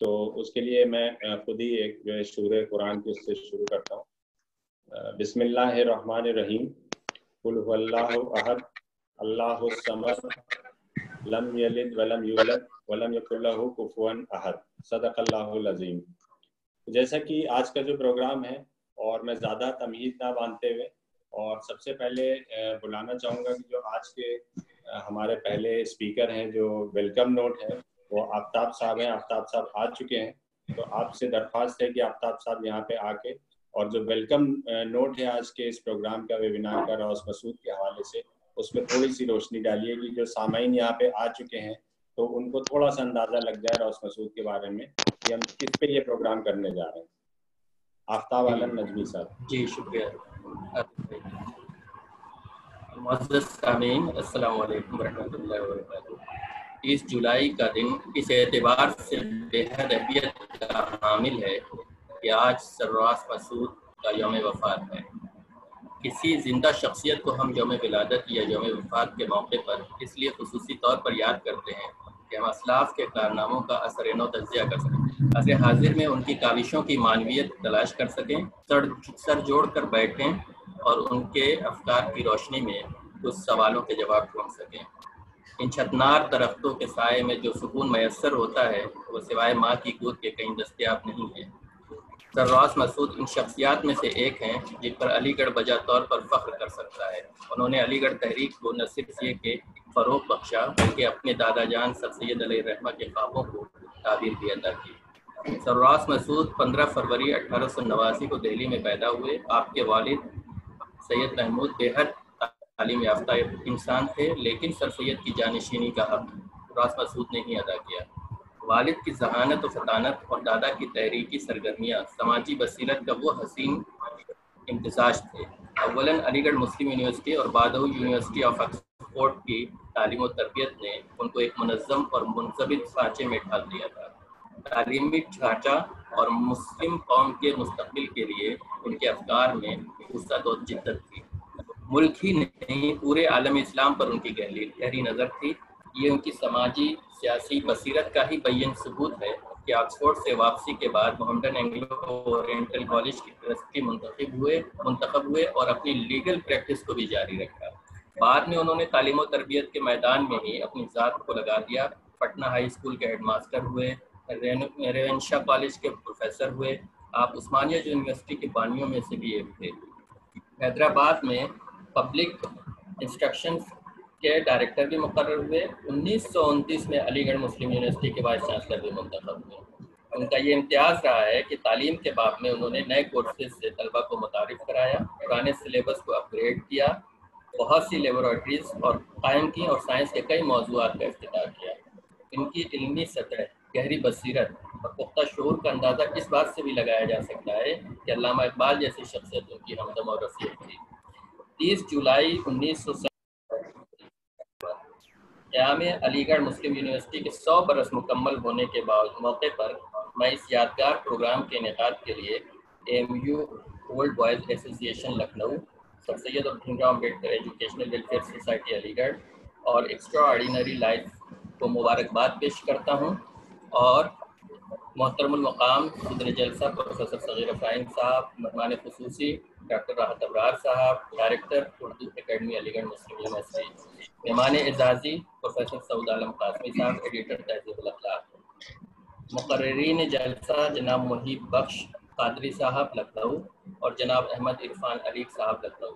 تو اس کے لیے میں خود ہی ایک جو ہے سورہ قرآن کی اس سے شروع کرتا ہوں۔ بسم اللہ الرحمن الرحیم، قل هو اللہ احد اللہ الصمد لم یلد ولم یولد ولم یکن لہ کفوا احد، صدق اللہ العظیم۔ جیسا کہ آج کا جو پروگرام ہے، اور میں زیادہ تمہید نہ باندھتے ہوئے اور سب سے پہلے بلانا چاہوں گا کہ جو آج کے ہمارے پہلے اسپیکر ہیں، جو ویلکم نوٹ ہے، وہ آفتاب صاحب ہیں۔ آفتاب صاحب آ چکے ہیں، تو آپ سے درخواست ہے کہ آفتاب صاحب یہاں پہ آ کے اور جو ویلکم نوٹ ہے آج کے اس پروگرام کا، ویبینار کا، روز مسعود کے حوالے سے، اس پہ تھوڑی سی روشنی ڈالیے کہ جو سامعین یہاں پہ آ چکے ہیں تو ان کو تھوڑا سا اندازہ لگ جائے روز مسعود کے بارے میں کہ ہم کس پہ یہ پروگرام کرنے جا رہے ہیں۔ آفتاب عالم نجمی صاحب۔ جی شکریہ۔ معزز سامعین، السلام علیکم ورحمۃ اللہ وبرکاتہ۔ 30 جولائی کا دن اس اعتبار سے بے حد اہمیت کا حامل ہے کہ آج سرفراز مسعود کا یوم وفات ہے۔ کسی زندہ شخصیت کو ہم یوم ولادت یا یوم وفات کے موقع پر اس لیے خصوصی طور پر یاد کرتے ہیں کہ ہم اسلاف کے کارناموں کا اثر نو تجزیہ کر سکیں، عصر حاضر میں ان کی کاوشوں کی معنویت تلاش کر سکیں، سر جوڑ کر بیٹھیں اور ان کے افکار کی روشنی میں کچھ سوالوں کے جواب ڈھونڈ سکیں۔ ان چھتنار درختوں کے سائے میں جو سکون میسر ہوتا ہے وہ سوائے ماں کی گود کے کہیں دستیاب نہیں ہے۔ سرفراز مسعود ان شخصیات میں سے ایک ہیں جن پر علی گڑھ بجا طور پر فخر کر سکتا ہے۔ انہوں نے علی گڑھ تحریک کو نہ صرف یہ کہ فروغ بخشا، بلکہ اپنے دادا جان سر سید علیہ الرحمہ کے خوابوں کو تعبیر بھی عطا کی۔ سرفراز مسعود 15 فروری 1889 کو دہلی میں پیدا ہوئے۔ آپ کے والد سید محمود بے حد تعلیم یافتہ انسان تھے، لیکن سر سید کی جانشینی کا حق سرفراز مسعود نے ہی ادا کیا۔ والد کی ذہانت و فطانت اور دادا کی تحریکی سرگرمیاں سماجی بصیرت کا وہ حسین امتزاج تھے۔ اولاً علی گڑھ مسلم یونیورسٹی اور بعد یونیورسٹی آف آکسفورڈ کی تعلیم و تربیت نے ان کو ایک منظم اور منضبط سانچے میں ڈھال دیا تھا۔ تعلیمی ڈھانچہ اور مسلم قوم کے مستقبل کے لیے ان کے افکار میں وسعت و جدت تھی۔ ملک ہی نہیں، پورے عالم اسلام پر ان کی گہری نظر تھی۔ یہ ان کی سماجی سیاسی بصیرت کا ہی بین ثبوت ہے کہ آکسفورڈ سے واپسی کے بعد محمدن اینگلو اورینٹل کالج کی ٹرسٹی منتخب ہوئے اور اپنی لیگل پریکٹس کو بھی جاری رکھا۔ بعد میں انہوں نے تعلیم و تربیت کے میدان میں ہی اپنی ذات کو لگا دیا۔ پٹنہ ہائی اسکول کے ہیڈ ماسٹر ہوئے، ریونشا کالج کے پروفیسر ہوئے۔ آپ عثمانیہ یونیورسٹی کے بانیوں میں سے بھی ایک تھے۔ حیدرآباد میں پبلک انسٹرکشن کے ڈائریکٹر بھی مقرر ہوئے۔ 1929 میں علی گڑھ مسلم یونیورسٹی کے وائس چانسلر بھی منتخب ہوئے۔ ان کا یہ امتیاز رہا ہے کہ تعلیم کے باب میں انہوں نے نئے کورسز سے طلبہ کو متعارف کرایا، پرانے سلیبس کو اپ گریڈ کیا، بہت سی لیبارٹریز اور قائم کی اور سائنس کے کئی موضوعات کا افتتاح کیا۔ ان کی علمی سطح، گہری بصیرت اور پختہ شعور کا اندازہ اس بات سے بھی لگایا جا سکتا ہے کہ علامہ اقبال جیسی شخصیت ان کی ہمدم اور رفیق تھی۔ 30 جولائی 1960 قیام علی گڑھ مسلم یونیورسٹی کے 100 برس مکمل ہونے کے موقع پر میں اس یادگار پروگرام کے انعقاد کے لیے AMU old boys association Lucknow, sir Syed Bhim Rao Ambedkar educational welfare society Aligarh اور ایکسٹرا آرڈینری لائف کو مبارکباد پیش کرتا ہوں، اور محترم المقام صدر جلسہ پروفیسر صغیر افراہیم صاحب، مہمان خصوصی ڈاکٹر راحت ابرار صاحب، ڈائریکٹر اردو اکیڈمی علی گڑھ مسلم یونیورسٹی، مہمان اعزازی پروفیسر سعود عالم قاسمی صاحب، ایڈیٹر تہذیب الاخلاق، مقررین جلسہ جناب محیب بخش قادری صاحب لکھنؤ اور جناب احمد عرفان علی صاحب لکھنؤ،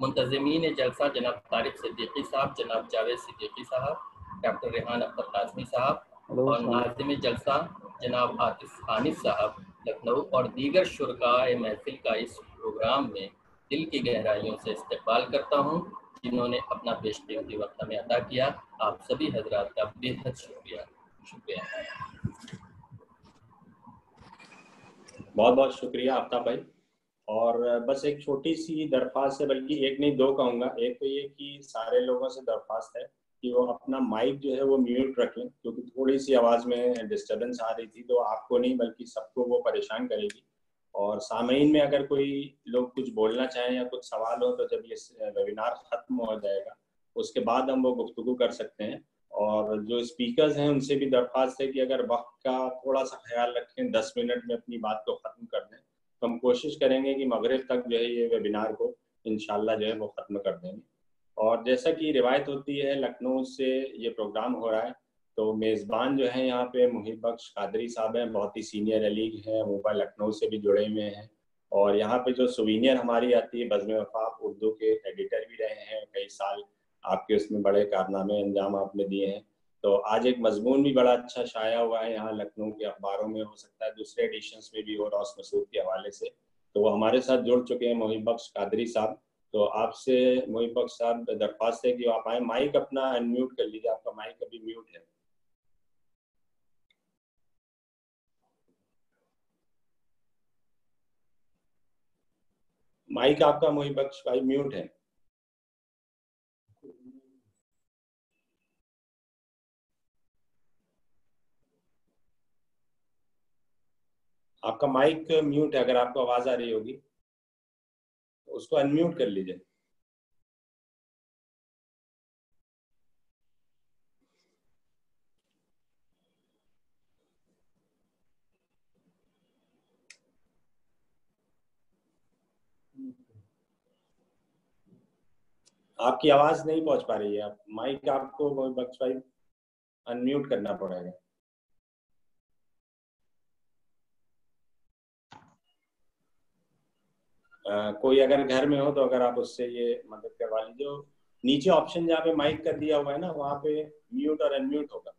منتظمین جلسہ جناب طارق صدیقی صاحب، جناب جاوید صدیقی صاحب، ڈاکٹر ریحان اختر قاسمی صاحب اور ناظم جلسہ جناب عاطف حانف صاحب لکھنؤ اور دیگر شرکائے محفل کا اس پروگرام میں دل کی گہرائیوں سے استقبال کرتا ہوں، جنہوں نے اپنا بیش قیمتی وقت ہمیں عطا کیا۔ آپ سبھی حضرات کا بے حد شکریہ۔ بہت بہت شکریہ آفتاب بھائی۔ اور بس ایک چھوٹی سی درخواست ہے، بلکہ ایک نہیں دو کہوں گا۔ ایک تو یہ کہ سارے لوگوں سے درخواست ہے کہ وہ اپنا مائک جو ہے وہ میوٹ رکھیں، کیونکہ تھوڑی سی آواز میں ڈسٹربنس آ رہی تھی، تو آپ کو نہیں بلکہ سب کو وہ پریشان کرے گی۔ اور سامعین میں اگر کوئی لوگ کچھ بولنا چاہیں یا کچھ سوال ہو تو جب یہ ویبینار ختم ہو جائے گا اس کے بعد ہم وہ گفتگو کر سکتے ہیں۔ اور جو اسپیکرز ہیں ان سے بھی درخواست ہے کہ اگر وقت کا تھوڑا سا خیال رکھیں، 10 منٹ میں اپنی بات کو ختم کر دیں، تو ہم کوشش کریں گے کہ مغرب تک جو ہے یہ ویبینار کو انشاءاللہ جو ہے وہ ختم کر دیں گے۔ اور جیسا کہ روایت ہوتی ہے لکھنؤ سے یہ پروگرام ہو رہا ہے، تو میزبان جو ہیں یہاں پہ محب بخش قادری صاحب ہیں، بہت ہی سینئر علیگ ہیں، موبائل لکھنؤ سے بھی جڑے ہوئے ہیں، اور یہاں پہ جو سوینئر ہماری آتی ہے بزم وفاق اردو کے ایڈیٹر بھی رہے ہیں، کئی سال آپ کے اس میں بڑے کارنامے انجام آپ نے دیے ہیں۔ تو آج ایک مضمون بھی بڑا اچھا شائع ہوا ہے یہاں لکھنؤ کے اخباروں میں، ہو سکتا ہے دوسرے ایڈیشنز میں بھی ہو روس مسعود کے حوالے سے، تو وہ ہمارے ساتھ جڑ چکے ہیں محب بخش قادری صاحب۔ تو آپ سے محب بخش صاحب درخواست ہے کہ آپ آئیں، مائک اپنا انمیوٹ کر لیجیے، آپ کا مائک ابھی میوٹ ہے۔ مائک آپ کا محب بخش بھائی میوٹ ہے۔ آپ کا مائک میوٹ ہے، اگر آپ کو آواز آ رہی ہوگی اس کو انمیوٹ کر لیجیے۔ آپ کی آواز نہیں پہنچ پا رہی ہے، آپ مائک آپ کو محب بخش بھائی انمیوٹ کرنا پڑے گا۔ کوئی اگر گھر میں ہو تو اگر آپ اس سے یہ مدد کروا لیجیے، نیچے آپشن جہاں پہ مائک کا دیا ہوا ہے نا وہاں پہ میوٹ اور انمیوٹ ہوگا۔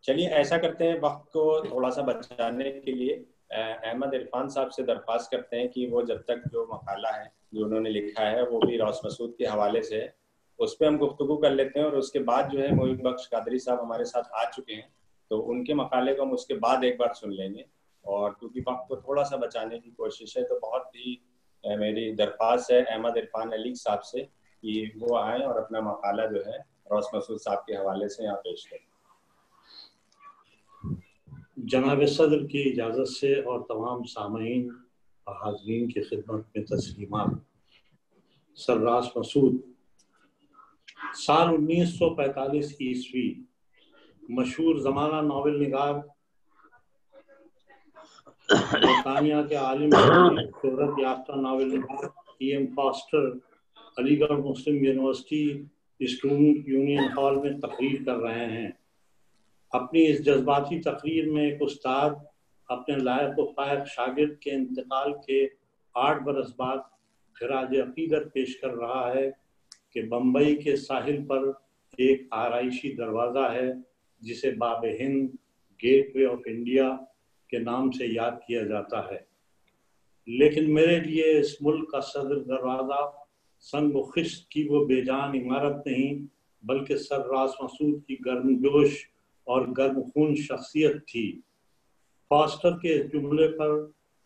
چلیے ایسا کرتے ہیں، وقت کو تھوڑا سا بچانے کے لیے احمد عرفان صاحب سے درخواست کرتے ہیں کہ وہ جب تک جو مقالہ ہے جو انہوں نے لکھا ہے وہ بھی روس مسعود کے حوالے سے ہے، اس پہ ہم گفتگو کر لیتے ہیں، اور اس کے بعد جو ہے محب بخش قادری صاحب ہمارے ساتھ آ چکے ہیں تو ان کے مقالے کو ہم اس کے بعد ایک بار سن لیں گے، اور کیونکہ وقت کو تھوڑا سا بچانے کی کوشش ہے تو بہت ہی میری درخواست ہے احمد عرفان علی صاحب سے کہ وہ آئیں اور اپنا مقالہ جو ہے روس مسعود صاحب کے حوالے سے یہاں پیش کریں۔ جناب صدر کی اجازت سے اور تمام سامعین اور حاضرین کی خدمت میں تسلیمات۔ سر راس مسعود سال 1945 عیسوی مشہور زمانہ ناول نگار، برطانیہ کے عالم شہرت یافتہ ناول نگار ایم فاسٹر علی گڑھ مسلم یونیورسٹی اسٹوڈنٹ یونین ہال میں تقریر کر رہے ہیں۔ اپنی اس جذباتی تقریر میں ایک استاد اپنے لائق و فائق شاگرد کے انتقال کے 8 برس بعد خراج عقیدت پیش کر رہا ہے کہ بمبئی کے ساحل پر ایک آرائشی دروازہ ہے جسے باب ہند، گیٹ وے آف انڈیا کے نام سے یاد کیا جاتا ہے، لیکن میرے لیے اس ملک کا صدر دروازہ سنگ و خشت کی وہ بے جان عمارت نہیں بلکہ سر راس مسعود کی گرم جوش اور گرم خون شخصیت تھی۔ فاسٹر کے اس جملے پر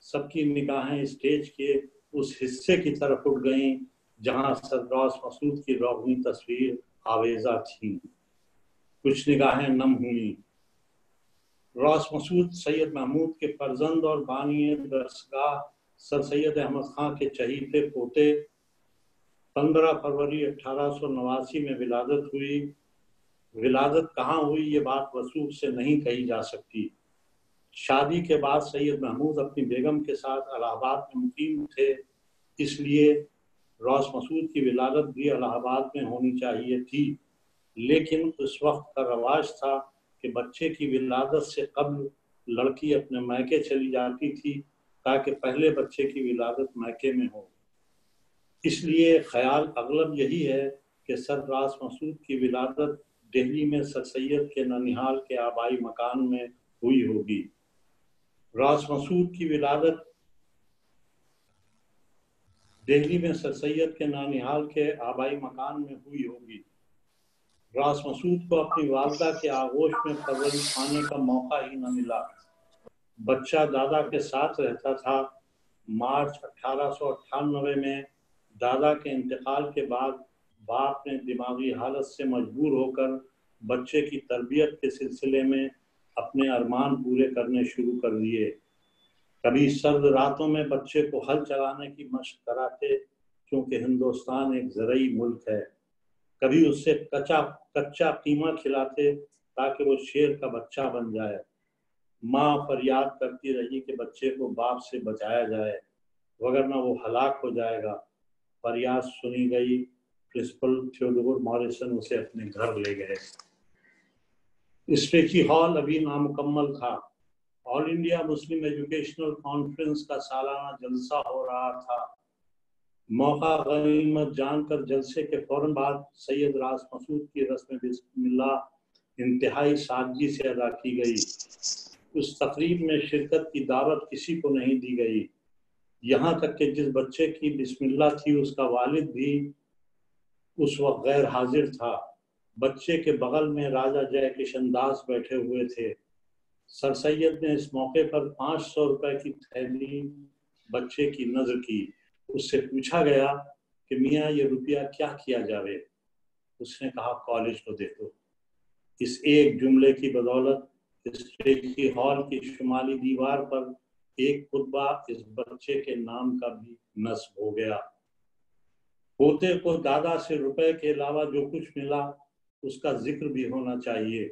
سب کی نگاہیں اسٹیج کے اس حصے کی طرف اٹھ گئیں جہاں سر راس مسعود کی روحانی تصویر آویزہ تھی۔ کچھ نگاہیں نم ہوئیں۔ راس مسعود سید محمود کے فرزند اور بانی درسگاہ سر سید احمد خان کے چہیتے پوتے۔ 15 فروری 1889 میں ولادت ہوئی۔ ولادت کہاں ہوئی یہ بات وثوق سے نہیں کہی جا سکتی۔ شادی کے بعد سید محمود اپنی بیگم کے ساتھ الہ آباد میں مقیم تھے، اس لیے راس مسعود کی ولادت بھی الہ آباد میں ہونی چاہیے تھی، لیکن اس وقت کا رواج تھا کہ بچے کی ولادت سے قبل لڑکی اپنے میکے چلی جاتی تھی تاکہ پہلے بچے کی ولادت میکے میں ہو۔ اس لیے خیال اغلب یہی ہے کہ سر راس مسعود کی ولادت دہلی میں سر سید کے ننیحال کے آبائی مکان میں ہوئی ہوگی۔ راس مسعود کی ولادت دہلی میں سر سید کے ننیحال کے آبائی مکان میں ہوئی ہوگی۔ راس مسعود کو اپنی والدہ کے آغوش میں پرورش پانے کا موقع ہی نہ ملا۔ بچہ دادا کے ساتھ رہتا تھا۔ مارچ 1898 میں دادا کے انتقال کے بعد باپ نے دماغی حالت سے مجبور ہو کر بچے کی تربیت کے سلسلے میں اپنے ارمان پورے کرنے شروع کر دیے۔ کبھی سرد راتوں میں بچے کو ہل چلانے کی مشق کراتے کیونکہ ہندوستان ایک زرعی ملک ہے، کبھی اس سے کچا قیمہ کھلاتے تاکہ وہ شیر کا بچہ بن جائے۔ ماں فریاد کرتی رہی کہ بچے کو باپ سے بچایا جائے وگرنہ وہ ہلاک ہو جائے گا۔ فریاد سنی گئی، پرنسپل تھیوڈور موریسن اسے اپنے گھر لے گئے۔ اسٹریچی ہال ابھی نامکمل تھا۔ آل انڈیا مسلم ایجوکیشنل کانفرنس کا سالانہ جلسہ ہو رہا تھا۔ موقع غنیمت جان کر جلسے کے فوراً بعد سید راس مسعود کی رسم بسم اللہ انتہائی سادگی سے ادا کی گئی۔ اس تقریب میں شرکت کی دعوت کسی کو نہیں دی گئی، یہاں تک کہ جس بچے کی بسم اللہ تھی اس کا والد بھی اس وقت غیر حاضر تھا۔ بچے کے بغل میں راجہ جے کشن داس بیٹھے ہوئے تھے۔ سر سید نے اس موقع پر 500 روپے کی تھیلی بچے کی نذر کی۔ اس سے پوچھا گیا کہ میاں یہ روپیہ کیا کیا جاوے؟ اس نے کہا کالج کو دے دو۔ اس ایک جملے کی بدولت اسٹریچی ہال کی شمالی دیوار پر ایک خطبہ اس بچے کے نام کا بھی نصب ہو گیا۔ پوتے کو دادا سے روپے کے علاوہ جو کچھ ملا اس کا ذکر بھی ہونا چاہیے۔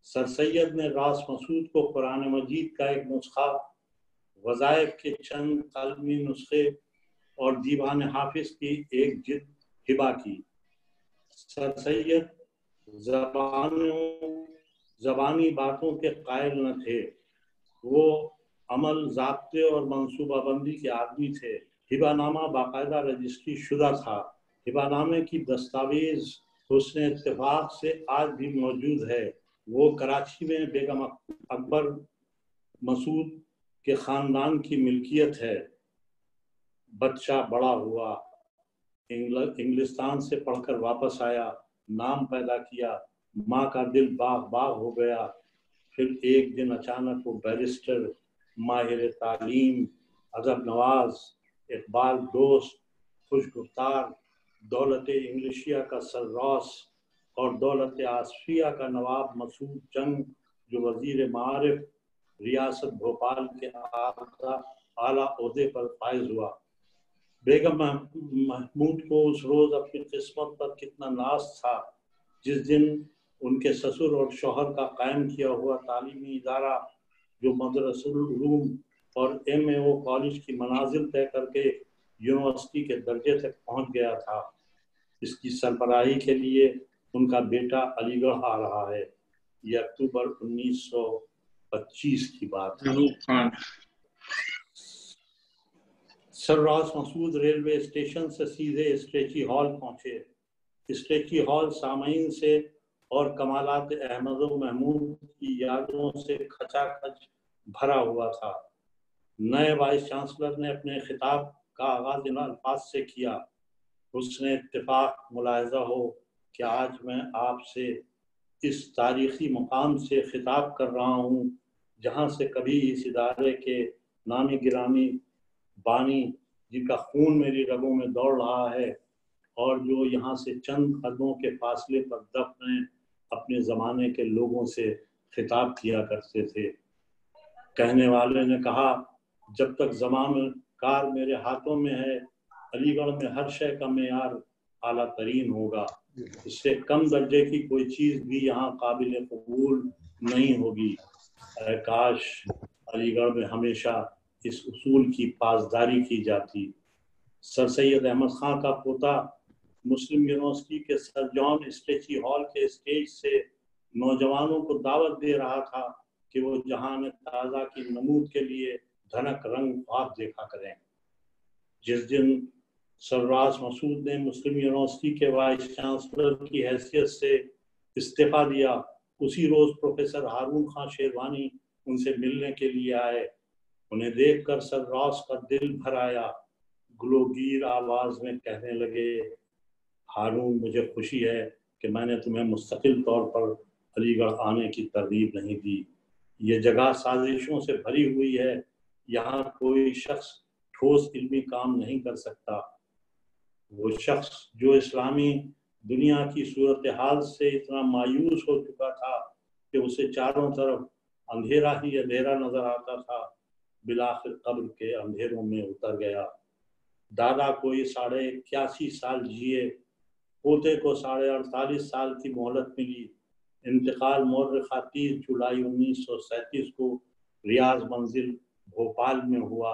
سر سید نے راس مسعود کو قرآن مجید کا ایک نسخہ، وظائف کے چند قلمی نسخے اور دیوان حافظ کی ایک جلد ہبہ کی۔ سر سید زبانی باتوں کے قائل نہ تھے، وہ عمل، ضابطے اور منصوبہ بندی کے آدمی تھے۔ ہبہ نامہ باقاعدہ رجسٹری شدہ تھا۔ ہبہ نامے کی دستاویز حسن اتفاق سے آج بھی موجود ہے۔ وہ کراچی میں بیگم اکبر مسعود کے خاندان کی ملکیت ہے۔ بچہ بڑا ہوا، انگلستان سے پڑھ کر واپس آیا، نام پیدا کیا، ماں کا دل باغ باغ ہو گیا۔ پھر ایک دن اچانک وہ بیرسٹر، ماہر تعلیم، ادب نواز، اقبال دوست، خوش گفتار، دولت انگلیشیا کا سرراس اور دولت آصفیہ کا نواب مسعود جنگ جو وزیر معارف ریاست بھوپال کے اعلیٰ عہدے پر فائز ہوا۔ بیگم محمود کو اس روز اپنی قسمت پر کتنا ناز تھا جس دن ان کے سسر اور شوہر کا قائم کیا ہوا تعلیمی ادارہ جو مدرسہ العلوم اور MAO کالج کی منازل طے کر کے یونیورسٹی کے درجے تک پہنچ گیا تھا، اس کی سربراہی کے لیے ان کا بیٹا علی گڑھ آ رہا ہے۔ یہ اکتوبر 1925 کی بات ہے۔ سر راس مسعود ریلوے اسٹیشن سے سیدھے اسٹریچی ہال پہنچے۔ اسٹریچی ہال سامعین سے اور کمالات احمد و محمود کی یادوں سے کھچا کھچ بھرا ہوا تھا۔ نئے وائس چانسلر نے اپنے خطاب کا آغاز ان الفاظ سے کیا: حسن اتفاق ملاحظہ ہو کہ آج میں آپ سے اس تاریخی مقام سے خطاب کر رہا ہوں جہاں سے کبھی اس ادارے کے نامی گرامی بانی جن کا خون میری رگوں میں دوڑ رہا ہے اور جو یہاں سے چند قدموں کے فاصلے پر دفن اپنے زمانے کے لوگوں سے خطاب کیا کرتے تھے۔ کہنے والے نے کہا، جب تک زمان کار میرے ہاتھوں میں ہے علی گڑھ میں ہر شے کا معیار اعلیٰ ترین ہوگا، اس سے کم درجے کی کوئی چیز بھی یہاں قابل قبول نہیں ہوگی۔ اے کاش علی گڑھ میں ہمیشہ اس اصول کی پاسداری کی جاتی۔ سر سید احمد خان کا پوتا مسلم یونیورسٹی کے سر جان اسٹریچی ہال کے اسٹیج سے نوجوانوں کو دعوت دے رہا تھا کہ وہ جہان تازہ کی نمود کے لیے دھنک رنگ خواب دیکھا کریں۔ جس دن سر راس مسعود نے مسلم یونیورسٹی کے وائس چانسلر کی حیثیت سے استعفیٰ دیا، اسی روز پروفیسر ہارون خان شیروانی ان سے ملنے کے لیے آئے۔ انہیں دیکھ کر سر راس کا دل بھر آیا، گلوگیر آواز میں کہنے لگے، ہارون، مجھے خوشی ہے کہ میں نے تمہیں مستقل طور پر علی گڑھ آنے کی ترغیب نہیں دی۔ یہ جگہ سازشوں سے بھری ہوئی ہے، یہاں کوئی شخص ٹھوس علمی کام نہیں کر سکتا۔ وہ شخص جو اسلامی دنیا کی صورتحال سے اتنا مایوس ہو چکا تھا کہ اسے چاروں طرف اندھیرا ہی اندھیرا نظر آتا تھا، बिलाखिर कब्र के अंधेरों में उतर गया। दादा कोई 81 साल जिए, पोते को 48 साल की मोहलत मिली। इंतकाल मौरखा 30 जुलाई 1937 को रियाज मंजिल भोपाल में हुआ।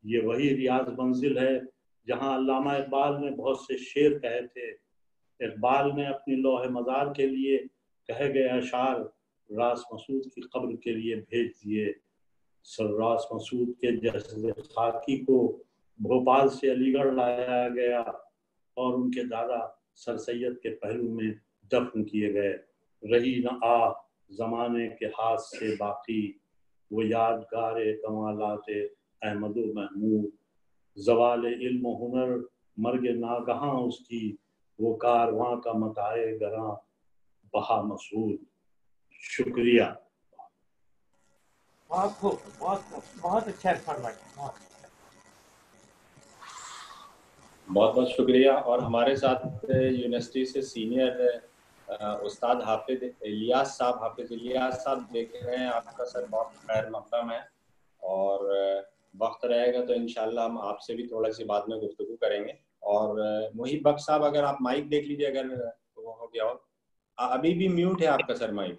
ये वही रियाज मंजिल है जहां अल्लामा इकबाल ने बहुत से शेर कहे थे। इकबाल ने अपनी लौह मज़ार के लिए कहे गए अशार रास मसूद की कब्र के लिए भेज दिए। सर रास मसूद के जैसे खाकी को भोपाल से अलीगढ़ लाया गया और उनके दादा सर सैयद के पहलू में दफन किए गए। रही न आ जमाने के हाथ से बाकी वो यादगार कमालात अहमद महमूद, जवाल इल्म हुनर मर्ग नागहां उसकी, वो कारवां का मताए गरां बहा मसूद। शुक्रिया। बहुत अच्छा फरमाया। बहुत बहुत शुक्रिया। और हमारे साथ यूनिवर्सिटी से सीनियर उस्ताद हाफिज इलियास साहब देख रहे हैं, आपका सर बहुत खैर मक़दम है और वक्त रहेगा तो इंशाल्लाह हम आपसे भी थोड़ा सी बाद में गुफ्तगू करेंगे। और मुहिब बख्श साहब अगर आप माइक देख लीजिए, अगर वो हो गया हो। अभी भी म्यूट है आपका सर माइक।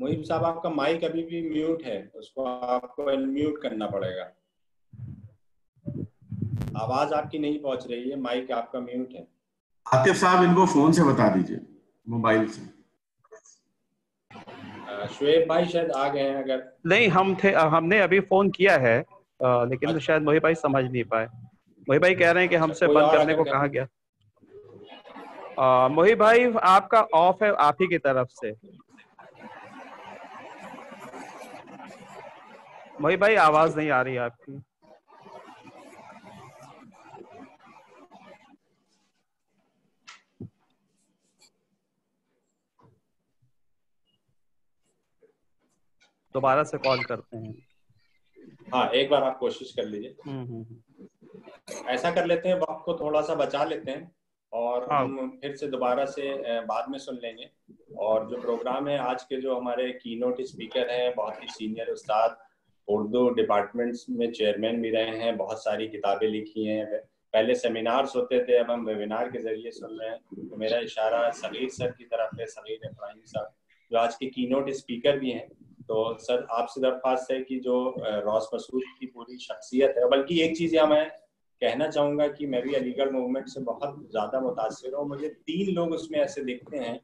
मुहिब साहब आपका माइक अभी भी म्यूट है, उसको आपको अनम्यूट करना पड़ेगा। आवाज आपकी नहीं पहुंच रही है, माइक आपका म्यूट है। आतिफ साहब इनको फोन से बता दीजिए, मोबाइल से। शुएब भाई शायद आ गए हैं। अगर नहीं हमने अभी फोन किया है लेकिन अच्छा। शायद मोहिब भाई समझ नहीं पाए। मोहिब भाई कह रहे हैं कि हमसे बंद करने को कहा गया। मोहिब भाई आपका ऑफ है आप ही की तरफ से। मोहिब भाई आवाज नहीं आ रही है आपकी। दोबारा से कॉल करते हैं। हाँ, एक बार आप कोशिश कर लीजिए। ऐसा कर लेते हैं, वक्त को थोड़ा सा बचा लेते हैं और हम फिर से दोबारा से बाद में सुन लेंगे। और जो प्रोग्राम है आज के, जो हमारे कीनोट स्पीकर हैं, बहुत ही सीनियर उस्ताद, उर्दू डिपार्टमेंट्स में चेयरमैन भी रहे हैं, बहुत सारी किताबें लिखी हैं। पहले सेमिनार्स होते थे, अब हम वेबिनार के जरिए सुन रहे हैं। तो मेरा इशारा सगीर सर की तरफ है, सगीर इब्राहिम साहब जो आज के कीनोट स्पीकर भी हैं। तो सर आपसे दरख्वास्त है कि जो रॉस मसूद की पूरी शख्सियत है, बल्कि एक चीज़ यहाँ मैं कहना चाहूँगा कि मैं भी अलीगढ़ मूवमेंट से बहुत ज़्यादा मुतासिर हूँ। मुझे 3 लोग उसमें ऐसे दिखते हैं,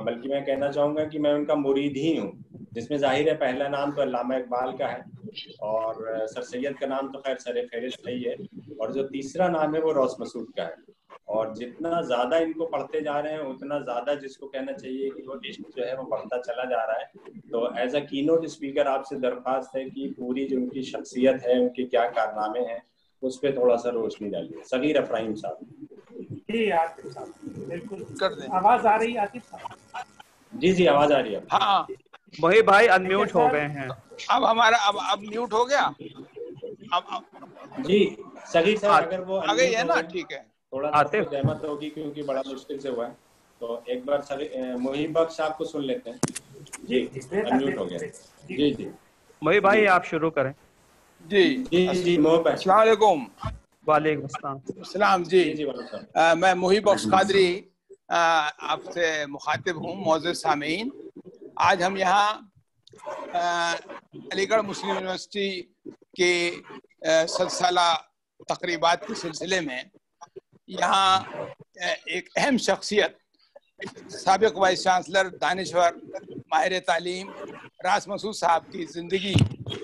बल्कि मैं कहना चाहूँगा कि मैं उनका मुरीद ही हूँ, जिसमें जाहिर है पहला नाम तो अल्लामा इकबाल का है और सर सैयद का नाम तो खैर सर फहरिस्त ही है, और जो तीसरा नाम है वो रॉस मसूद का है। और जितना ज़्यादा इनको पढ़ते जा रहे हैं उतना ज़्यादा जिसको कहना चाहिए कि वो इश्क जो है वो बढ़ता चला जा रहा है। तो एज अ कीनोट स्पीकर आपसे दरख्वास्त है कि पूरी जो उनकी शख्सियत है, उनके क्या कारनामे हैं, उस पर थोड़ा सा रोशनी डालिए। सगीर इब्राहिम साहब। जी आतिफ साहब, बिल्कुल कर दें। आवाज आ रही है आतिफ साहब? जी आवाज आ रही है। हाँ, वही भाई अनम्यूट हो गए हैं। अब हमारा अब म्यूट हो गया। अब जी सगीर साहब अगर वो आ गई है ना, ठीक है। थोड़ा जहमत होगी क्योंकि बड़ा मुश्किल से हुआ है, तो एक बार मुहिब बख्श साहब को सुन लेते हैं। जी अनम्यूट हो गया। जी मोहिब भाई आप शुरू करें। जी अस्सलाम वालेकुम। वालेकुम अस्सलाम। जी मैं मुहिब बख्श कादरी आपसे मुखातिब हूँ। मौजूद सामीन, आज हम यहाँ अलीगढ़ मुस्लिम यूनिवर्सिटी के 100 साला तकरीबात के सिलसिले में यहाँ एक अहम शख्सियत, साबिक वाइस चांसलर, दानिश्वर, माहिर तालीम रास मसूद साहब की ज़िंदगी,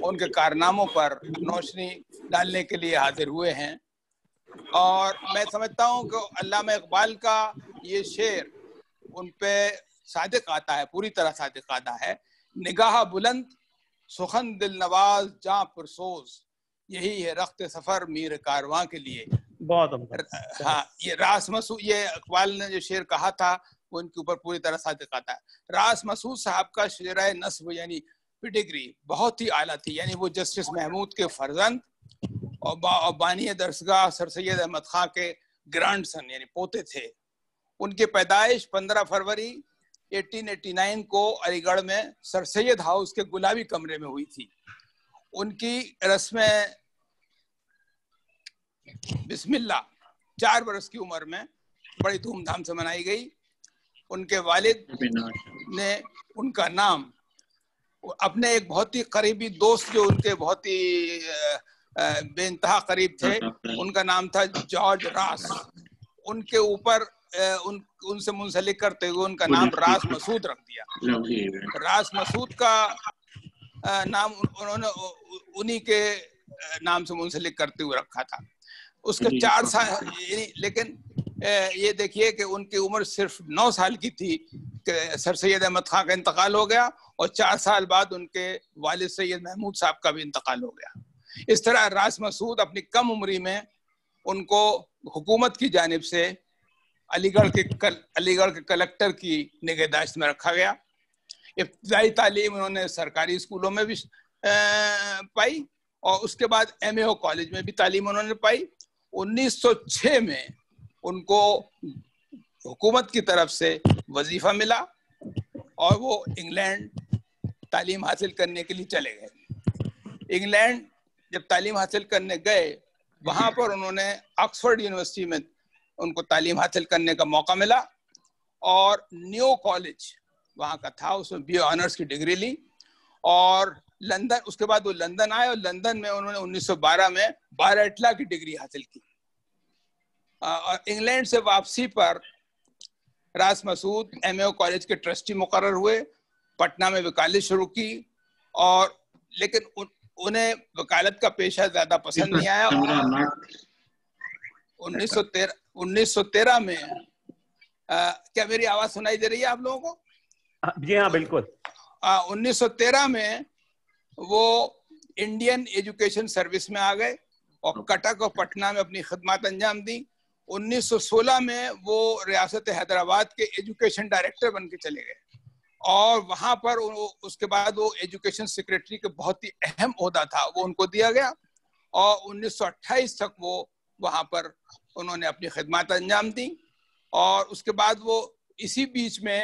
उनके कारनामों पर रोशनी डालने के लिए हाजिर हुए हैं। और मैं समझता हूँ कि अल्लामा इकबाल का ये शेर उन पे सादिक आता है, पूरी तरह सादिक आता है। निगाह बुलंद सुखन दिल नवाज जां पुरसोज, यही है रख्त सफ़र मीर कारवां के लिए। बहुत हाँ, ये रास मसूद, ये इकबाल ने जो शेर कहा था वो इनके ऊपर पूरी तरह सादिक आता है। रास मसूद साहब का शेर नस्ब यानी पिडिग्री बहुत ही आला थी, यानी वो जस्टिस महमूद के फर्जंद और बानी दरसगाह सर सैयद अहमद खां के ग्रैंड सन यानी पोते थे। उनकी पैदाइश 15 फरवरी 1889 को अलीगढ़ में सर सैयद हाउस के गुलाबी कमरे में हुई थी। ان کی رسم بسم اللہ 4 برس کی عمر میں بڑی دھوم دھام سے منائی گئی. ان کے والد نے ان کا نام اپنے ایک بہت ہی قریبی دوست جو ان کے بہت ہی بے انتہا قریب تھے, ان کا نام تھا جارج راس, ان کے اوپر ان سے منسلک کرتے ہوئے ان کا نام راس مسعود رکھ دیا. راس مسعود کا نام انہوں نے انہی کے نام سے منسلک کرتے ہوئے رکھا تھا. اس کے 4 سال, لیکن یہ دیکھیے کہ ان کی عمر صرف 9 سال کی تھی کہ سر سید احمد خان کا انتقال ہو گیا, اور 4 سال بعد ان کے والد سید محمود صاحب کا بھی انتقال ہو گیا. اس طرح راس مسعود اپنی کم عمری میں ان کو حکومت کی جانب سے علی گڑھ کے کلکٹر کی نگہداشت میں رکھا گیا. ابتدائی تعلیم انہوں نے سرکاری اسکولوں میں بھی پائی, اور اس کے بعد MAO کالج میں بھی تعلیم انہوں نے پائی. 1906 میں ان کو حکومت کی طرف سے وظیفہ ملا اور وہ انگلینڈ تعلیم حاصل کرنے کے لیے چلے گئے. انگلینڈ جب تعلیم حاصل کرنے گئے, وہاں پر انہوں نے آکسفورڈ یونیورسٹی میں ان کو تعلیم حاصل کرنے کا موقع ملا, اور نیو کالج وہاں کا تھا, اس میں BA آنرس کی ڈگری لی, اور لندن, اس کے بعد وہ لندن آئے, اور لندن میں انہوں نے 1912 میں بارٹلا کی ڈگری حاصل کی. اور انگلینڈ سے واپسی پر راس مسعود MAO کالج کے ٹرسٹی مقرر ہوئے, پٹنہ میں وکالت شروع کی, اور لیکن انہیں وکالت کا پیشہ زیادہ پسند نہیں آیا. 1913 میں کیا میری آواز سنائی دے رہی ہے آپ لوگوں کو؟ جی ہاں بالکل. 1913 میں وہ انڈین ایجوکیشن سروس میں آ گئے اور کٹک اور پٹنہ میں اپنی خدمات انجام دی. 1916 میں وہ ریاست حیدرآباد کے ایجوکیشن ڈائریکٹر بن کے چلے گئے, اور وہاں پر اس کے بعد وہ ایجوکیشن سیکریٹری کے بہت ہی اہم عہدہ تھا وہ ان کو دیا گیا, اور 1928 تک وہ وہاں پر انہوں نے اپنی خدمات انجام دی. اور اس کے بعد وہ اسی بیچ میں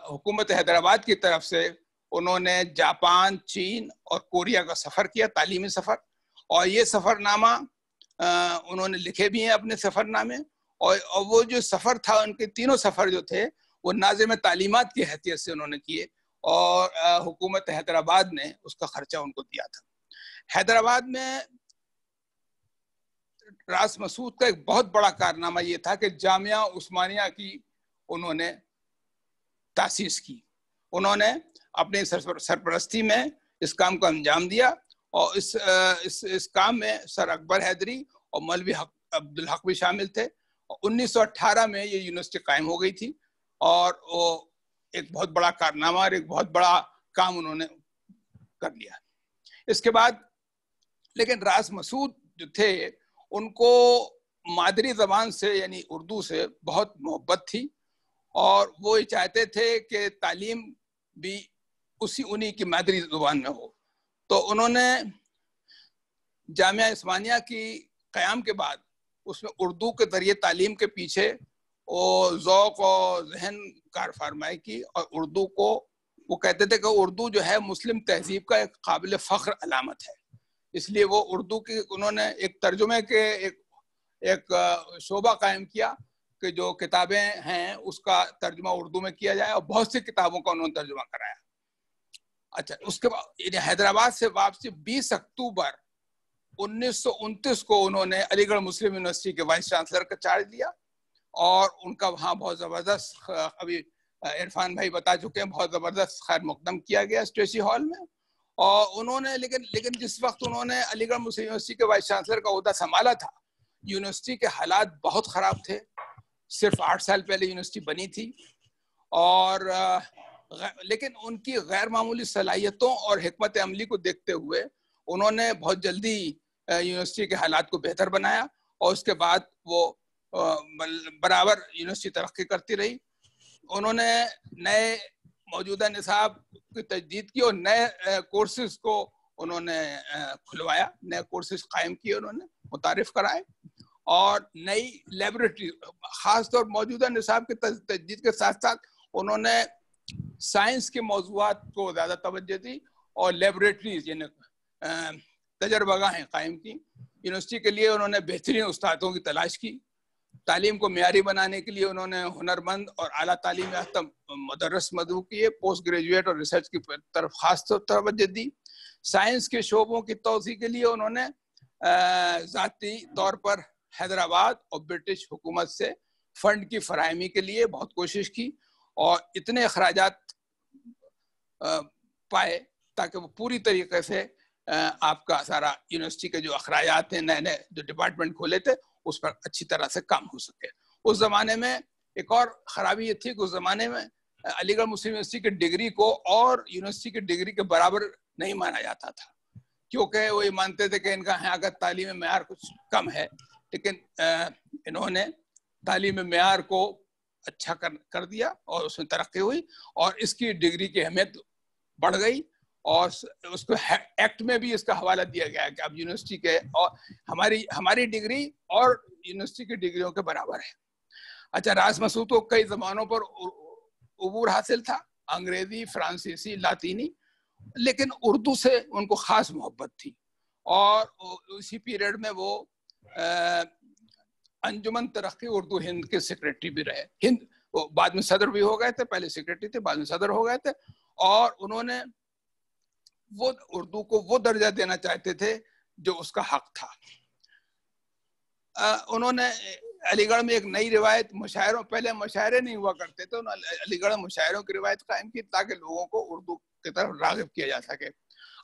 حکومت حیدرآباد کی طرف سے انہوں نے جاپان, چین اور کوریا کا سفر کیا, تعلیمی سفر, اور یہ سفر نامہ انہوں نے لکھے بھی ہیں اپنے سفر نامے. اور وہ جو سفر تھا, ان کے تینوں سفر جو تھے وہ ناظم تعلیمات کی حیثیت سے انہوں نے کیے, اور حکومت حیدرآباد نے اس کا خرچہ ان کو دیا تھا. حیدرآباد میں راس مسعود کا ایک بہت بڑا کارنامہ یہ تھا کہ جامعہ عثمانیہ کی انہوں نے تاسیس کی. انہوں نے اپنی سرپرستی میں اس کام کو انجام دیا, اور اس کام میں سر اکبر حیدری اور مولوی عبدالحق بھی شامل تھے. 1918 میں یہ یونیورسٹی قائم ہو گئی تھی, اور وہ ایک بہت بڑا کارنامہ اور ایک بہت بڑا کام انہوں نے کر لیا. اس کے بعد لیکن راس مسعود جو تھے ان کو مادری زبان سے یعنی اردو سے بہت محبت تھی, اور وہ یہ چاہتے تھے کہ تعلیم بھی انہی کی مادری زبان میں ہو. تو انہوں نے جامعہ عثمانیہ کی قیام کے بعد اس میں اردو کے ذریعے تعلیم کے پیچھے وہ ذوق و ذہن کار فرمائی کی, اور اردو کو وہ کہتے تھے کہ اردو جو ہے مسلم تہذیب کا ایک قابل فخر علامت ہے. اس لیے وہ اردو کی انہوں نے ایک ترجمے کے ایک شعبہ قائم کیا کہ جو کتابیں ہیں اس کا ترجمہ اردو میں کیا جائے, اور بہت سی کتابوں کا انہوں نے ترجمہ کرایا. اچھا, اس کے بعد حیدرآباد سے واپسی 20 اکتوبر 1929 کو انہوں نے علی گڑھ مسلم یونیورسٹی کے وائس چانسلر کا چارج لیا, اور ان کا وہاں بہت زبردست, ابھی عرفان بھائی بتا چکے ہیں, بہت زبردست خیر مقدم کیا گیا اسٹریسی ہال میں. اور انہوں نے لیکن جس وقت انہوں نے علی گڑھ مسلم یونیورسٹی کے وائس چانسلر کا عہدہ سنبھالا تھا, یونیورسٹی کے حالات بہت خراب تھے. صرف 8 سال پہلے یونیورسٹی بنی تھی, اور لیکن ان کی غیر معمولی صلاحیتوں اور حکمت عملی کو دیکھتے ہوئے انہوں نے بہت جلدی یونیورسٹی کے حالات کو بہتر بنایا, اور اس کے بعد وہ برابر یونیورسٹی ترقی کرتی رہی. انہوں نے نئے موجودہ نصاب کی تجدید کی, اور نئے کورسز کو انہوں نے کھلوایا, نئے کورسز قائم کیے, انہوں نے متعارف کرائے, اور نئی لیبورٹری, خاص طور موجودہ نصاب کی تجدید کے ساتھ ساتھ انہوں نے سائنس کے موضوعات کو زیادہ توجہ دی, اور لیبوریٹریز یعنی तजर्बागाहें कायम की। यूनिवर्सिटी के लिए उन्होंने बेहतरीन उस्तादों की तलाश की। तालीम को मेयारी बनाने के लिए उन्होंने हुनरमंद और आला तालीम याफ्ता मदरस मदऊ किए। पोस्ट ग्रेजुएट और रिसर्च की तरफ खास तवज्जो दी। साइंस के शोबों की तोसी के लिए उन्होंने ज़ाती तौर पर हैदराबाद और ब्रिटिश हुकूमत से फंड की फराहमी के लिए बहुत कोशिश की और इतने अखराजात पाए ताकि वो पूरी तरीके से आपका सारा यूनिवर्सिटी के जो अखराजात हैं, नए नए जो डिपार्टमेंट खोले थे, उस पर अच्छी तरह से काम हो सके। उस ज़माने में एक और ख़राबी ये थी कि उस ज़माने में अलीगढ़ मुस्लिम यूनिवर्सिटी की डिग्री को और यूनिवर्सिटी की डिग्री के बराबर नहीं माना जाता था, क्योंकि वो ये मानते थे कि इनका यहाँ का तालीम मेयार कुछ कम है। लेकिन इन्होंने तालीम मेयार को अच्छा कर दिया और उसमें तरक्की हुई और इसकी डिग्री की अहमियत बढ़ गई और उसको एक्ट में भी इसका हवाला दिया गया कि अब यूनिवर्सिटी के और हमारी डिग्री और यूनिवर्सिटी की डिग्रियों के बराबर है। अच्छा, रास मसूद को कई ज़मानों पर उबूर हासिल था, अंग्रेजी, फ्रांसीसी, लातीनी, लेकिन उर्दू से उनको ख़ास मोहब्बत थी और उसी पीरियड में वो अंजुमन तरक्की उर्दू हिंद के सेक्रेटरी भी रहे। हिंद वो बाद में सदर भी हो गए थे, पहले सेक्रेटरी थे, बाद में सदर हो गए थे और उन्होंने वो उर्दू को वो दर्जा देना चाहते थे जो उसका हक था। उन्होंने अलीगढ़ में एक नई रिवायत मुशायरों, पहले मुशायरे नहीं हुआ करते थे, उन्होंने अलीगढ़ मुशायरों की रिवायत कायम की ताकि लोगों को उर्दू की तरफ राग़िब किया जा सके।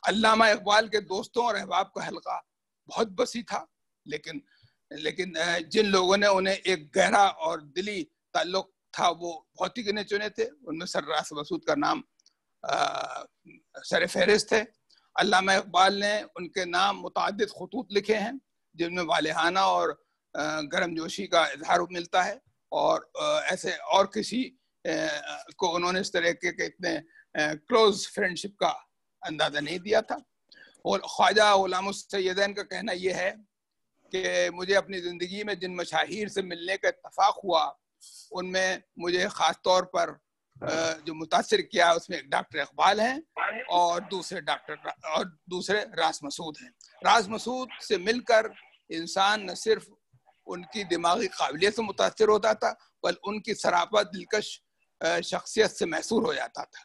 अल्लामा इकबाल के दोस्तों और अहबाब का हल्का बहुत बसी था, लेकिन जिन लोगों ने उन्हें एक गहरा और दिली ताल्लुक था वो बहुत ही गिने चुने थे। उनमें सर रास मसूद का नाम सर फहरिस्त है। अल्लामा इकबाल ने उनके नाम मुतअद्दिद खुतूत लिखे हैं जिनमें वालिहाना और गर्मजोशी का इजहार मिलता है और ऐसे और किसी को उन्होंने इस तरह के इतने क्लोज फ्रेंडशिप का अंदाज़ा नहीं दिया था। और ख्वाजा गुलामुस सैयदैन का कहना यह है कि मुझे अपनी ज़िंदगी में जिन मशाहिर से मिलने का इत्तफाक हुआ उनमें मुझे ख़ास तौर पर जो मुतासिर किया उसमें एक डॉक्टर इकबाल हैं और दूसरे रास मसूद हैं। रास मसूद से मिलकर इंसान न सिर्फ उनकी दिमागी काबिलियत से मुतासिर होता था बल्कि उनकी सरापा दिलकश शख्सियत से मैसूर हो जाता था।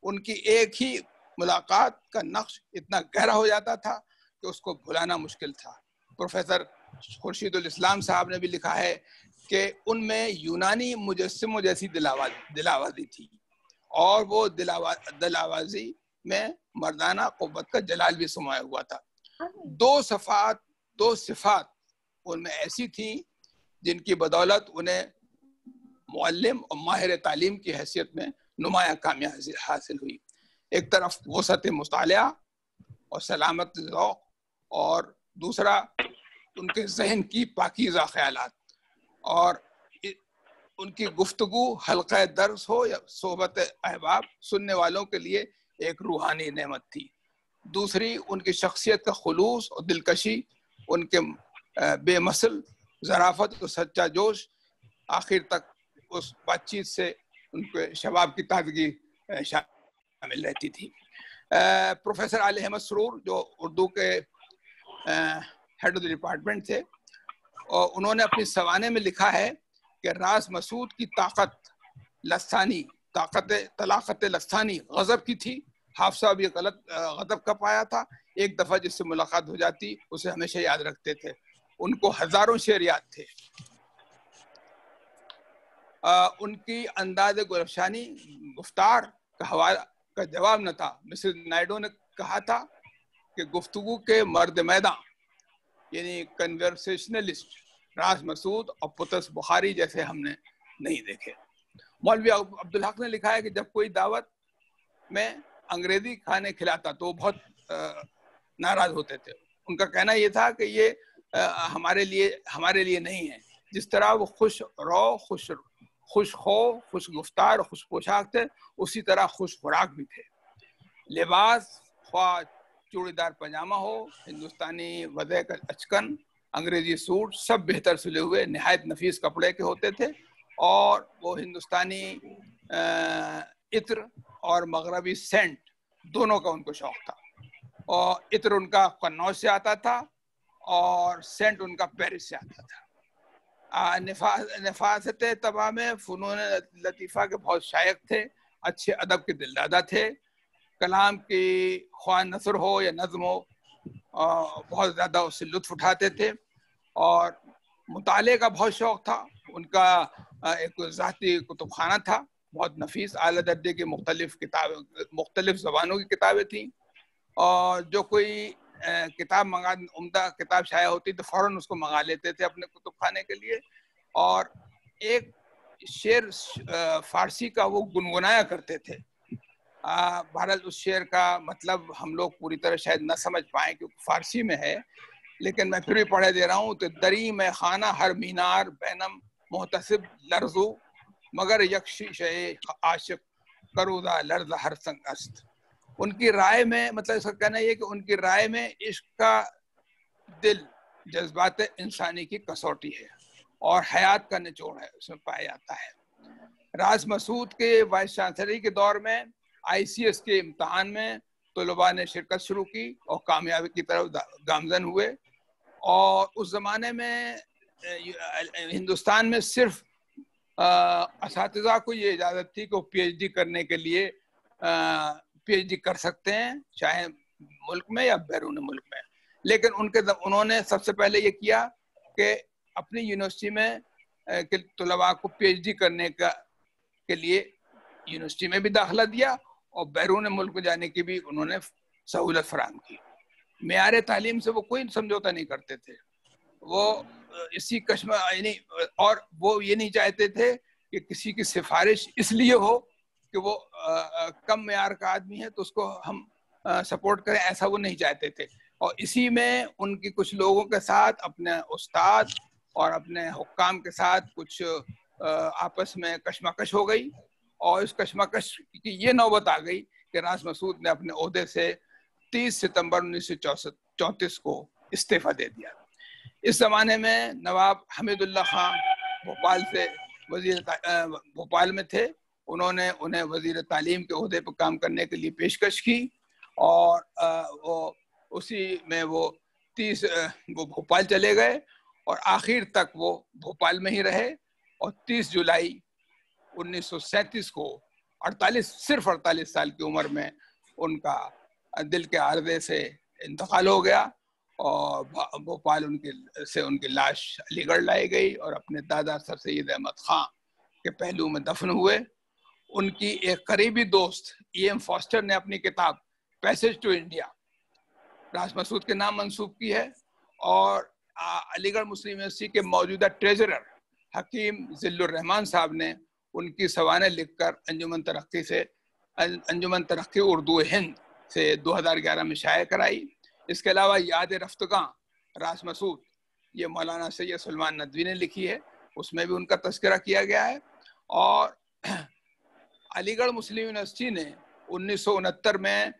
उनकी एक ही मुलाकात का नक्श इतना गहरा हो जाता था कि उसको भुलाना मुश्किल था। प्रोफेसर खुर्शीदुल इस्लाम साहब ने भी लिखा है कि उनमें यूनानी मुजस्सिमों जैसी दिलावाज़ी थी और वो दिलावाज़ी में मर्दाना क़ुव्वत का जलाल भी समाया हुआ था। दो सिफ़ात उनमें ऐसी थी जिनकी बदौलत उन्हें मुअल्लिम और माहिर तालीम की हैसियत में नुमाया कामयाबी हासिल हुई। एक तरफ वसअत मुतालिया और सलामत ज़ौक़ और दूसरा उनके जहन की पाकीज़ा ख़यालात और उनकी गुफ्तगू हल्का दर्स हो या सोहबत अहबाब सुनने वालों के लिए एक रूहानी नेमत थी। दूसरी उनकी शख्सियत का खुलूस और दिलकशी, उनके बेमसल ज़राफ़त और सच्चा जोश आखिर तक उस बातचीत से उनके शबाब की ताज़गी शामिल रहती थी। प्रोफेसर आले अहमद सरूर जो उर्दू के हेड ऑफ द डिपार्टमेंट थे और उन्होंने अपनी सवाने में लिखा है कि रास मसूद की तलाक़त लस्सानी गज़ब की थी। हाफ़सा भी गलत गज़ब का पाया था। एक दफ़ा जिससे मुलाकात हो जाती उसे हमेशा याद रखते थे। उनको हज़ारों शेर याद थे। उनकी अंदाज़ गुलफशानी गुफ्तार का हवाला का जवाब न था। मिस्र नायडू ने कहा था कि गुफ्तगू के मर्द मैदान यानी कन्वर्सेशनलिस्ट रास मसूद और पुतस बुखारी जैसे हमने नहीं देखे। मौलवी अब्दुल हक ने लिखा है कि जब कोई दावत में अंग्रेजी खाने खिलाता तो बहुत नाराज होते थे। उनका कहना ये था कि ये हमारे लिए नहीं है। जिस तरह वो खुश गुफ्तार और खुश पोशाक थे उसी तरह खुश खुराक भी थे। लिबास ख्वाह चूड़ीदार पजामा हो, हिंदुस्तानी वज़े का अचकन, अंग्रेजी सूट, सब बेहतर सिले हुए नहायत नफीस कपड़े के होते थे और वो हिंदुस्तानी इत्र और मगरबी सेंट दोनों का उनको शौक था। और इत्र उनका कन्नौज से आता था और सेंट उनका पेरिस से आता था। नफासत तबा में फ़नून लतीफ़ा के बहुत शायक थे, अच्छे अदब के दिलदादा थे, कलाम की ख्वाह नसर हो या नज़्म हो बहुत ज़्यादा उससे लुत्फ़ उठाते थे और मुताले का बहुत शौक़ था। उनका एक ज़ाती कुतुबखाना था, बहुत नफीस आला दर्जे की मुख्तलिफ़ किताबें, मुख्तलिफ़ ज़बानों की किताबें थीं और जो कोई किताब मंगा, उम्दा किताब शाया होती तो फ़ौरन उसको मंगा लेते थे अपने कुतुबखाने के लिए। और एक शेर फ़ारसी का वो गुनगुनाया करते थे। बहरहाल उस शेर का मतलब हम लोग पूरी तरह शायद न समझ पाएँ क्योंकि फ़ारसी में है, लेकिन मैं फिर भी पढ़े दे रहा हूँ। तो दरी में खाना हर मीनार बैनम मोहतसिब लर्ज़ू मगर यकशी आशिक करूदा लर्ज़ हर संग अस्त। उनकी राय में मतलब इसका कहना ये कि उनकी राय में इश्क का दिल जज्बात इंसानी की कसौटी है और हयात का निचोड़ है, उसमें पाया जाता है। राज मसूद के वाइस चांसलरी के दौर में ICS के इम्तहान में तलबा ने शिरकत शुरू की और कामयाबी की तरफ गामजन हुए। और उस ज़माने में हिंदुस्तान में सिर्फ असातिज़ा को ये इजाज़त थी कि वो PhD करने के लिए PhD कर सकते हैं, चाहे मुल्क में या बैरून मुल्क में। लेकिन उन्होंने सबसे पहले ये किया कि अपनी यूनिवर्सिटी में के तलबा को PhD करने के लिए यूनिवर्सिटी में भी दाखिला दिया और बैरून मुल्क में जाने की भी उन्होंने सहूलत फराहम की। मेयार तालीम से वो कोई समझौता नहीं करते थे, वो इसी कश्म यानी, और वो ये नहीं चाहते थे कि किसी की सिफारिश इसलिए हो कि वो कम मेयार का आदमी है तो उसको हम सपोर्ट करें, ऐसा वो नहीं चाहते थे। और इसी में उनकी कुछ लोगों के साथ, अपने उस्ताद और अपने हुक्काम के साथ कुछ आपस में कशमकश हो गई और इस कशमकश की ये नौबत आ गई कि राज मसूद ने अपने ओहदे से 30 सितंबर 1934 को इस्तीफा दे दिया। इस ज़माने में नवाब हमीदुल्लाह खां भोपाल से भोपाल में थे। उन्होंने उन्हें वज़ीर तालीम के ओहदे पर काम करने के लिए पेशकश की और वो उसी में वो भोपाल चले गए और आखिर तक वो भोपाल में ही रहे। और 30 जुलाई 1937 को सिर्फ 48 साल की उम्र में उनका दिल के आर्जे से इंतकाल हो गया और भोपाल उनकी लाश अलीगढ़ लाई गई और अपने दादा सर सैयद अहमद खां के पहलू में दफन हुए। उनकी एक करीबी दोस्त E.M. फॉस्टर ने अपनी किताब पैसेज टू इंडिया राज मसूद के नाम मंसूब की है और अलीगढ़ मुस्लिम यूनिवर्सिटी के मौजूदा ट्रेजरर हकीम जिल्लुर रहमान साहब ने उनकी सवानें लिखकर अंजुमन तरक्की उर्दू हिंद से 2011 में शाया कराई। इसके अलावा याद रफ्तगां राज मसूद ये मौलाना सैयद सलमान नदवी ने लिखी है, उसमें भी उनका तस्करा किया गया है। और अलीगढ़ मुस्लिम यूनिवर्सिटी ने 1969 में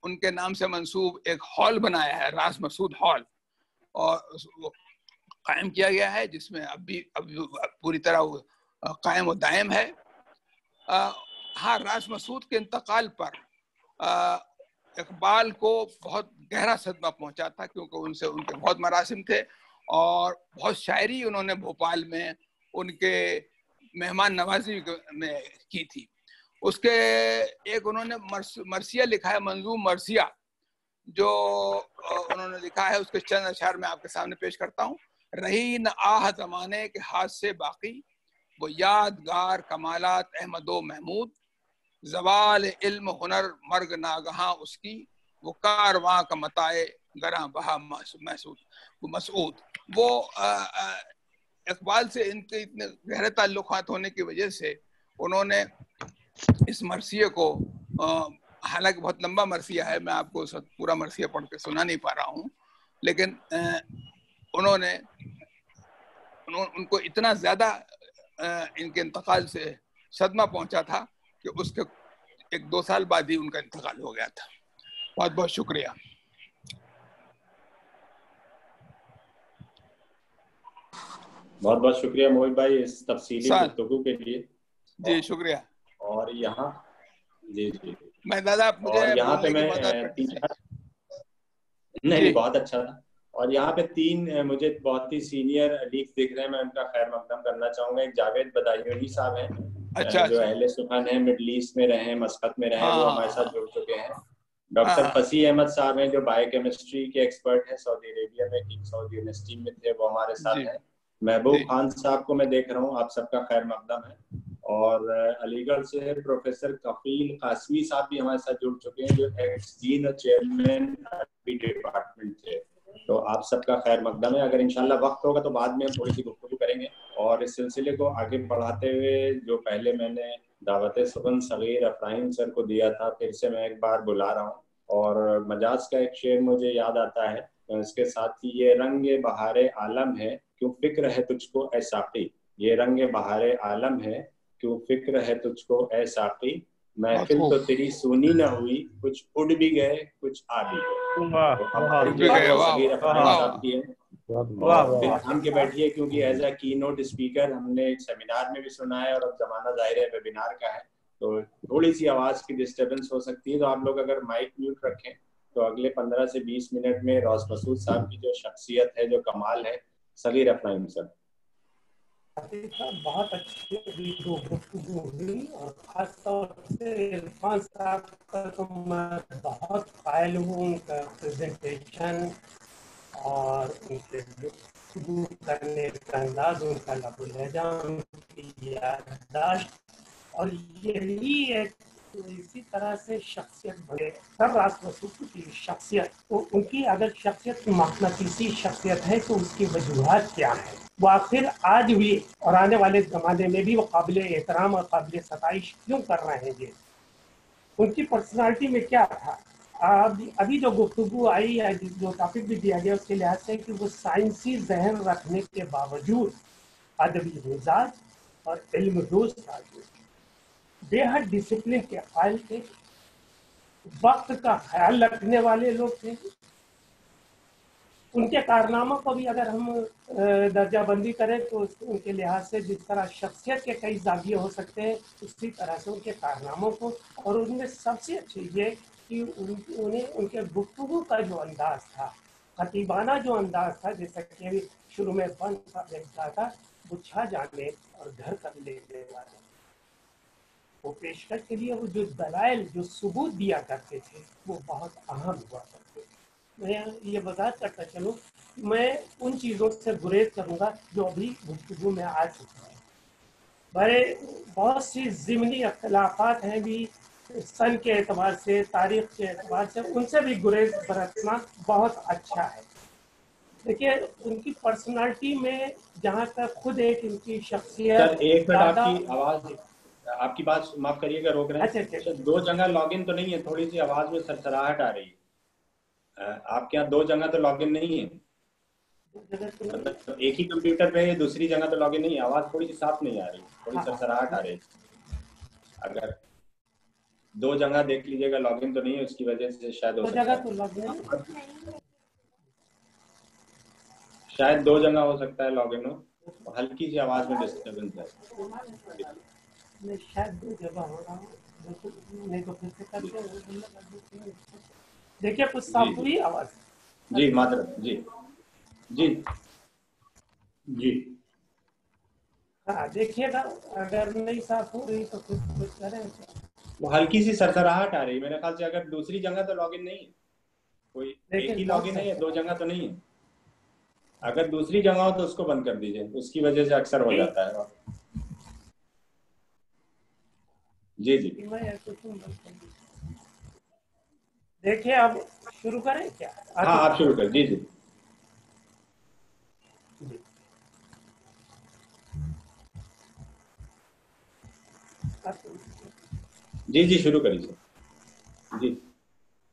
उनके नाम से मंसूब एक हॉल बनाया है, राज मसूद हॉल, और वो कायम किया गया है जिसमें अभी पूरी तरह कायम और दायम है। हाँ, राज मसूद के इंतकाल पर इकबाल को बहुत गहरा सदमा पहुंचा था क्योंकि उनके बहुत मरासिम थे और बहुत शायरी उन्होंने भोपाल में उनके मेहमान नवाजी में की थी। उसके एक उन्होंने मरसिया लिखा है, मंजूम मरसिया, जो उन्होंने लिखा है, उसके चंद अशार मैं आपके सामने पेश करता हूँ। रही न आह ज़माने के हाथ से बाकी वो यादगार कमालात अहमदो महमूद, ज़वाल इल्म हुनर मर्ग नागहां उसकी वो कारवां का मताए गरा बहा मसूद। वो इकबाल से इनके इतने गहरे ताल्लुकात होने की वजह से उन्होंने इस मरसिया को, हालांकि बहुत लंबा मरसिया है, मैं आपको पूरा मरसिया पढ़ के सुना नहीं पा रहा हूँ, लेकिन उनको इतना ज़्यादा इनके इंतकाल से सदमा पहुंचा था कि उसके 1-2 साल बाद ही उनका इंतकाल हो गया था। बहुत बहुत शुक्रिया। बहुत बहुत शुक्रिया मोहित भाई इस तफसीली गुफ्तगू के लिए। जी शुक्रिया। और यहाँ जी मैं दादा मुझे और यहाँ पे मैं नहीं बहुत अच्छा था। और यहाँ पे 3 मुझे बहुत ही सीनियर लीग दिख रहे हैं, मैं उनका खैर मकदम करना चाहूंगा। एक जावेद बदायूनी साहब हैं, जो अहले सुखन है, मिडल ईस्ट में रहे, मस्कत में रहे, वो हमारे साथ जुड़ चुके हैं। डॉक्टर फसी अहमद साहब हैं जो बायोकेमिस्ट्री के एक्सपर्ट हैं, सऊदी अरेबिया में किंग सऊद यूनिवर्सिटी में थे, वो हमारे साथ हैं। महबूब खान साहब को मैं देख रहा हूँ, आप सबका खैर मकदम है। और अलीगढ़ से प्रोफेसर कफील कासमी साहब भी हमारे साथ जुड़ चुके हैं, जो एक्स डीन और चेयरमैन डिपार्टमेंट थे। तो आप सबका खैर मकदम है। अगर इंशाल्लाह वक्त होगा तो बाद में हम थोड़ी सी गुफ्तगू करेंगे। और इस सिलसिले को आगे बढ़ाते हुए जो पहले मैंने दावत सुबन सगीर अफराहीम सर को दिया था, फिर से मैं एक बार बुला रहा हूँ। और मजाज का एक शेर मुझे याद आता है, इसके साथ ही ये रंगे बहारे आलम है क्यों फिक्र है तुझको ए साक़ी, ये रंगे बहारे आलम है क्यों फिक्र है तुझको ए साक़ी, महफिल तो तेरी सुनी न हुई, कुछ उड़ भी गए कुछ आ भी गए। और थाम के बैठिए, क्योंकि एज अ की नोट स्पीकर हमने एक सेमिनार में भी सुना है, और अब जमाना जाहिर है वेबिनार का है, तो थोड़ी सी आवाज की डिस्टर्बेंस हो सकती है। तो आप लोग अगर माइक म्यूट रखें तो अगले 15 से 20 मिनट में रौस मसूद साहब की जो शख्सियत है, जो कमाल है, सगीर अफराहीम सर। बहुत अच्छी गुफ्तगू हुई, और खास तौर से इरफान साहब का तो मैं बहुत कायल हूँ, उनका प्रेजेंटेशन और उनके गुफ्तगू करने का अंदाज, उनका लहजा, उनकी याददाश्त, और यही एक इसी तरह से शख्सियत बने। सर रास मसूद की शख्सियत, तो उनकी अगर शख्सियत मकनतीसी शख्सियत है तो उसकी वजूहात क्या है, वो आखिर आज भी और आने वाले ज़माने में भी वो काबिल एहतराम और काबिल सताइश क्यों कर रहे हैं? उनकी पर्सनालिटी में क्या था? अभी जो गुफ्तगू आई या जो टॉपिक भी दिया गया उसके लिहाज से कि वो साइंसी जहन रखने के बावजूद अदबी मिजाज और इल्मदोज था, बेहद डिसिप्लिन के कायल थे, वक्त का ख्याल रखने वाले लोग थे। उनके कारनामों को भी अगर हम दर्जा बंदी करें तो उनके लिहाज से जिस तरह शख्सियत के कई जाविये हो सकते हैं, उसी तरह से उनके कारनामों को, और उनमें सबसे अच्छी ये कि उन्हें उनके गुफ्तगू का जो अंदाज था, खतीबाना जो अंदाज था, जैसा कि अभी शुरू में बंद कहा था, बुझा जाने और घर कर लेने वाले, वो पेशकश के लिए वो जो दलाइल, जो सबूत दिया करते थे, वो बहुत अहम हुआ करते थे। मैं ये वजाहत करता चलूँ, मैं उन चीज़ों से गुरेज करूँगा जो अभी गुफ्तगू में आ चुकी है। बहुत सी ज़िमनी अख्तिलाफ़ात हैं भी, सन के एतबार से, तारीख़ के एतबार से, उनसे भी गुरेज बरतना बहुत अच्छा है। देखिए, उनकी पर्सनालिटी में जहाँ तक खुद एक उनकी शख्सियत, एक मिनट आपकी बात माफ करिएगा, रोक रहे हैं। अच्छा, 2 जगह लॉगिन तो नहीं है, थोड़ी सी आवाज में सरसराहट आ रही है। आपके यहाँ 2 जगह तो लॉगिन नहीं है, एक ही कंप्यूटर पे दूसरी जगह तो लॉगिन नहीं है, आवाज थोड़ी सी साफ नहीं आ रही, थोड़ी सरसराहट आ रही है। अगर 2 जगह देख लीजिएगा, लॉगिन तो नहीं है, उसकी वजह से शायद हो सकता है, शायद 2 जगह हो सकता है लॉगिन हो, हल्की सी आवाज में डिस्टर्बेंस है। शायद 2 जगह हो रहा हूँ, नहीं तो फिर से करके देखिए कुछ साफ हुई आवाज। जी मात्र जी जी जी हाँ, देखिएगा अगर नहीं साफ हो रही तो फिर कुछ करें। वो हल्की सी सरसराहट आ रही है, मेरे ख्याल से अगर दूसरी जगह तो लॉगिन नहीं है, कोई एक ही लॉगिन है या 2 जगह तो नहीं है। अगर दूसरी जगह हो तो उसको बंद कर दीजिए, उसकी वजह से अक्सर हो जाता है। जी जी देखिए, अब शुरू करें क्या? हाँ आप शुरू कर। जी जी जी जी शुरू करिए। जी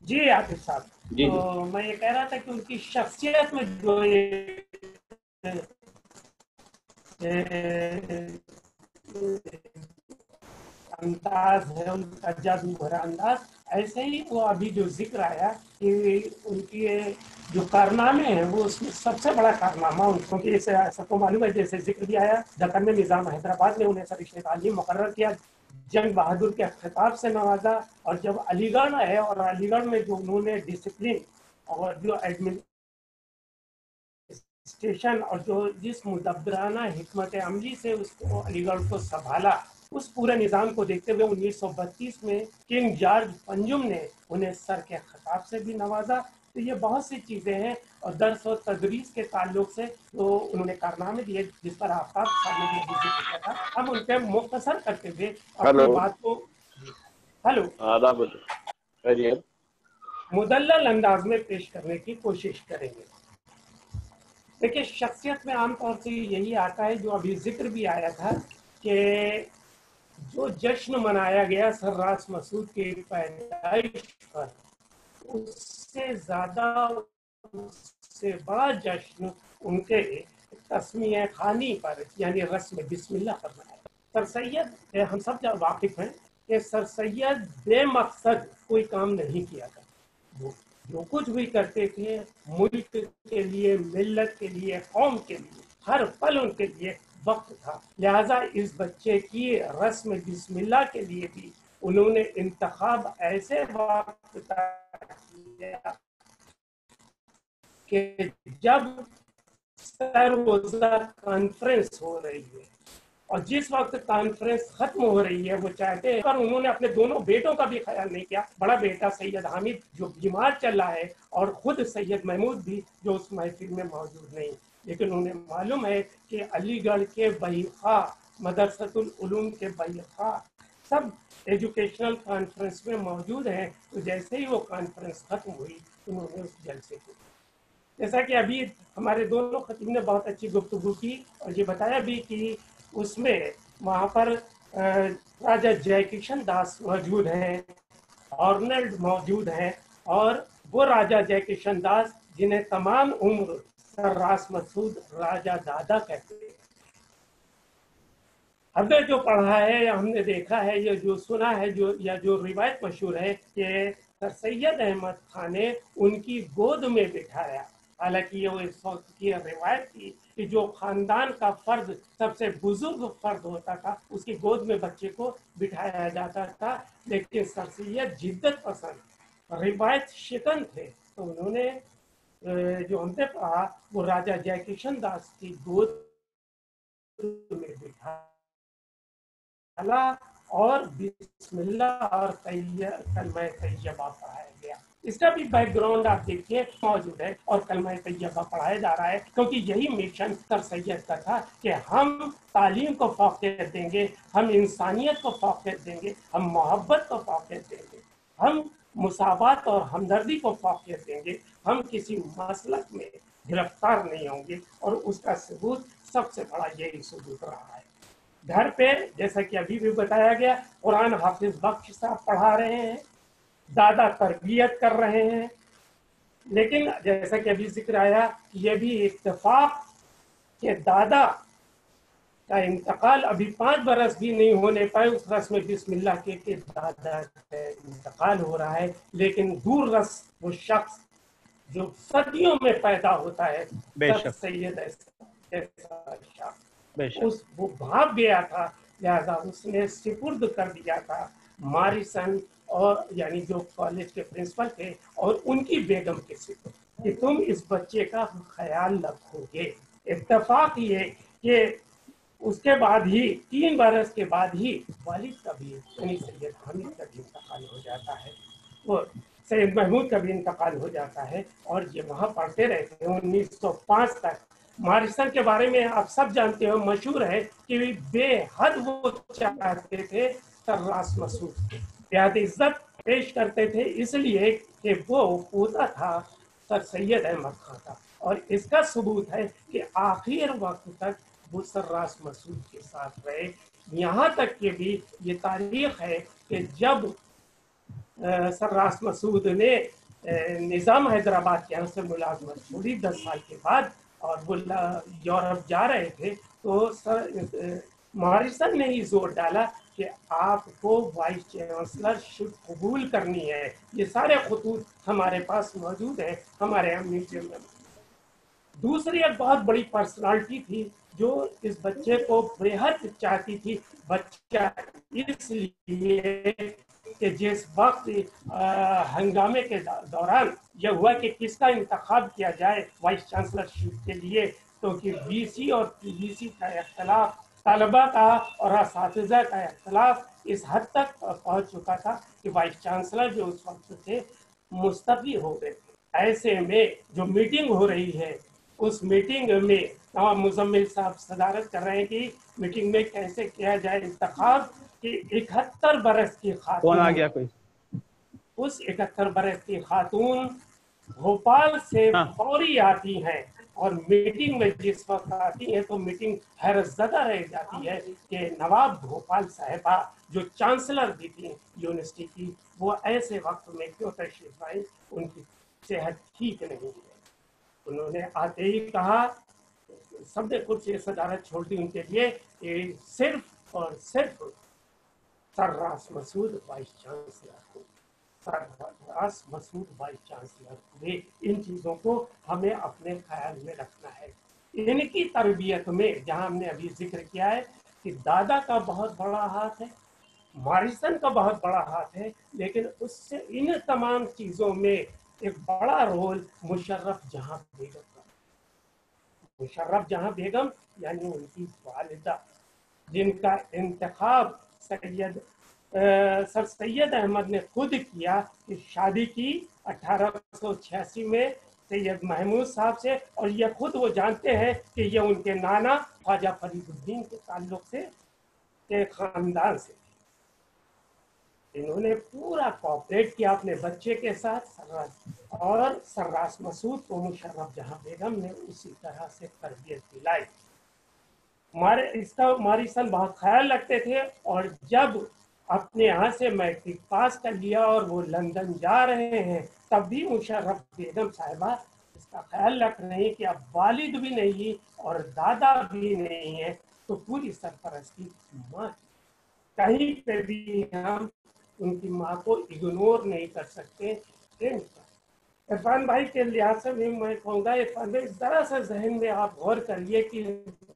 जी आतिफ साहब, तो मैं ये कह रहा था कि उनकी शख्सियत में जो ये अंदाज है, उनका जादू भरा अंदाज, ऐसे ही वो अभी जो जिक्र आया कि उनकी जो कारनामे हैं, वो उसमें सबसे बड़ा कारनामा उनको, कि सबको मालूम है, जैसे जिक्र भी आया, दक्कन में निज़ाम हैदराबाद ने उन्हें सरिश्ते तालीम मुकर्रर किया, जंग बहादुर के खिताब से नवाजा। और जब अलीगढ़ आए और अलीगढ़ में जो उन्होंने डिसिप्लिन और जो एडमिनिस्ट्रेशन और जो जिस मुदब्बराना हिकमत अमली से उसको अलीगढ़ को संभाला, उस पूरे निज़ाम को देखते हुए 1932 में किंग जॉर्ज पंजुम ने उन्हें सर के खिताब से भी नवाजा। तो ये बहुत सी चीज़ें हैं। और दर्स और तदरीस के ताल्लुक से जो उन्होंने कारनामे दिए, जिस पर आफ्ताब साहब ने भी जिक्र किया था, हम उन पर मुख्तसर करते हुए अपनी बात को मुदल्लल अंदाज में पेश करने की कोशिश करेंगे। देखिए, शख्सियत में आमतौर से यही आता है, जो अभी जिक्र भी आया था, कि जो जश्न मनाया गया सर्रास मसूद की पैदाइश पर, उससे ज़्यादा, उससे बड़ा जश्न उनके तस्मीह खानी पर यानी रस्म बिस्मिल्लाह पर मनाया। सर सैयद, हम सब जब वाकिफ हैं कि सर सैयद बेमकसद कोई काम नहीं किया करते। वो जो कुछ भी करते थे मुल्क के लिए, मिल्लत के लिए, कौम के लिए, हर पल उनके लिए वक्त था। लिहाजा इस बच्चे की रस्म बिस्मिल्लाह के लिए भी उन्होंने इंतखाब ऐसे वक्त किया कि जब सरगोज़ा कॉन्फ्रेंस हो रही है और जिस वक्त कॉन्फ्रेंस खत्म हो रही है, वो चाहते हैं, पर उन्होंने अपने दोनों बेटों का भी ख्याल नहीं किया। बड़ा बेटा सैयद हामिद जो बीमार चल रहा है और खुद सैयद महमूद भी जो उस महफिल में मौजूद नहीं, लेकिन उन्हें मालूम है कि अलीगढ़ के बहीखा, मदरसतुल उलूम के बहीखा सब एजुकेशनल कॉन्फ्रेंस में मौजूद हैं। तो जैसे ही वो कॉन्फ्रेंस खत्म हुई, उन्होंने उस जलसे को, जैसा कि अभी हमारे दोनों खतीब ने बहुत अच्छी गुफ्तगू की और ये बताया भी कि उसमें वहाँ पर राजा जयकिशन दास मौजूद हैं, आर्नल्ड मौजूद हैं, और वो राजा जयकिशन दास जिन्हें तमाम उम्र सर्रास मसूद राजा दादा कहते हैं। हमने जो पढ़ा है या हमने देखा है या जो सुना है, जो रिवायत मशहूर है कि सर सैयद अहमद खान ने उनकी गोद में बिठाया। हालांकि ये वो इस वक्त की रिवायत थी कि जो खानदान का फर्द सबसे बुजुर्ग फर्द होता था, उसकी गोद में बच्चे को बिठाया जाता था। लेकिन सर सैयद जिद्दत पसंद, रिवायत शिकन थे, तो उन्होंने जो हमने पढ़ा वो राजा जयकिशन दास की गोद में बिठाया और बिस्मिल्लाह और कलमा तैयबा पढ़ाया गया। इसका भी बैकग्राउंड आप देखिए मौजूद है और कलमा तैयबा पढ़ाया जा रहा है, क्योंकि यही मिशन सर सैयद का था कि हम तालीम को फौकियत देंगे, हम इंसानियत को फौकियत देंगे, हम मोहब्बत को फौकियत देंगे, हम मुसावात और हमदर्दी को फौकियत देंगे, हम किसी मसलक में गिरफ्तार नहीं होंगे। और उसका सबूत सबसे बड़ा यही सबूत रहा है। घर पे जैसा कि अभी भी बताया गया, कुरान हाफिज बख्श साहब पढ़ा रहे हैं, दादा तरबियत कर रहे हैं। लेकिन जैसा कि अभी जिक्र आया, ये भी इत्तेफाक कि दादा का इंतकाल अभी 5 बरस भी नहीं होने पाए उस रस्म बिस्मिल्लाह के दादा का इंतकाल हो रहा है। लेकिन दूर रस वो शख्स जो सदियों में पैदा होता है, सैयद ऐसा उस वो भाग गया था, लिहाजा उसने सिपुर्द कर दिया था मारिसन और यानी जो कॉलेज के प्रिंसिपल थे और उनकी बेगम के सिपुर्द कि तुम इस बच्चे का ख्याल रखोगे। इत्तेफाक ये कि उसके बाद ही 3 बरस के बाद ही वालिद का भी यानी सैयद हामिद का भी इंतकाल हो जाता है, वो सैयद महमूद का भी इंतकाल हो जाता है। और ये वहाँ पढ़ते रहते हैं 1905 तक। मारिसन के बारे में आप सब जानते हो, मशहूर है कि बेहद वो चाहते थे सर्रास मसूद को, बेहद इज्जत पेश करते थे, इसलिए कि वो पोता था सर सैयद अहमद खान का। और इसका सबूत है कि आखिर वक्त तक वो सर्रास मसूद के साथ रहे। यहाँ तक कि भी ये तारीख है कि जब सर्रास मसूद ने निज़ाम हैदराबाद के यहाँ से मुलाजमत छोड़ी 10 साल के बाद और वो यूरोप जा रहे थे, तो मॉरिसन ने ही जोर डाला कि आपको वाइस चांसलरशिप कबूल करनी है। ये सारे खतूत हमारे पास मौजूद है, हमारे यहाँ म्यूजियम में। दूसरी एक बहुत बड़ी पर्सनालिटी थी जो इस बच्चे को बेहद चाहती थी। बच्चा इसलिए कि जिस वक्त हंगामे के दौरान यह हुआ कि किसका इंतखाब किया जाए वाइस चांसलरशिप के लिए, क्योंकि वीसी और पीवीसी का इख्तलाफ, तलबा का और असातिज़ा का इख्तलाफ इस हद तक पहुंच चुका था कि वाइस चांसलर जो उस वक्त थे मुस्तफ़ी हो गए। ऐसे में जो मीटिंग हो रही है, उस मीटिंग में नवाब मुजम्मिल साहब सदारत कर रहे हैं कि मीटिंग में कैसे किया जाए इंतखाब कि 71 बरस की खातून, कौन आ गया कोई, उस 71 बरस की खातून भोपाल से फौरी आती हैं और मीटिंग में जिस वक्त आती है तो मीटिंग हैरतज़दा रह जाती है कि नवाब भोपाल साहिबा जो चांसलर भी थी यूनिवर्सिटी की, वो ऐसे वक्त में क्यों तशरीफ आई, उनकी सेहत ठीक नहीं है। उन्होंने आते ही कहा, सबने कुछ सदारत छोड़ दी उनके लिए, कि सिर्फ और सिर्फ सर्रास मसूद वाइस चांसलर, सर्रास मसूद वाइस चांसलर हुए। इन चीज़ों को हमें अपने ख्याल में रखना है। इनकी तरबियत में जहाँ हमने अभी जिक्र किया है कि दादा का बहुत बड़ा हाथ है, मॉरिसन का बहुत बड़ा हाथ है, लेकिन उससे इन तमाम चीज़ों में एक बड़ा रोल मुशर्रफ जहां बेगम का। मुशर्रफ जहां बेगम यानी उनकी वालिदा, जिनका इंतखाब सर सैयद अहमद ने खुद किया कि शादी की 1886 में सैयद महमूद साहब से, और ये खुद वो जानते हैं कि ये उनके नाना ख्वाजा फरीदुद्दीन के ताल्लुक से, के खानदान से। इन्होंने पूरा कोऑपरेट किया अपने बच्चे के साथ सर्रास, और सर्रास मसूद को मुशर्रफ जहां बेगम ने उसी तरह से तरबियत दिलाई। इसका मॉरिसन बहुत ख्याल रखते थे, और जब अपने यहाँ से मैट्रिक पास कर लिया और वो लंदन जा रहे हैं, तब भी मुशर्रफ बेगम साहिबा इसका ख्याल रख रहे हैं कि अब वालिद भी नहीं और दादा भी नहीं है, तो पूरी सरपरस्ती माँ की। कहीं पे भी हम उनकी माँ को इग्नोर नहीं कर सकते। इरफान भाई के लिहाज से भी मैं कहूँगा, इरफान भाई ज़रा सा जहन में आप गौर करिए कि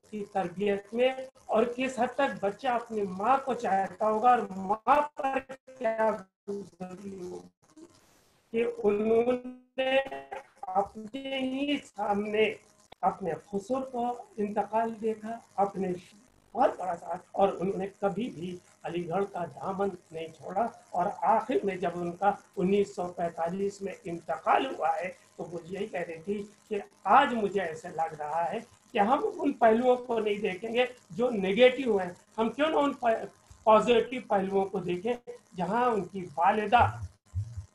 की तरबियत में और किस हद तक बच्चा अपनी माँ को चाहता होगा, और माँ पर क्या गुजरी होगी कि उन्होंने अपने ही सामने अपने खुसर को इंतकाल देखा, अपने बहुत बड़ा साथ, और उन्होंने कभी भी अलीगढ़ का दामन नहीं छोड़ा। और आखिर में जब उनका 1945 में इंतकाल हुआ है, तो वो यही कह रही थी कि आज मुझे ऐसे लग रहा है कि हम उन पहलुओं को नहीं देखेंगे जो नेगेटिव हैं, हम क्यों ना उन पॉजिटिव पहलुओं को देखें, जहां उनकी वालिदा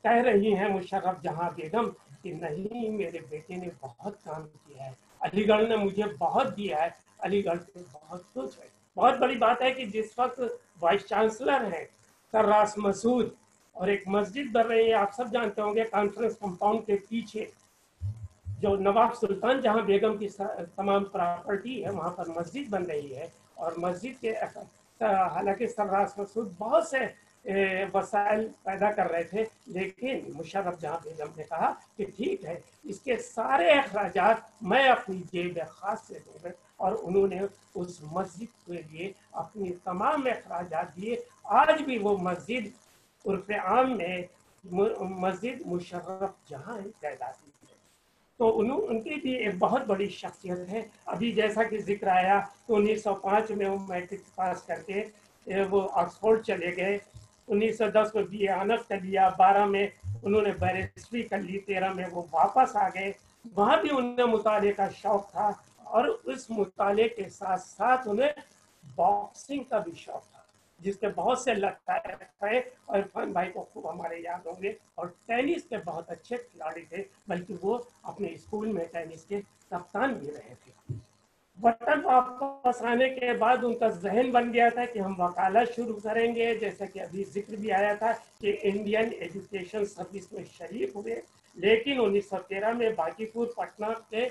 कह रही हैं मुशर्रफ जहां बेगम कि नहीं, मेरे बेटे ने बहुत काम किया है, अलीगढ़ ने मुझे बहुत दिया है, अलीगढ़ से बहुत कुछ है। बहुत बड़ी बात है कि जिस वक्त वाइस चांसलर हैं सर्रास मसूद, और एक मस्जिद बन रही है, आप सब जानते होंगे, कॉन्फ्रेंस कंपाउंड के पीछे जो नवाब सुल्तान जहां बेगम की तमाम प्रॉपर्टी है, वहां पर मस्जिद बन रही है। और मस्जिद के हालांकि सर्रास मसूद बहुत से वसाइल पैदा कर रहे थे, लेकिन मुशर्रफ जहां बेगम ने कहा कि ठीक है, इसके सारे अखराजात मैं अपनी जेब खास से दूंगा, और उन्होंने उस मस्जिद के लिए अपनी तमाम अखराजात दिए। आज भी वो मस्जिद उर्फ़ आम में मस्जिद मुशर्रफ जहां कहलाती है। तो उनकी भी एक बहुत बड़ी शख्सियत है। अभी जैसा कि जिक्र आया तो 1905 में वो मैट्रिक पास करके वो ऑक्सफोर्ड चले गए, 1910 में BA ऑनर्स कर लिया, 12 में उन्होंने बैरिस्ट्री कर ली, 13 में वो वापस आ गए। वहाँ भी उन्हें मुताले का शौक था, और उस मुताले के साथ साथ उन्हें बॉक्सिंग का भी शौक था, जिसके बहुत से लतायत है, और इरफान भाई को खूब हमारे याद होंगे। और टेनिस के बहुत अच्छे खिलाड़ी थे, बल्कि वो अपने स्कूल में टेनिस के कप्तान भी रहे थे। वतन वापस आने के बाद उनका जहन बन गया था कि हम वकालत शुरू करेंगे, जैसा कि अभी जिक्र भी आया था कि इंडियन एजुकेशन सर्विस में शरीक हुए। लेकिन 1913 में बांकीपुर पटना के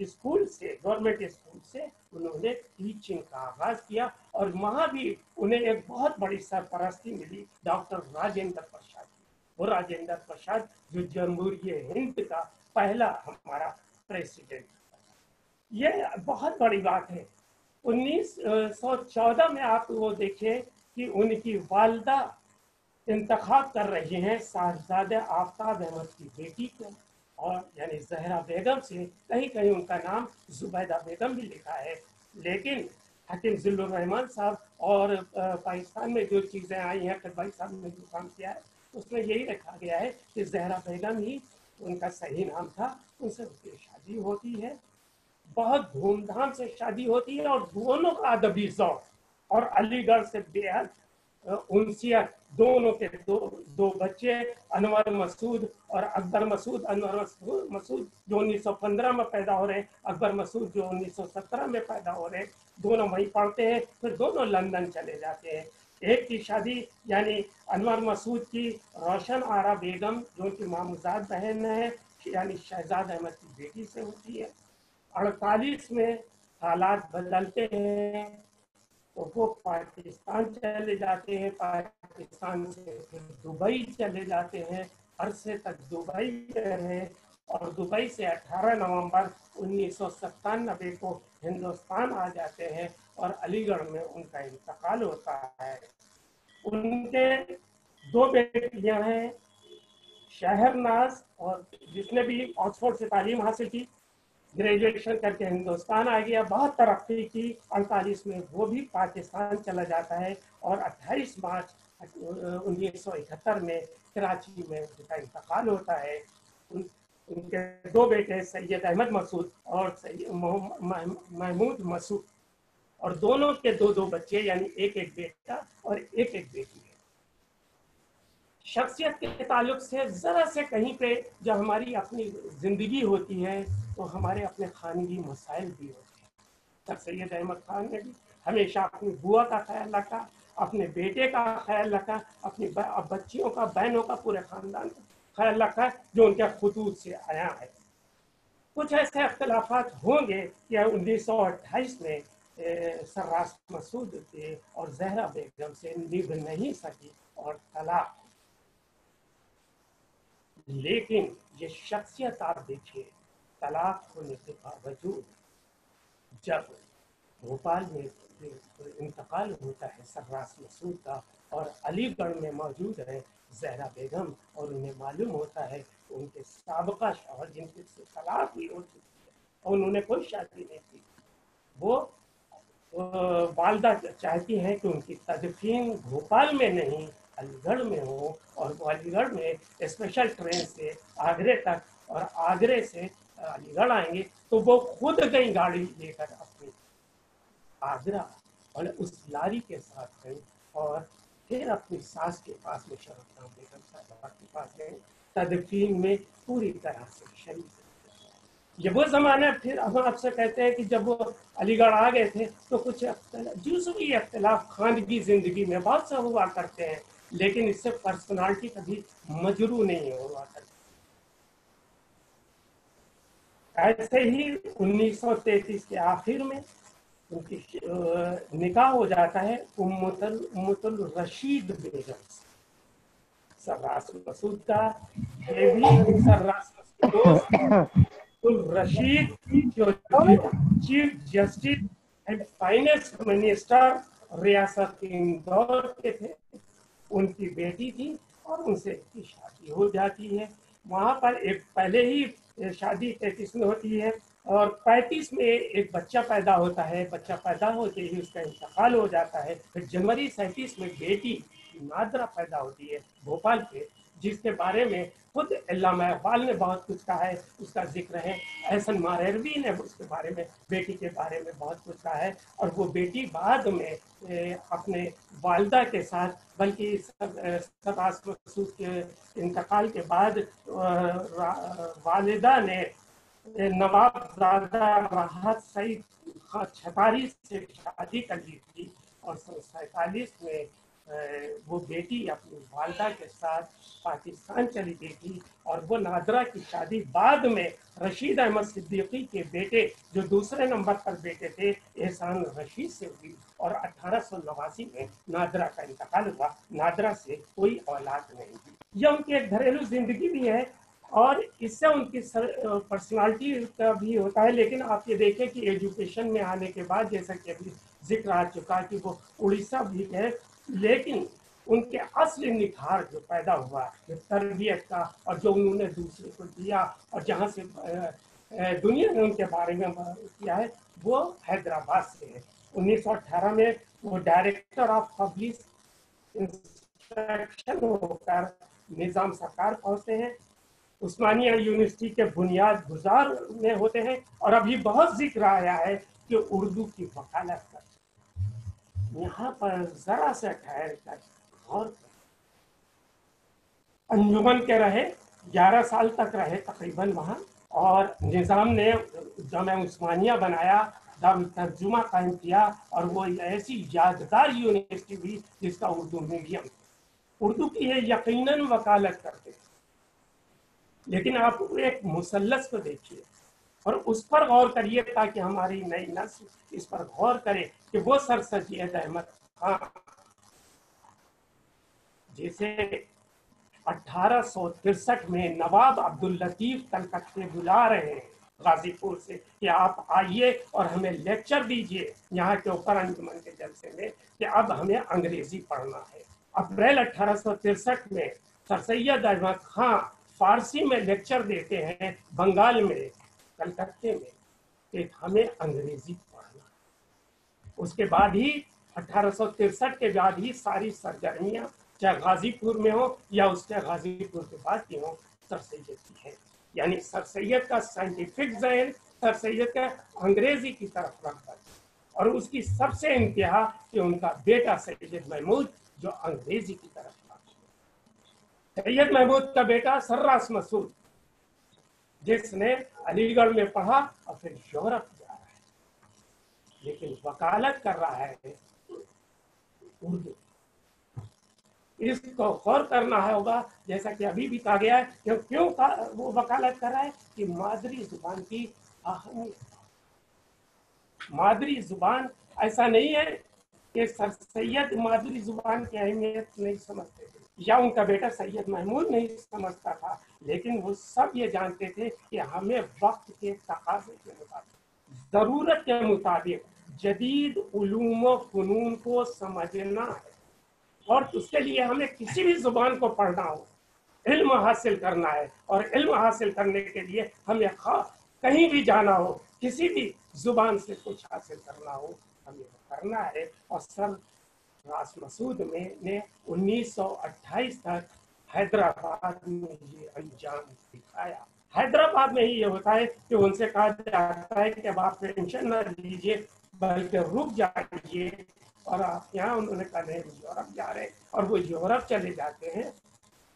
स्कूल से, गवर्नमेंट स्कूल से उन्होंने टीचिंग का आगाज किया, और वहाँ भी उन्हें एक बहुत बड़ी सरपरस्ती मिली डॉक्टर राजेंद्र प्रसाद। वो राजेंद्र प्रसाद जो जमहूरियत हिंद का पहला हमारा प्रेसिडेंट। ये बहुत बड़ी बात है 1914 में आप वो देखिए कि उनकी वालदा इंतखाब कर रही हैं साहबजादे आफ्ताब अहमद की बेटी को, और यानी जहरा बेगम से कहीं कहीं उनका नाम जुबैदा बेगम भी लिखा है। लेकिन हकीम जिल्लुर रहमान साहब और पाकिस्तान में जो चीज़ें आई हैं, फिर भाई साहब ने जो काम किया है उसमें यही रखा गया है कि जहरा बेगम ही उनका सही नाम था। उनसे उनकी शादी होती है, बहुत धूमधाम से शादी होती है, और दोनों का अदबी ज़ौक़ और अलीगढ़ से बेहद उनसियत, दोनों के दो बच्चे अनवर मसूद और अकबर मसूद। अनवर मसूद जो 1915 में पैदा हो रहे हैं, अकबर मसूद जो 1917 में पैदा हो रहे हैं, दोनों वहीं पढ़ते हैं, फिर दोनों लंदन चले जाते हैं। एक की शादी यानी अनवर मसूद की रोशन आरा बेगम जो उनकी मामूजाद बहन है यानी शहजाद अहमद की बेटी से होती है। 48 में हालात बदलते हैं तो वो पाकिस्तान चले जाते हैं, पाकिस्तान से फिर दुबई चले जाते हैं, अरसे तक दुबई में रहे, और दुबई से 18 नवंबर 1997 को हिंदुस्तान आ जाते हैं और अलीगढ़ में उनका इंतकाल होता है। उनके 2 बेटियां हैं, शहरनाज, और जिसने भी ऑक्सफोर्ड से तालीम हासिल की, ग्रेजुएशन करके हिंदुस्तान आ गया, बहुत तरक्की की। 48 में वो भी पाकिस्तान चला जाता है और 28 मार्च 1971 में कराची में उनका इंतकाल होता है। उनके 2 बेटे सैयद अहमद मसूद और महमूद मसूद, और दोनों के 2 बच्चे यानी एक बेटा और एक बेटी है। शख्सियत के ताल्लुक से ज़रा से कहीं पे जो हमारी अपनी ज़िंदगी होती है तो हमारे अपने खानगी मसाइल भी होते हैं। सर सैयद अहमद खान ने भी हमेशा अपनी बुआ का ख्याल रखा, अपने बेटे का ख्याल रखा, अपनी बच्चियों का, बहनों का, पूरे ख़ानदान का ख्याल रखा जो उनके खुतूत से आया है। कुछ ऐसे अख्तिलाफ़ात होंगे कि 1928 में सर्रास मसूद थे और जहरा बेगम से निभ नहीं सकी और तलाक। लेकिन ये शख्सियत आप देखिए, तलाक होने के बावजूद जब भोपाल में इंतकाल होता है सर्रास मसूद का और अलीगढ़ में मौजूद है जहरा बेगम, और उन्हें मालूम होता है कि उनके साबका शौहर जिनके से तलाक भी हो चुकी है और उन्होंने कोई शादी नहीं की, वो वालदा चाहती हैं कि उनकी तदफीन भोपाल में नहीं अलीगढ़ में हो, और वो अलीगढ़ में स्पेशल ट्रेन से आगरे तक और आगरे से अलीगढ़ आएंगे तो वो खुद गई गाड़ी लेकर अपनी आगरा और उस लारी के साथ गई और फिर अपनी सास के पास में शरफराम बेगम साहबा के पास गए, तदफीन में पूरी तरह से शरीक। ये वो ज़माना, फिर हम आपसे कहते हैं कि जब वो अलीगढ़ आ गए थे तो कुछ जुज़वी इख्तिलाफ खानगी ज़िंदगी में बहुत सा हुआ करते हैं, लेकिन इससे पर्सनालिटी कभी मजरू नहीं हुआ करती। ऐसे ही 1933 के आखिर में उनकी निकाह हो जाता है उम्मुतुल रशीद बेगम से, सर्रास मसूद का। ये भी सर्रास मसूद रशीद जो chief justice and finance minister रियासत इंदौर के थे, उनकी बेटी थी और उनसे की शादी हो जाती है। वहाँ पर एक पहले ही शादी 33 में होती है और 35 में एक बच्चा पैदा होता है। बच्चा पैदा होते ही उसका इंतकाल हो जाता है। फिर जनवरी 37 में बेटी नादरा पैदा होती है भोपाल के, जिसके बारे में खुद अल्लामा इकबाल ने बहुत कुछ कहा है, उसका जिक्र है। एहसन मारवी ने उसके बारे में, बेटी के बारे में बहुत कुछ कहा है। और वो बेटी बाद में अपने वालिदा के साथ, बल्कि सर्रास मसूद के इंतकाल के बाद वालिदा ने नवाबजादा राहत सईद छतारी से शादी कर ली थी और 1947 में वो बेटी अपनी वालिदा के साथ पाकिस्तान चली गई थी। और वो नादरा की शादी बाद में रशीद अहमद सिद्दीकी के बेटे, जो दूसरे नंबर पर बेटे थे, एहसान रशीद से हुई और 1889 में नादरा का इंतकाल हुआ। नादरा से कोई औलाद नहीं हुई। यह उनकी एक घरेलू जिंदगी भी है। और इससे उनकी पर्सनालिटी का भी होता है। लेकिन आप ये देखें कि एजुकेशन में आने के बाद, जैसा कि अभी जिक्र आ चुका कि वो उड़ीसा भी है, लेकिन उनके असली निखार जो पैदा हुआ है तरबियत का, और जो उन्होंने दूसरे को दिया, और जहाँ से दुनिया ने उनके बारे में किया है, वो हैदराबाद से है। 1918 में वो डायरेक्टर ऑफ पब्लिक इंस्ट्रक्शन होकर निजाम सरकार पहुंचते हैं। उस्मानिया यूनिवर्सिटी के बुनियाद गुजार में होते हैं, और अभी बहुत जिक्र आया है कि उर्दू की वकालत करते। यहाँ पर जरा से ठहर कर गौर करें। अंजुमन के रहे, 11 साल तक रहे तकरीबन वहाँ, और निज़ाम ने जामिया उस्मानिया बनाया, दारुल तर्जुमा कायम किया, और वो ऐसी यादगार यूनिवर्सिटी हुई जिसका उर्दू मीडियम, उर्दू की ये यकीनन वकालत करते। लेकिन आप एक मुसल्लस को देखिए और उस पर गौर करिए, ताकि हमारी नई नस्ल इस पर गौर करे कि वो सर सैयद अहमद खान जिसे 1863 में नवाब अब्दुल लतीफ कलकत्ते बुला रहे हैं गाजीपुर से कि आप आइए और हमें लेक्चर दीजिए यहाँ के ऊपर अंजुमन के जलसे में, कि अब हमें अंग्रेजी पढ़ना है। अप्रैल 1863 में सर सैयद अहमद खान फारसी में लेक्चर देते हैं बंगाल में, कलकत्ते में, कि हमें अंग्रेजी पढ़ना है। उसके बाद ही 1863 के बाद ही सारी सरगर्मियां, चाहे गाजीपुर में हो या उसके गाजीपुर के बाद की हो, सर सैयद की है। यानी सर सैयद का साइंटिफिक ज़हन, सर सैयद का अंग्रेजी की तरफ रखता, और उसकी सबसे इंतहा कि उनका बेटा सैयद महमूद जो अंग्रेजी की तरफ रखता। सैयद महमूद का बेटा सर्रास मसूद, जिसने अलीगढ़ में पढ़ा और फिर यूरोप जा रहा है, लेकिन वकालत कर रहा है उर्दू। इसको गौर करना होगा, जैसा कि अभी भी कहा गया है कि क्यों वो वकालत कर रहा है, कि मादरी जुबान की अहमियत। मादरी जुबान, ऐसा नहीं है कि सर सैयद मादरी जुबान की अहमियत नहीं समझते थे, या उनका बेटा सैयद महमूद नहीं समझता था, लेकिन वो सब ये जानते थे कि हमें वक्त के तकाज़े के मुताबिक, ज़रूरत के मुताबिक जदीद उलूम व फ़नून को समझना है, और उसके लिए हमें किसी भी जुबान को पढ़ना हो, इल्म हासिल करना है, और इल्म हासिल करने के लिए हमें कहीं भी जाना हो, किसी भी जुबान से कुछ हासिल करना हो, हमें करना है। और सर रास मसूद ने 1928 तक हैदराबाद में ये अंजाम दिखाया। हैदराबाद में ही ये होता है कि उनसे कहा जाता है कि अब आप पेंशन न लीजिए बल्कि रुक जाइए, और आप यहाँ, उन्होंने कहा नहीं यूरोप जा रहे हैं, और वो यूरोप चले जाते हैं।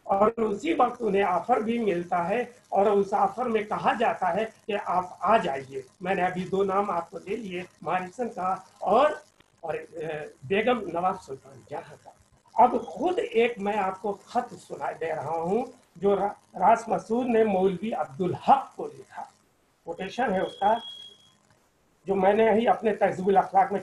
और उसी वक्त उन्हें ऑफर भी मिलता है, और उस ऑफर में कहा जाता है कि आप आ जाइए। मैंने अभी 2 नाम आपको दे लिए, मॉरिसन का और बेगम नवाब सुल्तान जहां का। अब खुद एक मैं आपको खत सुना दे रहा हूँ जो रास मसूद ने मौलवी अब्दुल हक को लिखा, कोटेशन है उसका, जो मैंने ही अपने तहज़ीबुल अखलाक में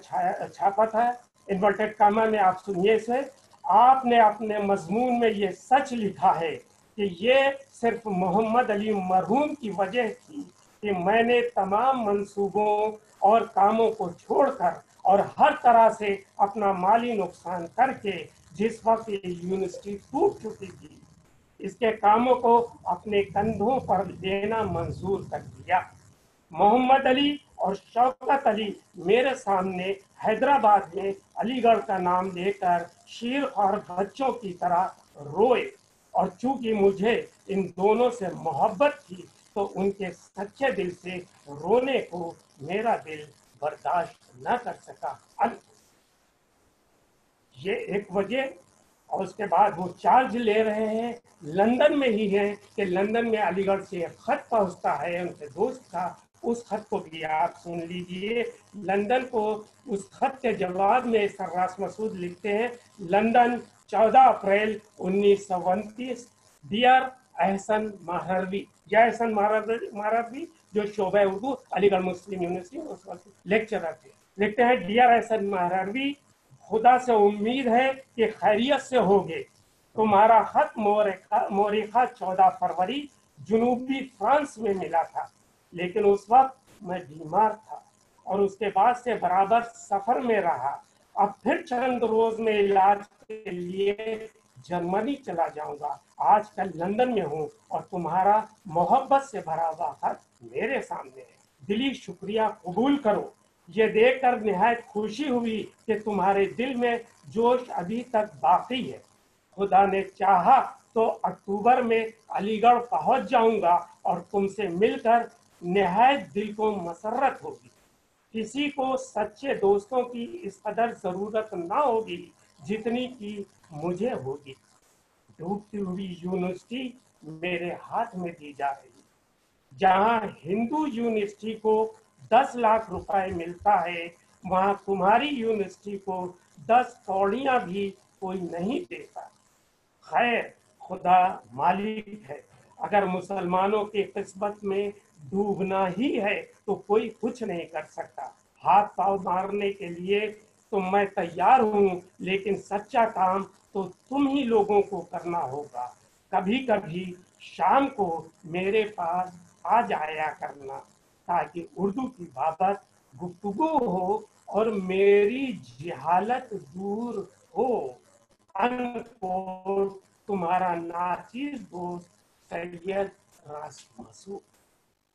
छापा था। इन्वर्टेड कामा में आप सुनिए इसे। आपने अपने मजमून में ये सच लिखा है कि ये सिर्फ मोहम्मद अली मरहूम की वजह थी कि मैंने तमाम मंसूबों और कामों को छोड़कर और हर तरह से अपना माली नुकसान करके, जिस वक्त ये यूनिवर्सिटी टूट चुकी थी, इसके कामों को अपने कंधों पर लेना मंजूर कर दिया। मोहम्मद अली और शौकत अली मेरे सामने हैदराबाद में अलीगढ़ का नाम लेकर शीर और बच्चों की तरह रोए, और चूंकि मुझे इन दोनों से मोहब्बत थी तो उनके सच्चे दिल से रोने को मेरा दिल बर्दाश्त न कर सका। ये एक वजह। और उसके बाद वो चार्ज ले रहे हैं, लंदन में ही है कि लंदन में अलीगढ़ से एक खत पहुंचता है उनके दोस्त का। उस खत को भी आप सुन लीजिए। लंदन को उस खत के जवाब में सर रास मसूद लिखते हैं, लंदन 14 अप्रैल 1929, डियर एहसन महरवी, या एहसन महरवी जो शोबा उर्दू अलीगढ़ मुस्लिम यूनिवर्सिटी में उस वक्त लेक्चरर थे, लिखते हैं, डियर एहसन महरवी, खुदा से उम्मीद है कि खैरियत से होगे। तुम्हारा खत मोरिखा 14 फरवरी जनूबी फ्रांस में मिला था, लेकिन उस वक्त मैं बीमार था और उसके बाद से बराबर सफर में रहा। अब फिर चंद रोज में इलाज के लिए जर्मनी चला जाऊंगा। आजकल लंदन में हूँ और तुम्हारा मोहब्बत से भरा हुआ खत मेरे सामने है। दिली शुक्रिया कबूल करो। ये देखकर निहायत खुशी हुई कि तुम्हारे दिल में जोश अभी तक बाकी है। खुदा ने चाहा तो अक्टूबर में अलीगढ़ पहुंच जाऊंगा और तुमसे मिलकर निहायत दिल को मसरत होगी। किसी को सच्चे दोस्तों की इस कदर जरूरत ना होगी जितनी की मुझे होगी। डूबती हुई यूनिवर्सिटी मेरे हाथ में दी जा रही है। जहां हिंदू यूनिवर्सिटी को 10 लाख रुपए मिलता है, वहां तुम्हारी यूनिवर्सिटी को 10 कौड़ियां भी कोई नहीं देता। खैर, खुदा मालिक है। अगर मुसलमानों की किस्मत में डूबना ही है तो कोई कुछ नहीं कर सकता। हाथ पांव मारने के लिए तो मैं तैयार हूँ, लेकिन सच्चा काम तो तुम ही लोगों को करना होगा। कभी कभी शाम को मेरे पास आ जाया करना ताकि उर्दू की बाबत गुफ्तगू हो और मेरी जहालत दूर हो। अनकोट, तुम्हारा नाचीज दोस्त सैयद रास मसूद।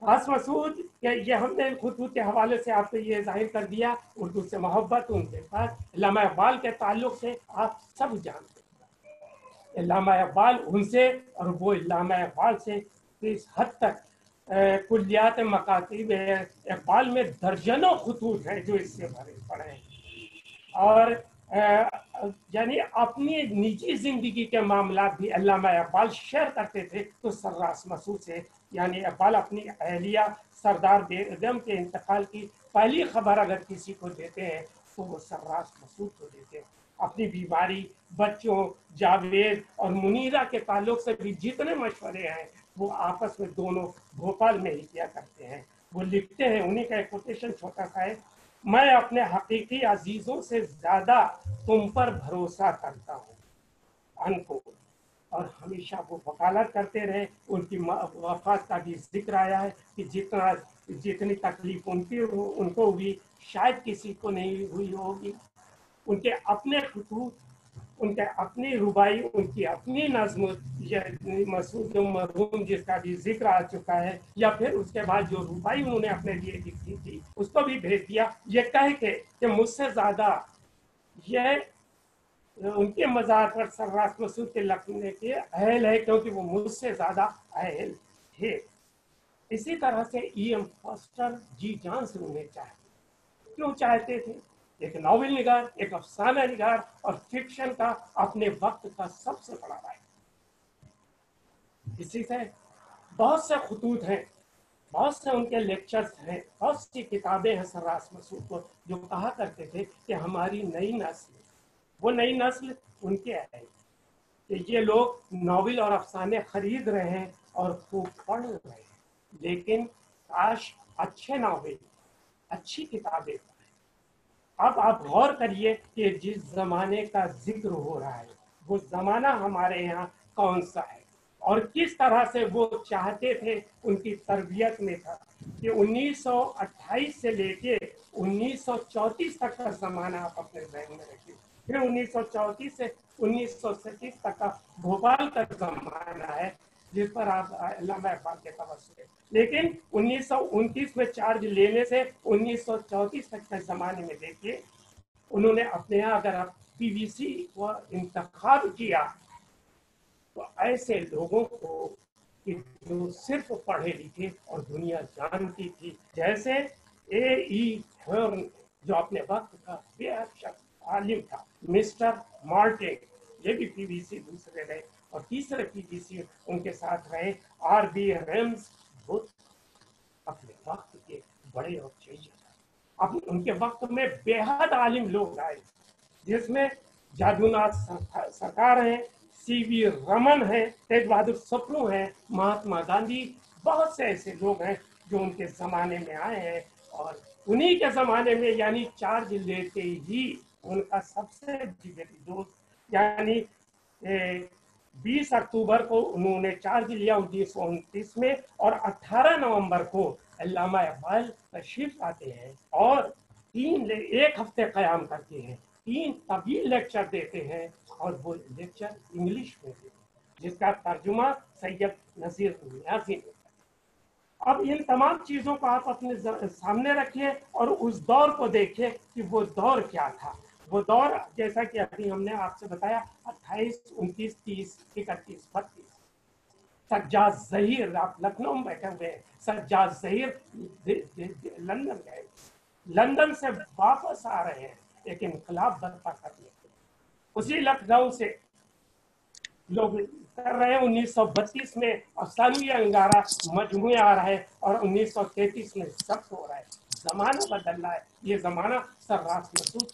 रास मसूद, ये हमने खुद के हवाले से आपको ये जाहिर कर दिया। उर्दू से मोहब्बत उनके पास, अल्लामा इकबाल के ताल्लुक से आप सब जानते हैं। अल्लामा इकबाल उनसे और वो अल्लामा इकबाल से इस हद तक कुल्लियात मकातिब इकबाल में दर्जनों खुतूत हैं जो इससे भरे पड़े हैं। और यानी अपनी निजी जिंदगी के मामला भी अल्लामा इकबाल शेयर करते थे तो सर्रास मसूद से, यानी इकबाल अपनी अहलिया सरदार बेगम के इंतकाल की पहली खबर अगर किसी को देते हैं तो वो सर्रास मसूद को देते हैं। अपनी बीमारी, बच्चों, जावेद और मुनीरा के ताल्लुक से भी जितने मशवरे हैं वो आपस में दोनों भोपाल में ही किया करते हैं। वो लिखते हैं, उन्हीं का एक कोटेशन छोटा सा है, मैं अपने हकीकी अजीजों से ज्यादा तुम पर भरोसा करता हूँ, अनकोट। और हमेशा वो वकालत करते रहे। उनकी वफात का भी जिक्र आया है कि जितनी तकलीफ उनको हुई शायद किसी को नहीं हुई होगी। उनके अपने खुतूत, उनके अपनी रुबाई, उनकी अपनी नज्म, मसूद मरहूम जिसका भी जिक्र आ चुका है, या फिर उसके बाद जो रुबाई उन्होंने अपने लिए लिखी थी उसको भी भेज दिया, ये कह के कि मुझसे ज्यादा ये उनके मज़ार पर सर्रास मसूद के लिखने के अहल है, क्योंकि वो मुझसे ज्यादा अहल थे। इसी तरह से E.M. फॉस्टर जी जान से उन्हें चाहते। क्यों चाहते थे? एक नॉवेल निगार, एक अफसाना निगार और फिक्शन का अपने वक्त का सबसे बड़ा राइटर। इसी से बहुत से खुतूत हैं, बहुत से उनके लेक्चर्स हैं, बहुत सी किताबें हैं सर्रास मसूद को, जो कहा करते थे कि हमारी नई नस्ल, वो नई नस्ल उनके है कि ये लोग नॉवेल और अफसाने खरीद रहे हैं और खूब पढ़ रहे हैं, लेकिन काश अच्छे नॉवेल, अच्छी किताबें। अब आप गौर करिए कि जिस जमाने का जिक्र हो रहा है वो जमाना हमारे यहाँ कौन सा है और किस तरह से वो चाहते थे, उनकी तरबियत में था कि 1928 से लेके 1934 तक का जमाना आप अपने जहन में रखिए। फिर 1934 से 1937 तक का भोपाल का जमाना है जिस पर आप अल्लामा इकबाल के तवज्जो, लेकिन 1929 में चार्ज लेने से 1934 तक के जमाने में देखिए, उन्होंने अपने यहाँ अगर आप PVC को इंतखाब किया तो ऐसे लोगों को कि जो सिर्फ पढ़े लिखे और दुनिया जानती थी, जैसे A.E. हर्न जो अपने वक्त का बेहद शख्स आलिम था, मिस्टर मार्टिन, ये भी PVC दूसरे रहे, और तीसरे PVC उनके साथ रहे R.B. रेम्स, बुद्ध अपने वक्त के बड़े और चेंज। अब उनके वक्त में बेहद आलिम लोग आए, जिसमें जादूनाथ सरकार हैं, C.V. रमन हैं, तेज बहादुर सप्रू हैं, महात्मा गांधी, बहुत से ऐसे लोग हैं जो उनके जमाने में आए हैं। और उन्हीं के जमाने में यानी चार्ज लेते ही उनका सबसे जिगरी दोस्त यानी 20 अक्टूबर को उन्होंने चार्ज लिया 1929 में, और 18 नवंबर को अल्लामा इकबाल तशरीफ आते हैं और एक हफ्ते क़याम करते हैं, 3 तवील लेक्चर देते हैं, और वो लेक्चर इंग्लिश में थे जिसका तर्जुमा सैयद नसीर नियाज़ी ने। अब इन तमाम चीज़ों को आप अपने सामने रखिए और उस दौर को देखिए कि वो दौर क्या था। वो दौर जैसा कि अभी हमने आपसे बताया 28, 29, 30, 31, 32। सज्जाद ज़हीर, आप लखनऊ में बैठे हुए हैं, सज्जाद ज़हीर लंदन गए, लंदन से वापस आ रहे हैं एक इनकलाब बर्पा करने के। उसी लखनऊ से लोग कर रहे हैं 1932 में अफसानवी अंगारा मजमूए आ रहा है, और 1933 में सब हो रहा है। जमाना बदल रहा है, ये जमाना सर्रास मसूद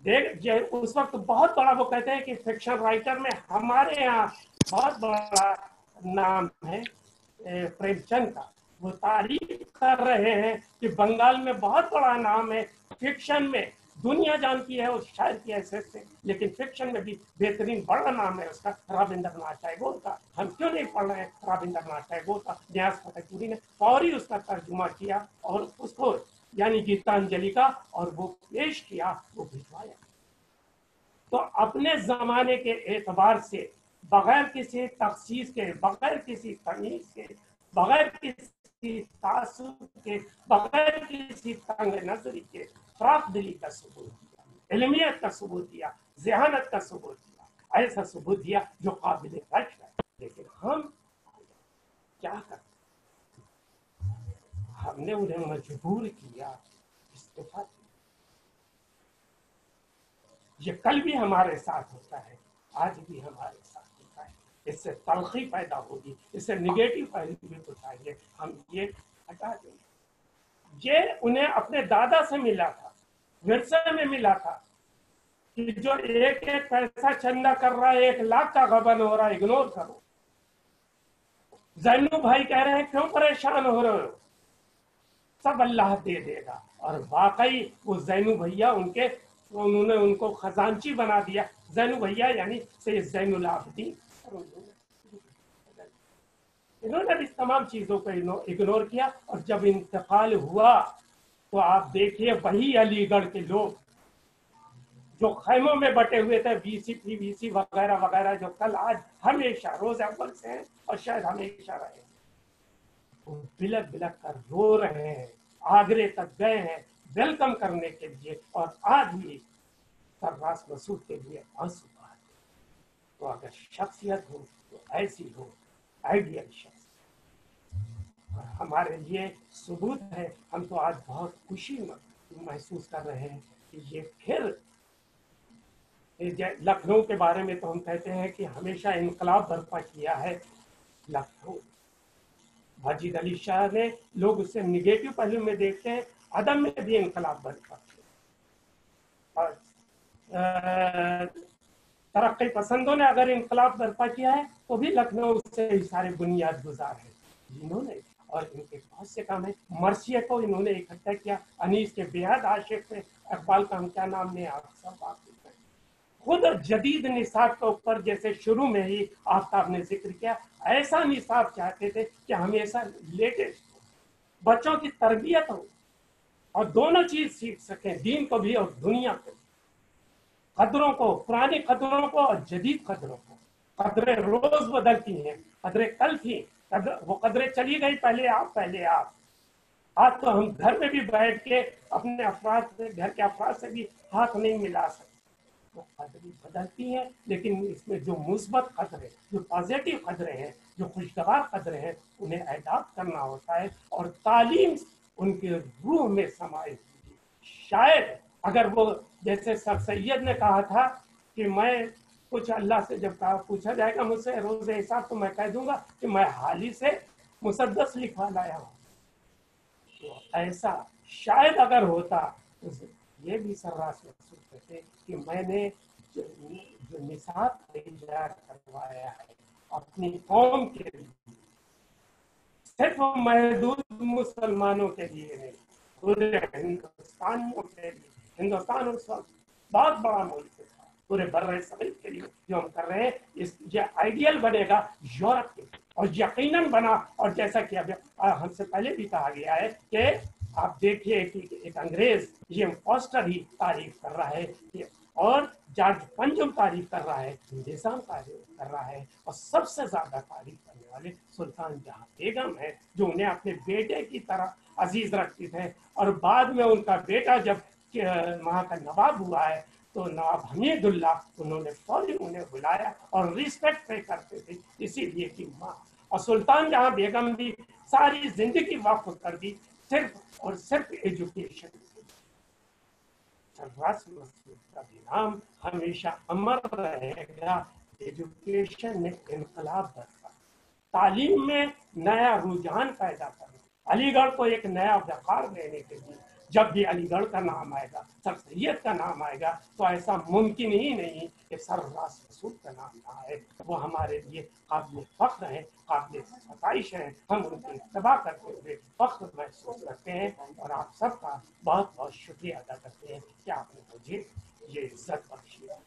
देख। उस वक्त बहुत बड़ा, वो कहते हैं कि फिक्शन राइटर में हमारे यहाँ बहुत बड़ा नाम है प्रेमचंद का। वो तारीफ कर रहे हैं कि बंगाल में बहुत बड़ा नाम है फिक्शन में, दुनिया जानती है उस शायर की हैसियत से, लेकिन फिक्शन में भी बेहतरीन बड़ा नाम है उसका, रविंद्रनाथ टैगोर का। हम क्यों नहीं पढ़ रहे हैं रविंद्रनाथ टैगोर का? न्यास फतेहपुरी ने फौरी उसका तर्जुमा किया और उसको यानी गीतांजलि का, और वो पेश किया, वो भिजवाया। तो अपने जमाने के एतबार से बगैर किसी तखसीस के, बगैर किसी तमीज के, बगैर किसी तासुब के, बगैर किसी तंग नजरी के फ्राक दिली का सबूत दिया, इल्मियत का सबूत दिया, ज़हानत का सबूत दिया, ऐसा सबूत दिया जो काबिल रश्क है। लेकिन हम क्या करते? हमने उन्हें मजबूर किया इस्तीफा दिया। ये कल भी हमारे साथ होता है, आज भी हमारे साथ होता है। इससे तलखी पैदा होगी, इससे निगेटिव पहलू भी कुछ आएंगे, हम ये हटा देंगे। ये उन्हें अपने दादा से मिला था, विरसे में मिला था कि जो एक एक पैसा चंदा कर रहा है, 1 लाख का गबन हो रहा है, इग्नोर करो। जैनू भाई कह रहे हैं क्यों परेशान हो रहे हो, सब अल्लाह दे देगा। और वाकई वो जैनू भैया उन्होंने उनको खजांची बना दिया। जैनू भैया यानी सैयद ज़ैनुल आबिदीन, इन्होंने भी तमाम चीजों को इग्नोर किया। और जब इंतकाल हुआ तो आप देखिए वही अलीगढ़ के लोग जो खैमों में बटे हुए थे, वीसी, पीवीसी वगैरह वगैरह, जो कल आज हमेशा रोज अव्वल से हैं और शायद हमेशा रहे, वो बिलक बिलक कर रो रहे हैं, आगरे तक गए हैं वेलकम करने के लिए, और आज भी सर्रास मसूद के लिए आंसू बहा। तो अगर शख्सियत हो तो ऐसी हो, आइडियल शख्स, और हमारे लिए सबूत है। हम तो आज बहुत खुशी महसूस कर रहे हैं कि ये फिर लखनऊ के बारे में तो हम कहते हैं कि हमेशा इनकलाब बर्पा किया है लखनऊ। वाजिद अली शाह ने, लोग उससे निगेटिव पहलू में देखते हैं, अदम में भी इनकलाब बर्पा किया। और तरक्की पसंदों ने अगर इनकलाब बर्पा किया है तो भी लखनऊ से ही सारे बुनियाद गुजार है जिन्होंने, और इनके बहुत से काम है। मर्सियत को इन्होंने इकट्ठा किया, अनीस के बेहद आशिक थे, इकबाल का हम क्या नाम ने आप सब बात खुद जदीद निसाब के ऊपर, जैसे शुरू में ही आफ्ताब ने जिक्र किया, ऐसा निसाब चाहते थे कि हमेशा लेटेस्ट हो, बच्चों की तरबियत हो और दोनों चीज सीख सकें, दीन को भी और दुनिया को, कदरों को, पुरानी कदरों को और जदीद कदरों को। कदरें रोज बदलती हैं, कदरें कल थी, वो कदरें चली गई, पहले आप। आज तो हम घर में भी बैठ के अपने अफराद से, घर के अफराद से भी हाथ नहीं मिला सकते। वो कदरें बदलती हैं, लेकिन इसमें जो मुस्बत कदरें, जो पॉजिटिव कदरें हैं, जो खुशगवार कदरें हैं, उन्हें अडॉप्ट करना होता है, और तालीम उनके रूह में समाई हुई। शायद अगर वो, जैसे सर सैयद ने कहा था कि मैं कुछ अल्लाह से जब पूछा जाएगा मुझसे रोज हिसाब, तो मैं कह दूंगा कि मैं हाल ही से मुसद्दस लिखवा लाया हूँ। तो ऐसा शायद अगर होता तो ये भी सर्रास महसूस करते कि मैंने जो निसाब तैयार करवाया है अपनी कौम के लिए, सिर्फ महदूद मुसलमानों के लिए नहीं, पूरे हिंदुस्तानियों के लिए। हिंदुस्तान उस वक्त बहुत बड़ा मुल्क था, पूरे बर्रे सगीर के लिए जो हम कर रहे हैं, ये आइडियल बनेगा यूरोप के, और यकीनन बना। और जैसा कि अब हमसे पहले भी कहा गया है कि आप देखिए कि एक अंग्रेज ये फॉस्टर ही तारीफ कर रहा है कि, और जॉर्ज पंजम तारीफ कर रहा है, निजाम तारीफ कर रहा है, और सबसे ज्यादा तारीफ करने वाले सुल्तान जहां बेगम है, जो उन्हें अपने बेटे की तरह अजीज रखते थे। और बाद में उनका बेटा जब वहाँ का नवाब हुआ है तो नवाब हमीदुल्ला, उन्होंने फौरी उन्हें बुलाया और रिस्पेक्ट पे करते थे, इसीलिए कि माँ। और सुल्तान जहां बेगम भी सारी जिंदगी वक्फ कर दी सिर्फ और सिर्फ एजुकेशन। सर्रास मसूद का भी नाम हमेशा अमर रहेगा। एजुकेशन ने इनकलाब बरपा, तालीम में नया रुझान पैदा करना, अलीगढ़ को एक नया वक़ार देने के लिए। जब भी अलीगढ़ का नाम आएगा, सर सैयद का नाम आएगा, तो ऐसा मुमकिन ही नहीं कि सर्रास मसूद का नाम ना आए। वो हमारे लिए काबिल फख्र है, काबिल सताइश है। हम उनकी इत्तबा करते हुए फख्र महसूस करते हैं, और आप सबका बहुत बहुत शुक्रिया अदा करते हैं कि आपने मुझे ये इज्जत बख्शी है।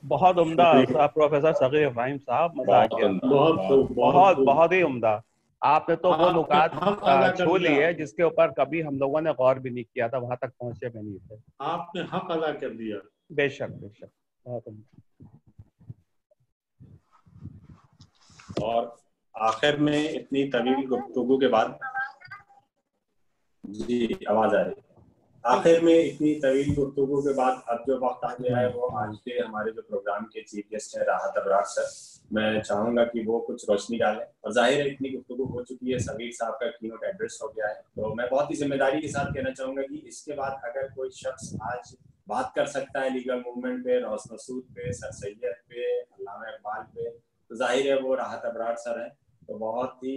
बहुत उम्दा प्रोफेसर सगीर इब्राहिम साहब, मजा आ गया, बहुत ही उम्दा। आपने तो वो नुकात छू ली है जिसके ऊपर कभी हम लोगों ने गौर भी नहीं किया था, वहां तक पहुंचे भी नहीं थे। आपने हक अदा कर दिया। बेशक बेशक, बहुत उम्दा। और आखिर में इतनी तवील गुफ्तगू के बाद, जी आवाज आ रही है, आखिर में इतनी तवील गुफ्तगू के बाद अब जो वक्त आ गया है, वो आज के हमारे जो प्रोग्राम के चीफ गेस्ट हैं राहत अबरार सर, मैं चाहूंगा कि वो कुछ रोशनी डालें। और जाहिर है इतनी गुफ्तगू हो चुकी है, सगीर साहब का कीनोट एड्रेस हो गया है, तो मैं बहुत ही जिम्मेदारी के साथ कहना चाहूंगा कि इसके बाद अगर कोई शख्स आज बात कर सकता है लीगल मूवमेंट पे, रौस मसूद पे, सर सैयद पे, अल्लामा इकबाल पे, तो जाहिर है वो राहत अबरार सर है। तो बहुत ही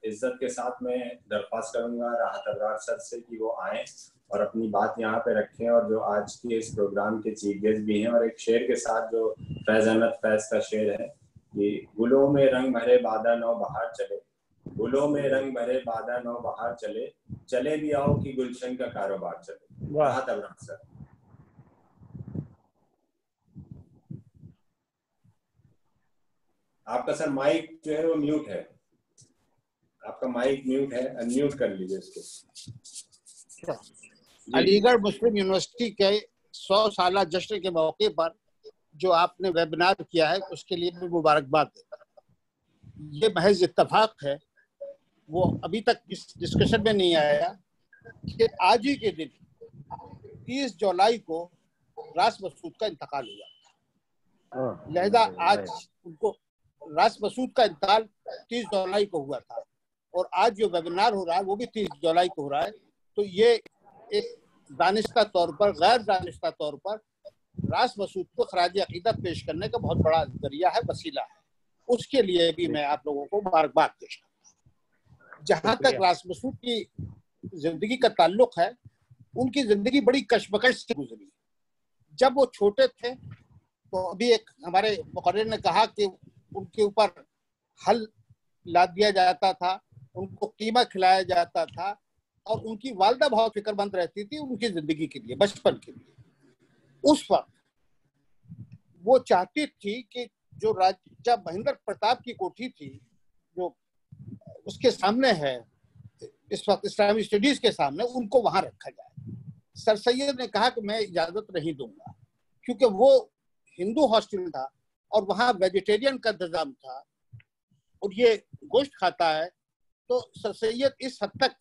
इज्जत के साथ मैं दरख्वास्त करूंगा राहत अबरार सर से कि वो आएँ और अपनी बात यहाँ पे रखें। और जो आज के इस प्रोग्राम के चीफ गेस्ट भी हैं, और एक शेर के साथ जो फैज़ अहमद फैज़ का शेर है कि गुलों में रंग भरे बादा नौ बहार चले, गुलों में रंग भरे बादा नौ बहार चले, चले भी आओ कि गुलशन का कारोबार चले। राहत अबरार सर। आपका सर माइक जो है वो म्यूट है, आपका माइक म्यूट है, अनम्यूट कर लीजिए इसको। अलीगढ़ मुस्लिम यूनिवर्सिटी के 100 साला जश्न के मौके पर जो आपने वेबिनार किया है उसके लिए भी मुबारकबाद है। ये महज इत्तेफाक है, वो अभी तक इस डिस्कशन में नहीं आया कि आज ही के दिन 30 जुलाई को रास मसूद का इंतकाल हुआ। लिहाजा आज उनको रास मसूद का इंतकाल 30 जुलाई को हुआ था, और आज जो वेबिनार हो रहा है वो भी 30 जुलाई को हो रहा है। तो ये एक दानिस्ता तौर पर, गैर दानिस्ता तौर पर रास मसूद को खराज अकीदत पेश करने का बहुत बड़ा जरिया है, वसीला है। उसके लिए भी मैं आप लोगों को मुबारकबाद पेश करता हूँ। जहाँ तक रास मसूद की जिंदगी का ताल्लुक है, उनकी जिंदगी बड़ी कशमकश से गुजरी। जब वो छोटे थे तो अभी एक हमारे मुकर्रिर ने कहा कि उनके ऊपर हल ला दिया जाता था, उनको कीमा खिलाया जाता था, और उनकी वालदा बहुत फिक्रमंद रहती थी उनकी जिंदगी के लिए, बचपन के लिए। उस वक्त वो चाहती थी कि जो राजा महेंद्र प्रताप की कोठी थी, जो उसके सामने है इस वक्त इस्लामी स्टडीज के सामने, उनको वहां रखा जाए। सर सैयद ने कहा कि मैं इजाजत नहीं दूंगा, क्योंकि वो हिंदू हॉस्टल था और वहाँ वेजिटेरियन का इंतजाम था और ये गोश्त खाता है। तो सर सैयद इस हद तक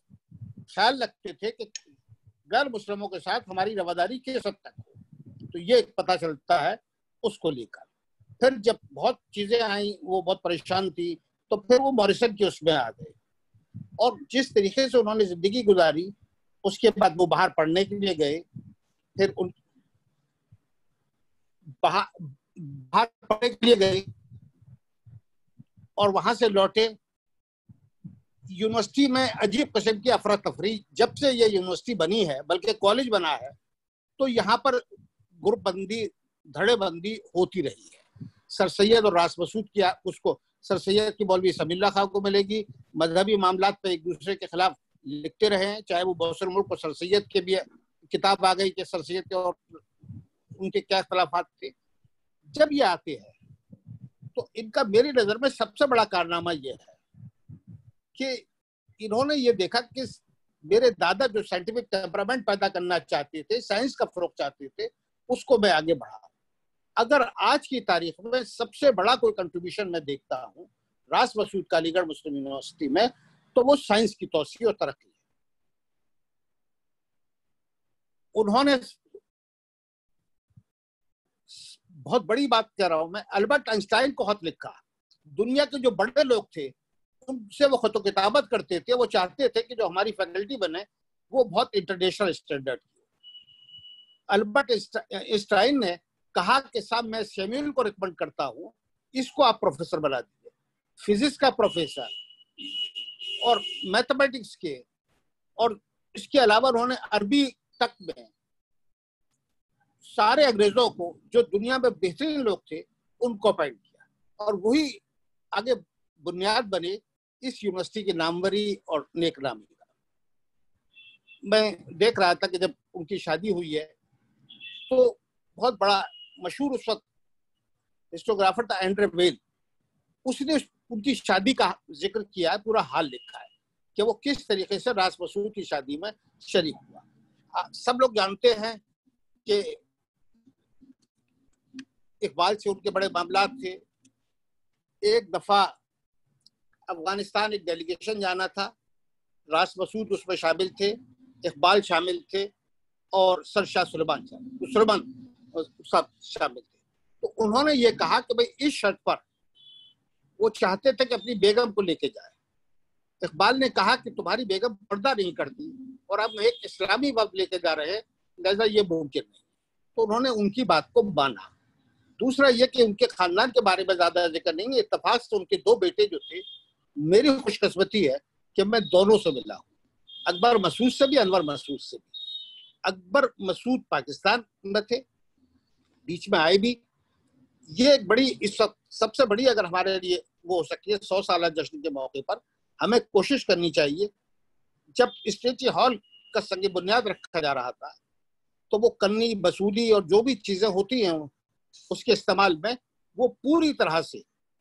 ख्याल रखते थे कि गैर मुस्लिमों के साथ हमारी रवादारी किस हद तक हो, तो ये पता चलता है उसको लेकर। फिर जब बहुत चीजें आई, वो बहुत परेशान थी, तो फिर वो मॉरिसन के उसमें आ गए, और जिस तरीके से उन्होंने जिंदगी गुजारी, उसके बाद वो बाहर पढ़ने के लिए गए, फिर उन बाहर पढ़ने के लिए गए और वहां से लौटे। यूनिवर्सिटी में अजीब किस्म की अफरा तफरी, जब से ये यूनिवर्सिटी बनी है, बल्कि कॉलेज बना है, तो यहाँ पर ग्रुप बंदी, धड़े बंदी होती रही है। सर सैयद और रास मसूद की उसको सर सैयद की मौलवी समीउल्लाह खां को मिलेगी, मजहबी मामलात पे एक दूसरे के खिलाफ लिखते रहे हैं, चाहे वो बौसर मुल्क और सर सैयद के भी किताब आ गई कि सर सैयद के और ان کے کیا اختلافات تھے. جب یہ آتے ہیں تو ان کا میری نظر میں سب سے بڑا کارنامہ یہ ہے کہ انہوں نے یہ دیکھا کہ میرے دادا جو سائنٹیفک ٹیمپرامنٹ پیدا کرنا چاہتے تھے, سائنس کا فروغ چاہتے تھے, اس کو میں آگے بڑھا. اگر آج کی تاریخ میں سب سے بڑا کوئی کنٹریبیوشن میں دیکھتا ہوں راس مسعود کا علی گڑھ مسلم یونیورسٹی میں, تو وہ سائنس کی توسیع اور ترقی ہے. انہوں نے بہت بڑی بات کہہ رہا ہوں میں, البرٹ آئنسٹائن کو خط لکھا. دنیا کے جو بڑے لوگ تھے ان سے وہ خط و کتابت کرتے تھے, وہ چاہتے تھے کہ جو ہماری فیکلٹی بنے وہ بہت انٹرنیشنل اسٹینڈرڈ کی. البرٹ آئنسٹائن نے کہا کہ صاحب میں سیمیول کو ریکمنڈ کرتا ہوں, اس کو آپ پروفیسر بنا دیجیے, فزکس کا پروفیسر اور میتھمیٹکس کے, اور اس کے علاوہ انہوں نے عربی تک میں سارے انگریزوں کو جو دنیا میں بہترین لوگ تھے ان کو اپائنٹ کیا, اور وہی آگے بنیاد بنے اس یونیورسٹی کی ناموری اور نیک نامی کا. میں دیکھ رہا تھا کہ جب ان کی شادی ہوئی ہے تو بہت بڑا مشہور اس وقت ہسٹوگرافر تھا اینڈریو ویل, اس نے ان کی شادی کا ذکر کیا ہے, پورا حال لکھا ہے کہ وہ کس طریقے سے راس مسعود کی شادی میں شریک ہوا. سب لوگ جانتے ہیں کہ اقبال سے ان کے بڑے معاملات تھے. ایک دفعہ افغانستان ایک ڈیلیگیشن جانا تھا, راس مسعود اس میں شامل تھے, اقبال شامل تھے اور سر شاہ سلیمان صاحب شامل تھے. تو انہوں نے یہ کہا کہ بھئی اس شرط پر وہ چاہتے تھے کہ اپنی بیگم کو لے کے جائے. اقبال نے کہا کہ تمہاری بیگم پردہ نہیں کرتی اور اب ایک اسلامی وقت لے کے جا رہے ہیں, لہذا یہ ممکن نہیں. تو انہوں نے ان کی بات کو مانا. دوسرا یہ کہ ان کے خاندان کے بارے میں زیادہ ذکر نہیں ہے. اتفاق سے ان کے 2 بیٹے جو تھے, میری خوش قسمتی ہے کہ میں دونوں سے ملا ہوں, اکبر مسعود سے بھی, انور مسعود سے بھی. اکبر مسعود پاکستان میں تھے, بیچ میں آئے بھی. یہ ایک بڑی اس وقت سب سے بڑی اگر ہمارے لیے وہ ہو سکتی ہے 100 سالہ جشن کے موقع پر ہمیں کوشش کرنی چاہیے. جب اسٹریچی ہال کا سنگ بنیاد رکھا جا رہا تھا تو وہ کنی بسودی اور جو بھی چیزیں ہوتی ہیں اس کے استعمال میں وہ پوری طرح سے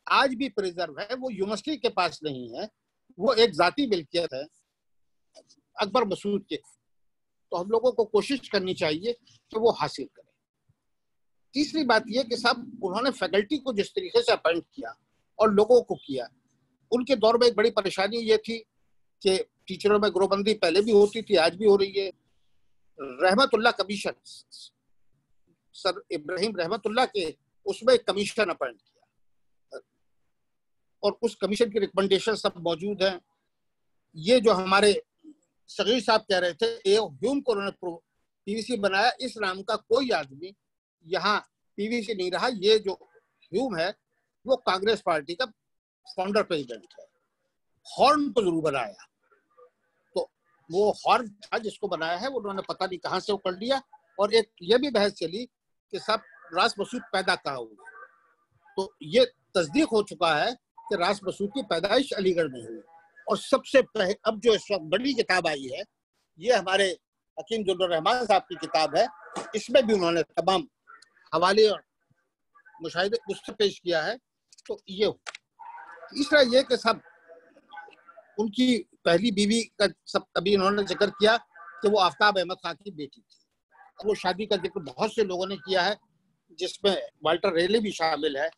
آج بھی پریزرو ہے. وہ یونیورسٹی کے پاس نہیں ہے, وہ ایک ذاتی ملکیت ہے اکبر مسعود کے. تو ہم لوگوں کو کوشش کرنی چاہیے کہ وہ حاصل کریں. تیسری بات یہ کہ صاحب انہوں نے فیکلٹی کو جس طریقے سے اپائنٹ کیا اور لوگوں کو کیا, ان کے دور میں ایک بڑی پریشانی یہ تھی کہ ٹیچروں میں گروہ بندی پہلے بھی ہوتی تھی, آج بھی ہو رہی ہے. رحمت اللہ کمیشن, سر ابراہیم رحمت اللہ کے, اس میں ایک کمیشن اپائنٹ کیا اور اس کمیشن کی ریکمنڈیشن سب موجود ہیں. یہ جو ہمارے صغیر صاحب کہہ رہے تھے ہیوم کو انہوں نے پی وی سی بنایا, اس نام کا کوئی آدمی یہاں پی وی سی نہیں رہا. یہ جو ہیوم ہے وہ کانگریس پارٹی کا فاؤنڈر پریزیڈنٹ ہے. ہارن کو ضرور بنایا, تو وہ ہارن تھا جس کو بنایا ہے, انہوں نے پتہ نہیں کہاں سے وہ کر لیا. اور ایک یہ بھی بحث چلی کہ صاحب راس مسعود پیدا کہاں ہوئے, تو یہ تصدیق ہو چکا ہے کہ راس مسعود کی پیدائش علی گڑھ میں ہوئی. اور سب سے اب جو اس وقت بڑی کتاب آئی ہے یہ ہمارے حکیم جلد الرحمان صاحب کی کتاب ہے, اس میں بھی انہوں نے تمام حوالے اور مشاہدے اس سے پیش کیا ہے. تو یہ تیسرا یہ کہ سب ان کی پہلی بیوی کا سب ابھی انہوں نے ذکر کیا کہ وہ آفتاب احمد خان کی بیٹی تھی. وہ شادی کا ذکر بہت سے لوگوں نے کیا ہے جس میں والٹر ریلے بھی شامل ہے.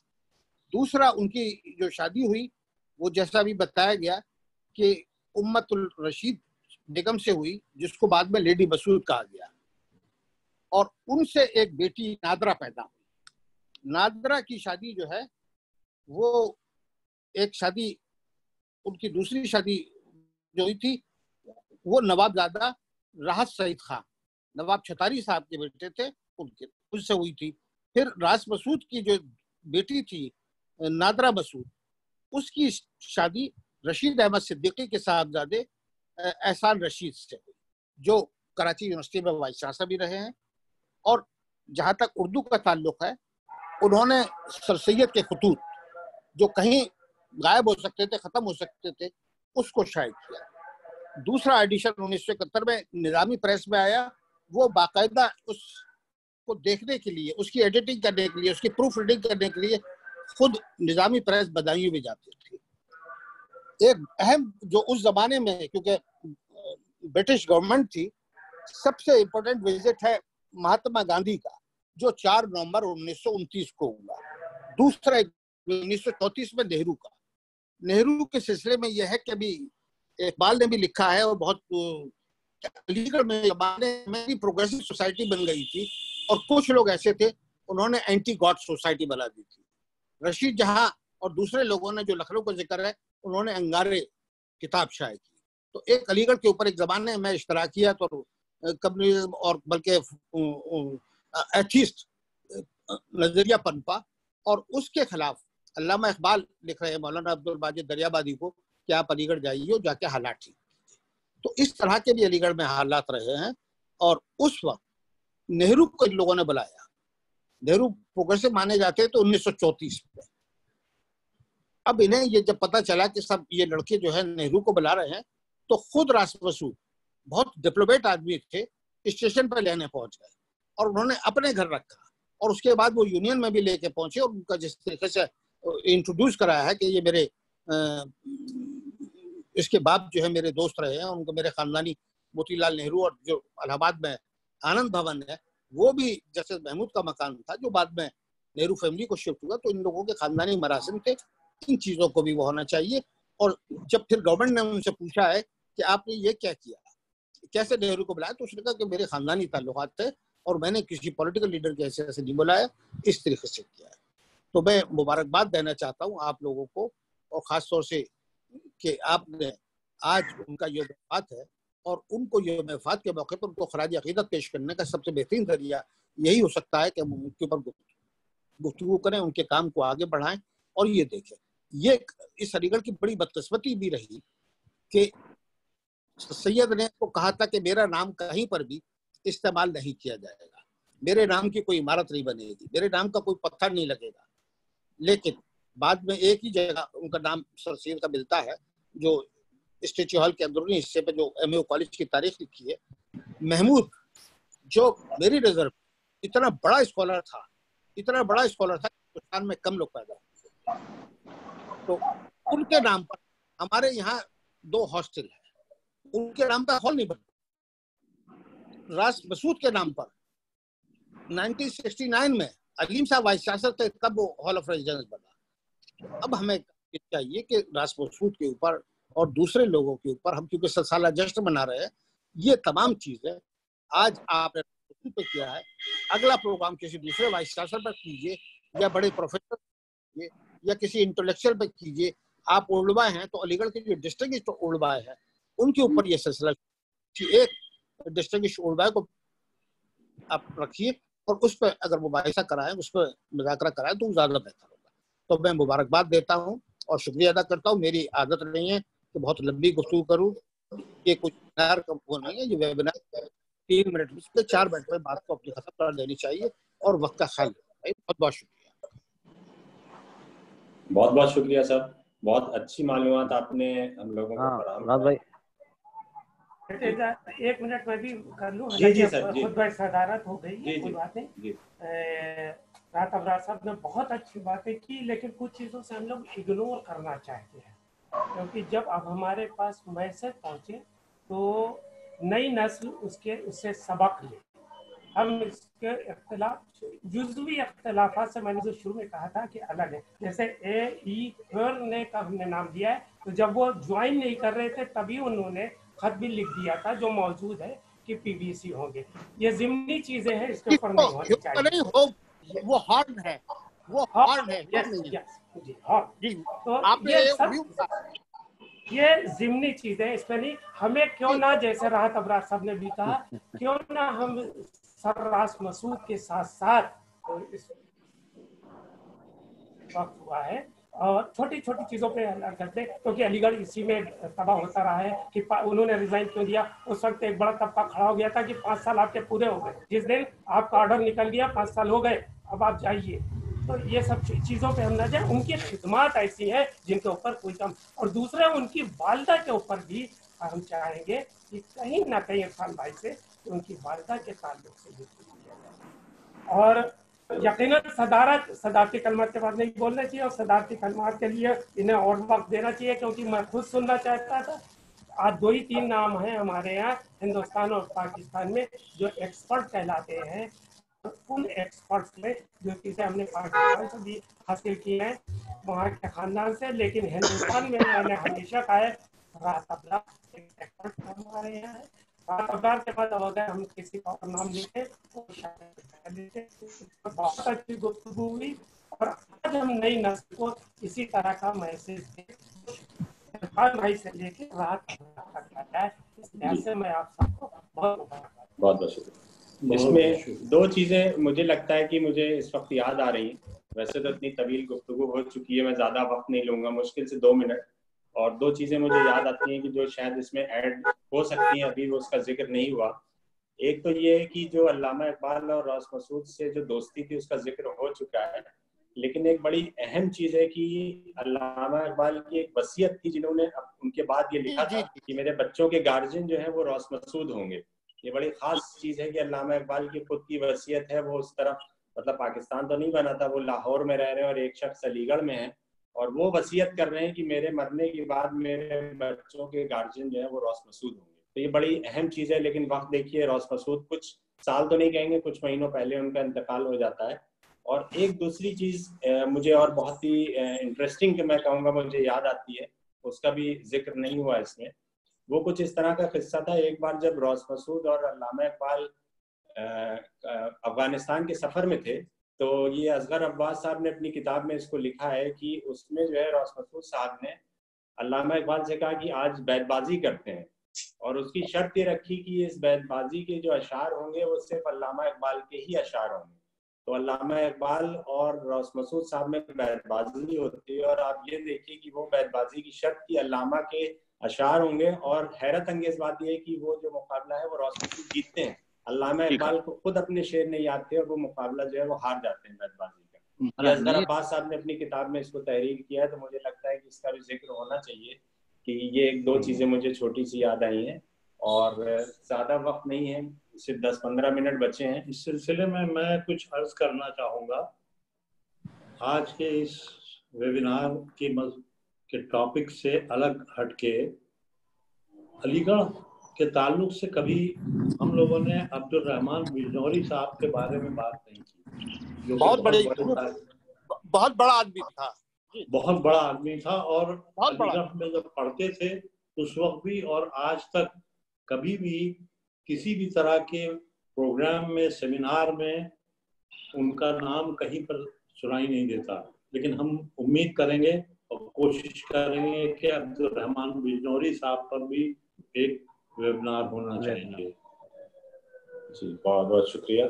دوسرا ان کی جو شادی ہوئی وہ جیسا بھی بتایا گیا کہ امت الرشید بیگم سے ہوئی, جس کو بعد میں لیڈی مسعود کہا گیا, اور ان سے ایک بیٹی نادرہ پیدا ہوئی. نادرہ کی شادی جو ہے وہ ایک شادی, ان کی دوسری شادی جو ہوئی تھی وہ نواب زادہ راحت سعید خان, نواب چھتاری صاحب کے بیٹے تھے, ان سے ہوئی تھی. پھر راس مسعود کی جو بیٹی تھی نادرہ مسعود, اس کی شادی رشید احمد صدیقی کے صاحبزادے احسان رشید سے ہوئی, جو کراچی یونیورسٹی میں وائس چانسلر بھی رہے ہیں. اور جہاں تک اردو کا تعلق ہے, انہوں نے سر سید کے خطوط جو کہیں غائب ہو سکتے تھے, ختم ہو سکتے تھے, اس کو شائع کیا. دوسرا ایڈیشن 1971 میں نظامی پریس میں آیا, وہ باقاعدہ اس کو دیکھنے کے لیے, اس کی ایڈیٹنگ کرنے کے لیے, اس کی پروف ریڈنگ کرنے کے لیے خود نظامی پریس بدایوں بھی جاتی تھی. ایک اہم جو اس زمانے میں, کیونکہ برٹش گورنمنٹ تھی, سب سے امپورٹنٹ وزٹ ہے مہاتما گاندھی کا, جو 4 نومبر 1929 کو ہوا. دوسرا 1934 میں نہرو کا. نہرو کے سلسلے میں یہ ہے کہ ابھی اقبال نے بھی لکھا ہے, اور بہت علی گڑھ میں زمانے میں بھی پروگریسو سوسائٹی بن گئی تھی, اور کچھ لوگ ایسے تھے انہوں نے اینٹی گاڈ سوسائٹی بنا دی تھی. رشید جہاں اور دوسرے لوگوں نے, جو لکھنؤ کا ذکر ہے, انہوں نے انگارے کتاب شائع کی. تو ایک علی گڑھ کے اوپر ایک زمانے میں اشتراکیت اور کمیونزم اور بلکہ ایتھیسٹ نظریہ پنپا, اور اس کے خلاف علامہ اقبال لکھ رہے ہیں مولانا عبد الباجد دریابادی کو کہ آپ علی گڑھ جائیے اور جا کے حالات ٹھیک. تو اس طرح کے بھی علی گڑھ میں حالات رہے ہیں. اور اس وقت نہرو کو ان لوگوں نے بلایا. نہرو پروگریسو مانے جاتے تو 1934 میں. اب انہیں یہ جب پتا چلا کہ سب یہ لڑکے جو ہے نہرو کو بلا رہے ہیں, تو خود راس مسعود, بہت ڈپلومیٹ آدمی تھے, اسٹیشن پر لینے پہنچ گئے اور انہوں نے اپنے گھر رکھا. اور اس کے بعد وہ یونین میں بھی لے کے پہنچے, اور ان کا جس طریقے سے انٹروڈیوس کرایا ہے کہ یہ میرے اس کے باپ جو ہے میرے دوست رہے ہیں, ان کو میرے خاندانی موتی لال نہرو, اور جو الہ آباد میں آنند بھون ہے وہ بھی جسٹس محمود کا مکان تھا جو بعد میں نہرو فیملی کو شفٹ ہوا. تو ان لوگوں کے خاندانی مراسم تھے, ان چیزوں کو بھی وہ ہونا چاہیے. اور جب پھر گورنمنٹ نے ان سے پوچھا ہے کہ آپ نے یہ کیا کیا, کیسے نہرو کو بلایا, تو اس نے کہا کہ میرے خاندانی تعلقات تھے اور میں نے کسی پولیٹیکل لیڈر کے حیثیت سے نہیں بلایا, اس طریقے سے کیا ہے. تو میں مبارکباد دینا چاہتا ہوں آپ لوگوں کو, اور خاص طور سے کہ آپ نے آج ان کا یوم وفات ہے, اور ان کو یوم وفات کے موقع پر ان کو خراج عقیدت پیش کرنے کا سب سے بہترین ذریعہ یہی ہو سکتا ہے کہ ہم ان کے اوپر گفتگو کریں, ان کے کام کو آگے بڑھائیں. اور یہ دیکھیں, یہ اس علی گڑھ کی بڑی بدقسمتی بھی رہی کہ سید نے تو کہا تھا کہ میرا نام کہیں پر بھی استعمال نہیں کیا جائے گا, میرے نام کی کوئی عمارت نہیں بنے گی, میرے نام کا کوئی پتھر نہیں لگے گا. لیکن بعد میں ایک ہی جگہ ان کا نام سر سید کا ملتا ہے, جو اسٹیچو ہال کے اندرونی حصے پہ جو ایم اے کالج کی تاریخ لکھی ہے. محمود جو میری نظر اتنا بڑا اسکالر تھا, اتنا بڑا اسکالر تھا کہ ہندوستان میں کم لوگ پیدا ہوئے. تو ان کے نام پر ہمارے یہاں 2 ہاسٹل ہیں, ان کے نام پر ہال نہیں بنا. راس مسعود کے نام پر 1969 میں علیم صاحب وائس چانسلر تھے, تب وہ ہال آف ریزیڈنس بنا. اب ہمیں چاہیے کہ راس مسعود کے اوپر اور دوسرے لوگوں کے اوپر ہم کیونکہ 7 سالہ جشن منا رہے ہیں, یہ تمام چیزیں آج آپ نے پہ کیا ہے, اگلا پروگرام کسی دوسرے وائس چانسلر پر کیجیے, یا بڑے پروفیسر کیجیے, یا کسی انٹلیکچوئل پہ کیجیے. آپ علماء ہیں تو علی گڑھ کے جو ڈسٹنگشڈ علماء ہیں ان کے اوپر یہ سلسلہ, ایک ڈسٹنگشڈ علماء کو آپ رکھیے اور اس پہ اگر مباحثہ کرائیں, اس پہ مذاکرہ کرائیں تو زیادہ بہتر ہوگا. تو میں مبارکباد دیتا ہوں اور شکریہ ادا کرتا ہوں. میری عادت نہیں ہے کہ بہت لمبی گفتگو کروں, یہ کچھ ویبینار کا وہ نہیں ہے. یہ ویبینار 3 منٹ میں 4 منٹ میں بات کو اپنی ختم کر دینی چاہیے, اور وقت کا خیال رکھنا. بہت بہت شکریہ. بہت بہت شکریہ سر, بہت اچھی معلومات آپ نے ہم لوگوں کو فراہم. 1 منٹ میں بھی کر لوں. جی سر, جی خود صدارت ہو گئی ہے, کوئی بات نہیں. راحت ابرار صاحب نے بہت اچھی باتیں کی, لیکن کچھ چیزوں سے ہم لوگ اگنور کرنا چاہتے ہیں, کیونکہ جب اب ہمارے پاس میسج پہنچے تو نئی نسل اس سے سبق لے. ہم اس کے اختلاف جزوی اختلافات سے, میں نے جو شروع میں کہا تھا کہ الگ ہے, جیسے اے ای نے کا ہم نے نام دیا ہے, تو جب وہ جوائن نہیں کر رہے تھے تبھی انہوں نے خط بھی لکھ دیا تھا جو موجود ہے کہ پی بی سی ہوں گے. یہ ضمنی چیزیں ہیں, اس کے اوپر نہیں ہونی چاہیے. وہ ہارڈ ہے, وہ ہارڈ ہے. جی ہاں, تو یہ ضمنی چیزیں, اس پہ نہیں. ہمیں کیوں نہ, جیسے راحت ابرار صاحب نے بھی کہا, کیوں نہ ہم سر راس مسعود کے ساتھ ساتھ اس وقت ہوا ہے اور چھوٹی چھوٹی چیزوں پہ کرتے, کیونکہ علی گڑھ اسی میں تباہ ہوتا رہا ہے کہ انہوں نے ریزائن کیوں دیا. اس وقت ایک بڑا طبقہ کھڑا ہو گیا تھا کہ 5 سال آپ کے پورے ہو گئے, جس دن آپ کا آرڈر نکل گیا 5 سال ہو گئے, اب آپ جائیے. تو یہ سب چیزوں پہ ہم نہ جائیں. ان کی خدمات ایسی ہیں جن کے اوپر کوئی کم. اور دوسرا ان کی والدہ کے اوپر بھی ہم چاہیں گے کہ کہیں نہ کہیں عرفان بھائی سے ان کی والدہ کے تعلق سے بھی کیا جائے. اور यकीनन सदारती कलमात के बाद नहीं बोलना चाहिए, और सदारती कलमात के लिए इन्हें और वक्त देना चाहिए, क्योंकि मैं खुद सुनना चाहता था। आज 2 ही 3 नाम हैं हमारे यहाँ हिंदुस्तान और पाकिस्तान में जो एक्सपर्ट कहलाते हैं। उन एक्सपर्ट्स में जो चीज़ें हमने पाकिस्तान से भी हासिल की हैं वहाँ के ख़ानदान से, लेकिन हिंदुस्तान में मैंने हमेशा कहा है राहत अब्दार एक एक्सपर्ट हमारे यहाँ है। राहत अब्दार के बाद अब अगर हम किसी का और नाम लेते तो शायद बहुत अच्छी गुफ्तगू हुई, और आज हम नई नस्ल को इसी तरह का मैसेज दें भाई से लेके राहत करता है। इस लिहाज से मैं आप सबको बहुत बहुत शुक्रिया। इसमें 2 चीज़ें मुझे लगता है कि मुझे इस वक्त याद आ रही हैं। वैसे तो इतनी तवील गुफ्तगू हो चुकी है, मैं ज़्यादा वक्त नहीं लूँगा, मुश्किल से 2 मिनट। और 2 चीज़ें मुझे याद आती हैं कि जो शायद इसमें ऐड हो सकती हैं, अभी वो उसका जिक्र नहीं हुआ। एक तो ये है कि जो अल्लामा इकबाल और रॉस मसूद से जो दोस्ती थी उसका जिक्र हो चुका है, लेकिन एक बड़ी अहम चीज़ है कि अल्लामा इकबाल की एक वसीयत थी जिन्होंने उनके बाद ये लिखा था कि मेरे बच्चों के गार्जियन जो है वो रॉस मसूद होंगे। ये बड़ी ख़ास चीज़ है कि अल्लामा इकबाल की खुद की वसीयत है, वो उस तरफ मतलब पाकिस्तान तो नहीं बना था, वो लाहौर में रह रहे हैं और एक शख्स अलीगढ़ में है, और वो वसीयत कर रहे हैं कि मेरे मरने के बाद मेरे बच्चों के गार्जियन जो है वो रॉस मसूद होंगे। तो ये बड़ी अहम चीज़ है। लेकिन वक्त देखिए, रॉस मसूद कुछ साल तो नहीं कहेंगे, कुछ महीनों पहले उनका इंतकाल हो जाता है। और एक दूसरी चीज़ मुझे और बहुत ही इंटरेस्टिंग कि मैं कहूँगा मुझे याद आती है, उसका भी जिक्र नहीं हुआ इसमें। वो कुछ इस तरह का किस्सा था। एक बार जब रॉस मसूद और अल्लामा इकबाल अफगानिस्तान के सफ़र में थे, तो ये असगर अब्बास साहब ने अपनी किताब में इसको लिखा है कि उसमें जो है रॉस मसूद साहब ने अल्लामा इकबाल से कहा कि आज बैतबाजी करते हैं, और उसकी शर्त ये रखी कि इस बैतबाजी के जो अशार होंगे वो सिर्फ अल्लामा इकबाल के ही अशार होंगे। तो अल्लामा इकबाल और रॉस मसूद साहब में बैतबाजी होती है, और आप ये देखिए कि वो बैतबाजी की शर्त की अल्लामा के अशार होंगे। और हैरत अंगेज बात यह है कि वो जो मुकाबला है वो रॉस मसूद जीतते हैं, अल्लामा इकबाल को खुद अपने शेर नहीं याद थे, और वो मुकाबला जो है वो हार जाते हैं बैतबाजी का। असगर अब्बास साहब ने अपनी किताब में इसको तहरीर किया है, तो मुझे लगता है कि इसका भी जिक्र होना चाहिए कि ये 1-2 चीज़ें मुझे छोटी सी याद आई हैं, और ज़्यादा वक्त नहीं है, सिर्फ 10-15 मिनट बचे हैं। इस सिलसिले में मैं कुछ अर्ज करना चाहूँगा। आज के इस वेबिनार के टॉपिक से अलग हटके अलीगढ़ के ताल्लुक से कभी हम लोगों ने अब्दुल रहमान बिजनौरी साहब के बारे में बात नहीं की, जो बहुत बड़ा आदमी था, बहुत बड़ा आदमी था, और अलीगढ़ में जब पढ़ते थे उस वक्त भी और आज तक कभी भी किसी भी तरह के प्रोग्राम में, सेमिनार में उनका नाम कहीं पर सुनाई नहीं देता। लेकिन हम उम्मीद करेंगे और कोशिश करेंगे कि अब्दुल रहमान बिजनौरी साहब पर भी एक वेबिनार होना चाहिए। जी बहुत बहुत शुक्रिया।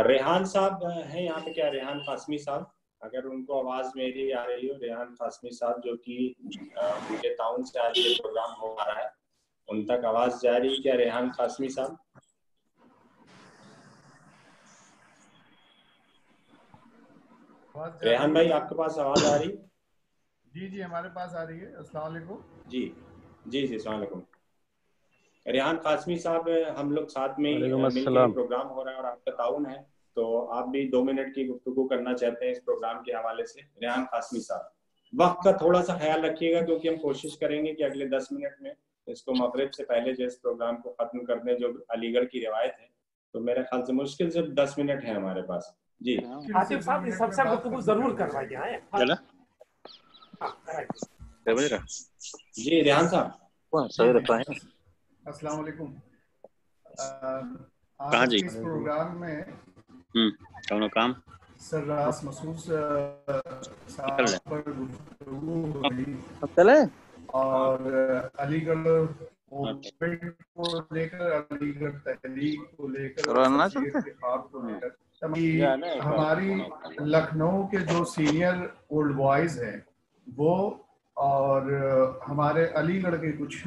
रेहान साहब हैं यहाँ पे क्या? रेहान कासमी साहब, अगर उनको आवाज़ मेरी आ रही हो। रेहान कासमी साहब जो कि उनके ताउन से आज ये प्रोग्राम हो रहा है, उन तक आवाज़ जा रही है क्या? रेहान कासमी साहब, रेहान भाई आपके पास आवाज़ आ रही? जी हमारे पास आ रही है। अस्सलाम वालेकुम। जी अस्सलाम वालेकुम। रेहान कासमी साहब, हम लोग साथ में मिलकर प्रोग्राम हो रहा है और आपका ताउन है, तो आप भी 2 मिनट की गुफ्तगू करना चाहते हैं इस प्रोग्राम के हवाले से। रेहान कासमी साहब, वक्त का थोड़ा सा ख्याल रखिएगा, क्योंकि हम कोशिश करेंगे कि अगले 10 मिनट में इसको मगरिब से पहले जो इस प्रोग्राम को खत्म कर दें, जो अलीगढ़ की रिवायत है। तो मेरे ख्याल से मुश्किल से 10 मिनट है हमारे पास। जी आसिफ साहब, इस सबसे गुफ्तगू जरूर करवाइए। जी रेहान साहब, अस्सलाम वालेकुम। आज इस प्रोग्राम में काम सर रास मसूद साहब पर गुफ्तगू चले और अलीगढ़ ओपन को लेकर, अलीगढ़ तहरीक को लेकर, हमारी लखनऊ के जो सीनियर ओल्ड बॉयज हैं वो, और हमारे अलीगढ़ के कुछ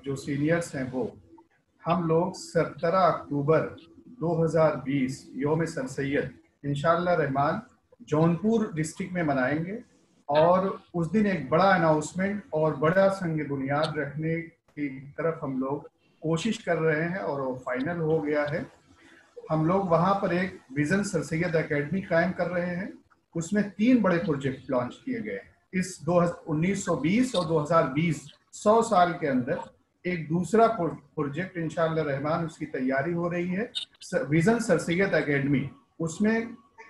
जो सीनियर्स हैं वो, हम लोग 17 अक्टूबर 2020 यौम सर सैयद इंशाअल्लाह रहमान जौनपुर डिस्ट्रिक्ट में मनाएंगे। और उस दिन एक बड़ा अनाउंसमेंट और बड़ा संग बुनियाद रखने की तरफ हम लोग कोशिश कर रहे हैं, और वो फाइनल हो गया है। ہم لوگ وہاں پر ایک ویژن سر سید اکیڈمی قائم کر رہے ہیں. اس میں 3 بڑے پروجیکٹ لانچ کیے گئے ہیں. اس 1920 اور 2020 100 سال کے اندر ایک دوسرا پروجیکٹ انشاءاللہ رحمان اس کی تیاری ہو رہی ہے, ویژن سر سید اکیڈمی. اس میں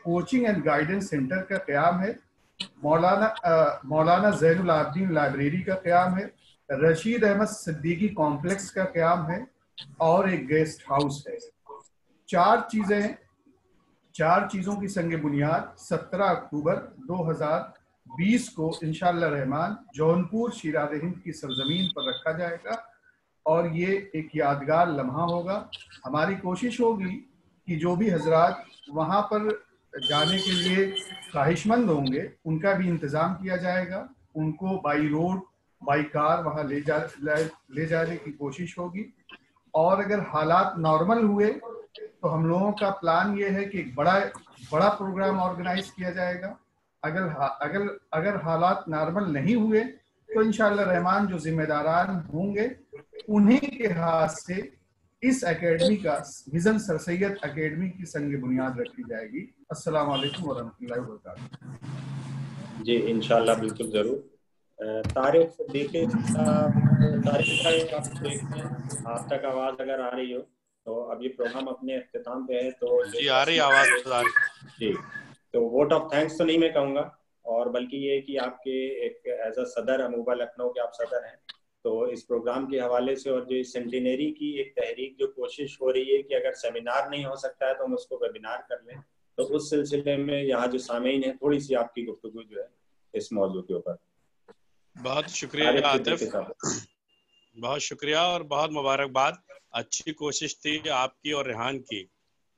کوچنگ اینڈ گائیڈنس سینٹر کا قیام ہے, مولانا زین العابدین لائبریری کا قیام ہے, رشید احمد صدیقی کمپلیکس کا قیام ہے, اور ایک گیسٹ ہاؤس ہے. 4 چیزوں کی سنگ بنیاد 17 اکتوبر 2020 کو انشاءاللہ رحمان جونپور شیراز ہند کی سرزمین پر رکھا جائے گا, اور یہ ایک یادگار لمحہ ہوگا. ہماری کوشش ہوگی کہ جو بھی حضرات وہاں پر جانے کے لیے خواہش مند ہوں گے ان کا بھی انتظام کیا جائے گا. ان کو بائی روڈ بائی کار وہاں لے جانے کی کوشش ہوگی. اور اگر حالات نارمل ہوئے تو ہم لوگوں کا پلان یہ ہے کہ ایک بڑا پروگرام آرگنائز کیا جائے گا. اگر حالات نارمل نہیں ہوئے تو انشاءاللہ رحمان جو ذمہ داران ہوں گے انہیں کے ہاتھ سے اس اکیڈمی کا ویژن سر سید اکیڈمی کی سنگ بنیاد رکھی جائے گی. السلام علیکم ورحمۃ اللہ وبرکاتہ. جی انشاءاللہ بالکل ضرور. طارق صدیقی صاحب آپ تک آواز اگر آ رہی ہو تو اب یہ پروگرام اپنے اختتام پہ ہے تو جی آ رہی آواز آ رہی. جی تو ووٹ آف تھینکس تو نہیں میں کہوں گا, اور بلکہ یہ کہ آپ کے ایک ایز اے صدر اموبا لکھنؤ کے آپ صدر ہیں, تو اس پروگرام کے حوالے سے اور جو سینٹینری کی ایک تحریک جو کوشش ہو رہی ہے کہ اگر سیمینار نہیں ہو سکتا ہے تو ہم اس کو ویبینار کر لیں, تو اس سلسلے میں یہاں جو سامعین ہیں تھوڑی سی آپ کی گفتگو جو ہے اس موضوع کے اوپر. بہت شکریہ عاطف, بہت شکریہ اور بہت مبارکباد. اچھی کوشش تھی آپ کی اور ریحان کی,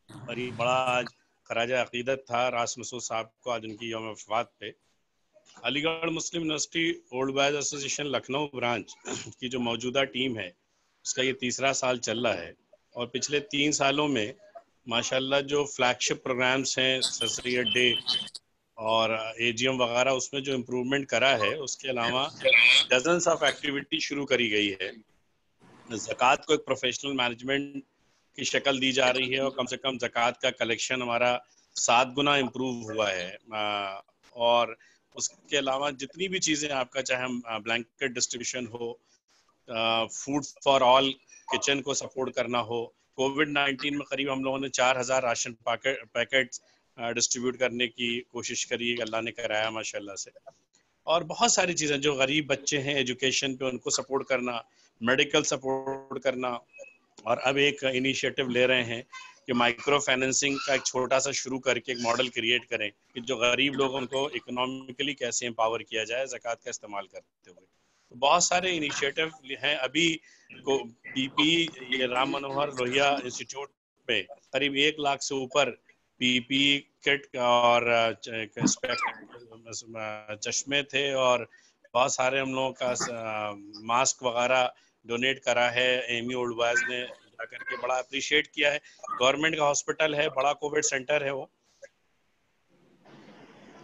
اور یہ بڑا آج خراج عقیدت تھا راس مسعود صاحب کو آج ان کی یوم وفات پہ. علی گڑھ مسلم university old boys association Lucknow branch کی جو موجودہ ٹیم ہے اس کا یہ 3را سال چل رہا ہے, اور پچھلے 3 سالوں میں ماشاءاللہ جو فلیگ شپ پروگرامز ہیں سر سید ڈے اور اے جی ایم وغیرہ, اس میں جو امپروومنٹ کرا ہے, اس کے علاوہ ڈزنس آف ایکٹیویٹی شروع کری گئی ہے. زکوٰۃ کو ایک پروفیشنل مینجمنٹ کی شکل دی جا رہی ہے, اور کم سے کم زکوٰۃ کا کلیکشن ہمارا 7 گنا امپروو ہوا ہے. اور اس کے علاوہ جتنی بھی چیزیں آپ کا, چاہے ہم بلینکٹ ڈسٹریبیوشن ہو, فوڈ فار آل کچن کو سپورٹ کرنا ہو, کووڈ-19 میں قریب ہم لوگوں نے 4000 راشن پیکٹ ڈسٹریبیوٹ کرنے کی کوشش کری, اللہ نے کرایا ماشاءاللہ سے. اور بہت ساری چیزیں جو غریب بچے ہیں ایجوکیشن پہ ان کو سپورٹ کرنا, میڈیکل سپورٹ کرنا, اور اب ایک انیشیٹو لے رہے ہیں کہ مائکرو فائنینسنگ کا ایک چھوٹا سا شروع کر کے ایک ماڈل کریٹ کریں کہ جو غریب لوگوں کو اکنامکلی کیسے امپاور کیا جائے زکوٰۃ کا استعمال کرتے ہوئے. بہت سارے انیشیٹو ہیں. ابھی کو پی پی یہ رام منوہر لوہیا انسٹیٹیوٹ میں قریب 1 لاکھ سے اوپر پی پی کٹ اور چشمے تھے, اور بہت سارے ہم لوگوں کا ماسک وغیرہ ڈونیٹ کرا ہے. ایم ای اولڈ بوائز نے جا کر کے بڑا اپریشیٹ کیا ہے. گورنمنٹ کا ہاسپٹل ہے, بڑا کووڈ سینٹر ہے وہ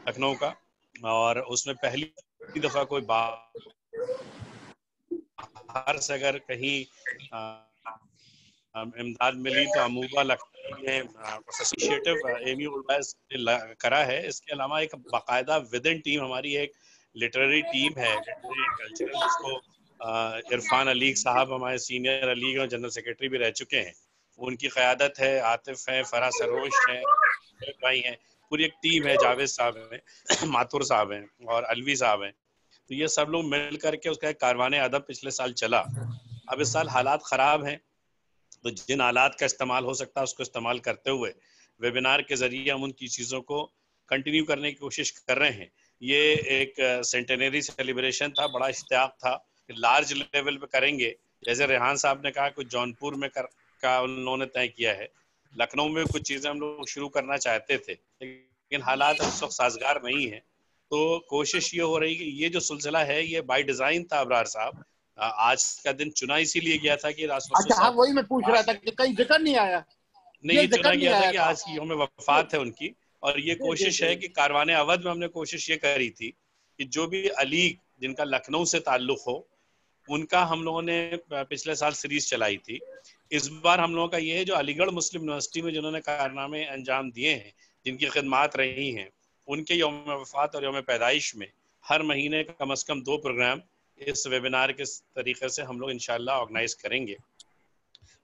لکھنؤ کا, اور اس میں پہلی دفعہ کوئی باہر سے اگر کہیں امداد ملی تو اموبا لکھنؤ نے initiative M E old boys کرا ہے. اس کے علاوہ ایک باقاعدہ ودن ٹیم ہماری ایک لٹریری ٹیم ہے, لٹریری کلچرل, جس کو عرفان علی صاحب ہمارے سینئر علی گڑھ جنرل سیکرٹری بھی رہ چکے ہیں, ان کی قیادت ہے. عاطف ہیں, فرح سروش ہیں, بھائی ہیں, پوری ایک ٹیم ہے. جاوید صاحب ہیں, ماتور صاحب ہیں, اور الوی صاحب ہیں. تو یہ سب لوگ مل کر کے اس کا ایک کاروان ادب پچھلے سال چلا. اب اس سال حالات خراب ہیں تو جن آلات کا استعمال ہو سکتا ہے اس کو استعمال کرتے ہوئے ویبینار کے ذریعے ہم ان کی چیزوں کو کنٹینیو کرنے کی کوشش کر رہے ہیں. یہ ایک سینٹینری سیلیبریشن تھا, بڑا اشتیاق تھا کہ لارج لیول پہ کریں گے. جیسے ریحان صاحب نے کہا کہ جونپور میں کا انہوں نے طے کیا ہے, لکھنؤ میں کچھ چیزیں ہم لوگ شروع کرنا چاہتے تھے لیکن حالات اس وقت سازگار نہیں ہیں. تو کوشش یہ ہو رہی کہ یہ جو سلسلہ ہے یہ بائی ڈیزائن تھا. ابرار صاحب آج کا دن چنا اسی لیے گیا تھا کہ اچھا وہی میں پوچھ رہا تھا کہ کہیں ذکر نہیں آیا. نہیں, یہ چنا گیا تھا کہ آج کی یوم وفات ہے ان کی, اور یہ کوشش ہے کہ کاروان اودھ میں ہم نے کوشش یہ کری تھی کہ جو بھی علی جن کا لکھنؤ سے تعلق ہو ان کا ہم لوگوں نے پچھلے سال سیریز چلائی تھی इस बार हम लोगों का ये है, जो अलीगढ़ मुस्लिम यूनिवर्सिटी में जिन्होंने कारनामे अंजाम दिए हैं, जिनकी खिदमात रही हैं, उनके यौम वफ़ात और यौम पैदाइश में हर महीने कम से कम 2 प्रोग्राम इस वेबिनार के तरीके से हम लोग इंशाल्लाह ऑर्गेनाइज करेंगे।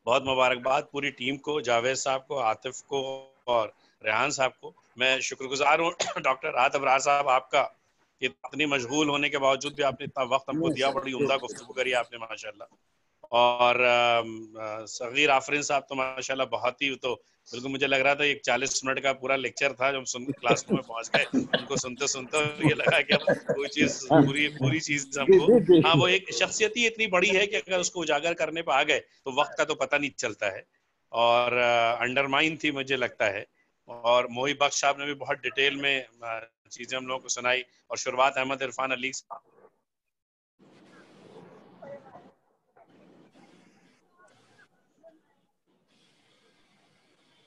बहुत मुबारकबाद पूरी टीम को, जावेद साहब को, आतिफ को और रेहान साहब को। मैं शुक्रगुजार हूँ डॉक्टर राहत अबरार साहब आपका, इतनी मशगूल होने के बावजूद भी आपने इतना वक्त हमको दिया, बड़ी उम्दा गुफ्तगू करी आपने माशाल्लाह। और सगीर आफरीन साहब तो माशाल्लाह बहुत ही, तो बिल्कुल मुझे लग रहा था एक 40 मिनट का पूरा लेक्चर था, जब क्लासरूम में पहुंच गए उनको सुनते सुनते ये लगा कि अब कोई चीज पूरी चीज हमको, हाँ वो एक शख्सियत ही इतनी बड़ी है कि अगर उसको उजागर करने पर आ गए तो वक्त का तो पता नहीं चलता है, और अंडरमाइन थी मुझे लगता है। और मोहिब बख्श साहब ने भी बहुत डिटेल में चीजें हम लोगों को सुनाई, और शुरुआत अहमद इरफान अली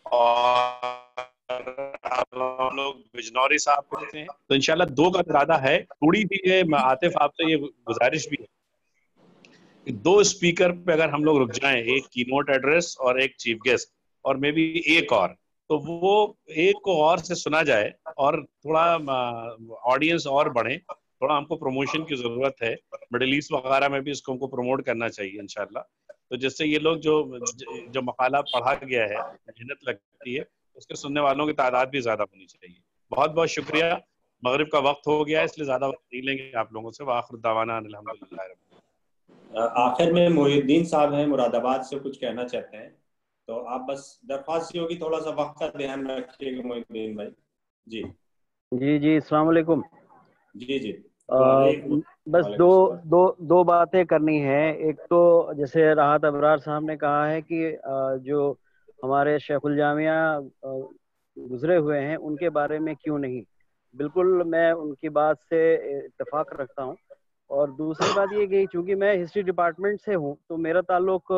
और हम लोग बिजनौरी साहब कहते हैं। तो इंशाल्लाह 2 का इरादा है। थोड़ी भी है, आतिफ आपसे ये गुजारिश भी है, 2 स्पीकर पे अगर हम लोग रुक जाएं, एक कीनोट एड्रेस और एक चीफ गेस्ट, और मे बी एक और, तो वो एक को और से सुना जाए और थोड़ा ऑडियंस और बढ़े। थोड़ा हमको प्रमोशन की जरूरत है, मिडिल ईस्ट वगैरह में भी इसको हमको प्रमोट करना चाहिए इंशाल्लाह। तो जिससे ये लोग जो मकाला पढ़ा गया है, मेहनत लगती है, उसके सुनने वालों की तादाद भी ज्यादा होनी चाहिए। बहुत बहुत शुक्रिया। मगरिब का वक्त हो गया है, इसलिए ज्यादा वक्त नहीं लेंगे आप लोगों से। वाखिर दावाना अल्हम्दुलिल्लाह। आखिर में मोहिउद्दीन साहब हैं मुरादाबाद से, कुछ कहना चाहते हैं, तो आप बस दरख्वास्त होगी थोड़ा सा वक्त का ध्यान रखिएगा मोहिउद्दीन भाई। जी जी अस्सलाम वालेकुम। जी बस दो बातें करनी है। एक तो जैसे राहत अबरार साहब ने कहा है कि जो हमारे शेखुल जामिया गुजरे हुए हैं उनके बारे में क्यों नहीं, बिल्कुल मैं उनकी बात से इत्तेफाक रखता हूं। और दूसरी बात ये कि चूंकि मैं हिस्ट्री डिपार्टमेंट से हूं, तो मेरा ताल्लुक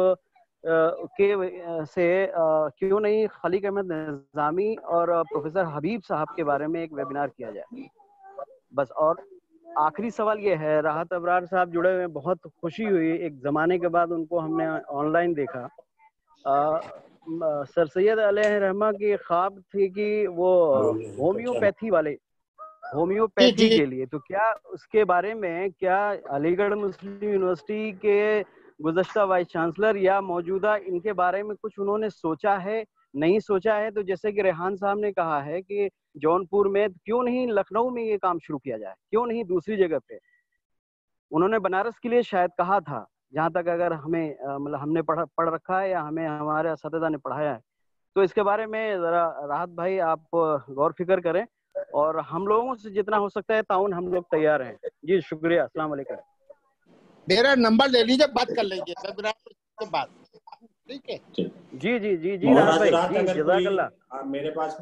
से क्यों नहीं खलीक अहमद निज़ामी और प्रोफेसर हबीब साहब के बारे में एक वेबिनार किया जाए बस। और आखिरी सवाल ये है, राहत अबरार साहब जुड़े हुए, बहुत खुशी हुई, एक ज़माने के बाद उनको हमने ऑनलाइन देखा। सर सैयद अलैहि रहमा की ख्वाब थी कि वो होम्योपैथी के लिए, तो क्या उसके बारे में क्या अलीगढ़ मुस्लिम यूनिवर्सिटी के गुज़श्ता वाइस चांसलर या मौजूदा इनके बारे में कुछ उन्होंने सोचा है? नहीं सोचा है तो जैसे कि रेहान साहब ने कहा है कि जौनपुर में, क्यों नहीं लखनऊ में ये काम शुरू किया जाए, क्यों नहीं दूसरी जगह पे? उन्होंने बनारस के लिए शायद कहा था, जहाँ तक अगर हमें मतलब हमने पढ़ रखा है या हमें हमारे असतिज़ा ने पढ़ाया है। तो इसके बारे में ज़रा राहत भाई आप गौर फिक्र करें, और हम लोगों से जितना हो सकता है ताउन हम लोग तैयार हैं। जी शुक्रिया, अस्सलाम वालेकुम। मेरा नंबर ले लीजिए, बात कर लेंगे के बाद, ठीक है? जी राहत भाई, जज़ाकल्लाह। मेरे पास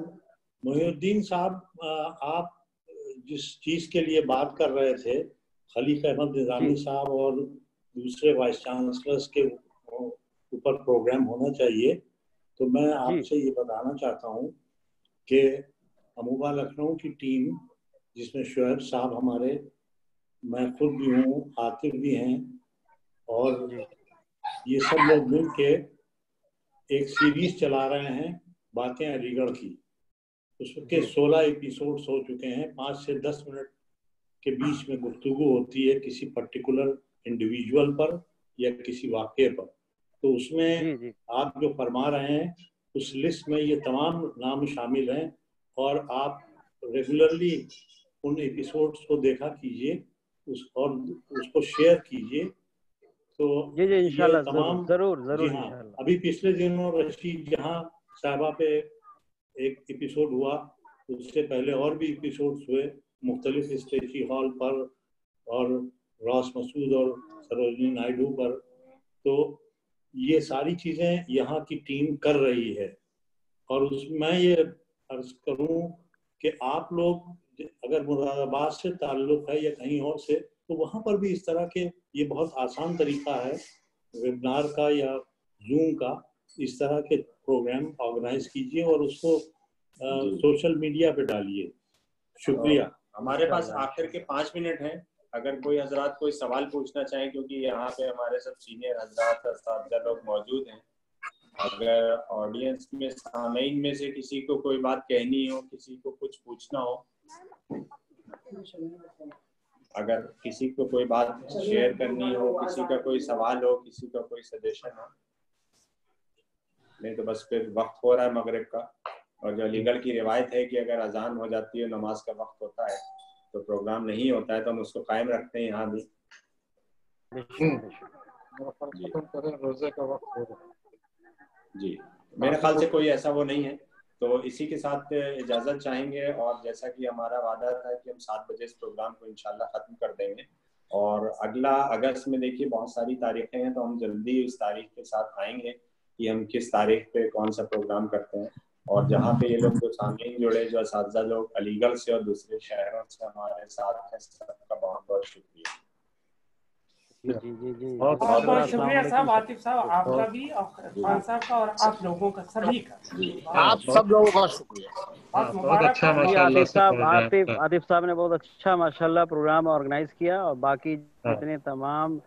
मोहिउद्दीन साहब, आप जिस चीज के लिए बात कर रहे थे, खलीक अहमद निज़ामी साहब और दूसरे वाइस चांसलर्स के ऊपर प्रोग्राम होना चाहिए, तो मैं आपसे ये बताना चाहता हूँ कि अमूबा लखनऊ की टीम, जिसमें शोएब साहब हमारे, मैं खुद भी हूँ, आतिफ भी हैं, और ये सब लोग मिल के एक सीरीज चला रहे हैं बातें अलीगढ़ की। उसके 16 एपिसोड्स हो चुके हैं। 5 से 10 मिनट के बीच में गुफ्तगू होती है किसी पर्टिकुलर इंडिविजुअल पर या किसी वाक़े पर। तो उसमें आप जो फरमा रहे हैं उस लिस्ट में ये तमाम नाम शामिल हैं, और आप रेगुलरली उन एपिसोड्स को देखा कीजिए और उसको शेयर कीजिए। तो जी इंशाल्लाह, तमाम जरूर इंशाल्लाह। अभी पिछले दिनों रशीद जहां साहबा पे एक एपिसोड हुआ, उससे पहले और भी एपिसोड्स हुए मुख्तलिफ स्टेची हॉल पर और रॉस मसूद और सरोजनी नायडू पर। तो ये सारी चीज़ें यहाँ की टीम कर रही है, और उसमें ये अर्ज करूँ कि आप लोग अगर मुरादाबाद से ताल्लुक़ है या कहीं और से, तो वहाँ पर भी इस तरह के, ये बहुत आसान तरीका है वेबिनार का या जूम का, इस तरह के प्रोग्राम ऑर्गेनाइज कीजिए और उसको सोशल मीडिया पे डालिए। शुक्रिया। हमारे पास आखिर के 5 मिनट हैं, अगर कोई हजरात कोई सवाल पूछना चाहें, क्योंकि यहाँ पे हमारे सब सीनियर हजरात लोग मौजूद हैं, اگر آڈینس میں سامعین میں سے کسی کو کوئی بات کہنی ہو, کسی کو کچھ پوچھنا ہو, اگر کسی کو کوئی بات شیئر کرنی ہو, کسی کا کوئی سوال ہو, کسی کا کوئی سجیشن ہو, نہیں تو بس پھر وقت ہو رہا ہے مغرب کا. اور جو علی گڑھ کی روایت ہے کہ اگر اذان ہو جاتی ہے نماز کا وقت ہوتا ہے تو پروگرام نہیں ہوتا ہے, تو ہم اس کو قائم رکھتے ہیں یہاں بھی. روزے کا وقت ہو رہا ہے. جی میرے خیال سے کوئی ایسا وہ نہیں ہے, تو اسی کے ساتھ اجازت چاہیں گے. اور جیسا کہ ہمارا وعدہ تھا کہ ہم 7 بجے اس پروگرام کو انشاءاللہ ختم کر دیں گے. اور اگلا اگست میں دیکھیے بہت ساری تاریخیں ہیں, تو ہم جلدی اس تاریخ کے ساتھ آئیں گے کہ ہم کس تاریخ پہ کون سا پروگرام کرتے ہیں. اور جہاں پہ یہ لوگ جو سامعین جڑے, جو اساتذہ لوگ علی گڑھ سے اور دوسرے شہروں سے ہمارے ساتھ ہیں, سب کا بہت بہت شکریہ. بہت بہت شکریہ صاحب, عاطف صاحب آپ کا بھی, اور عرفان صاحب کا, اور آپ لوگوں کا سبھی کا. آپ سب لوگوں کا شکریہ. بہت اچھا عاطف صاحب نے بہت اچھا ماشاءاللہ پروگرام آرگنائز کیا. اور باقی جتنے تمام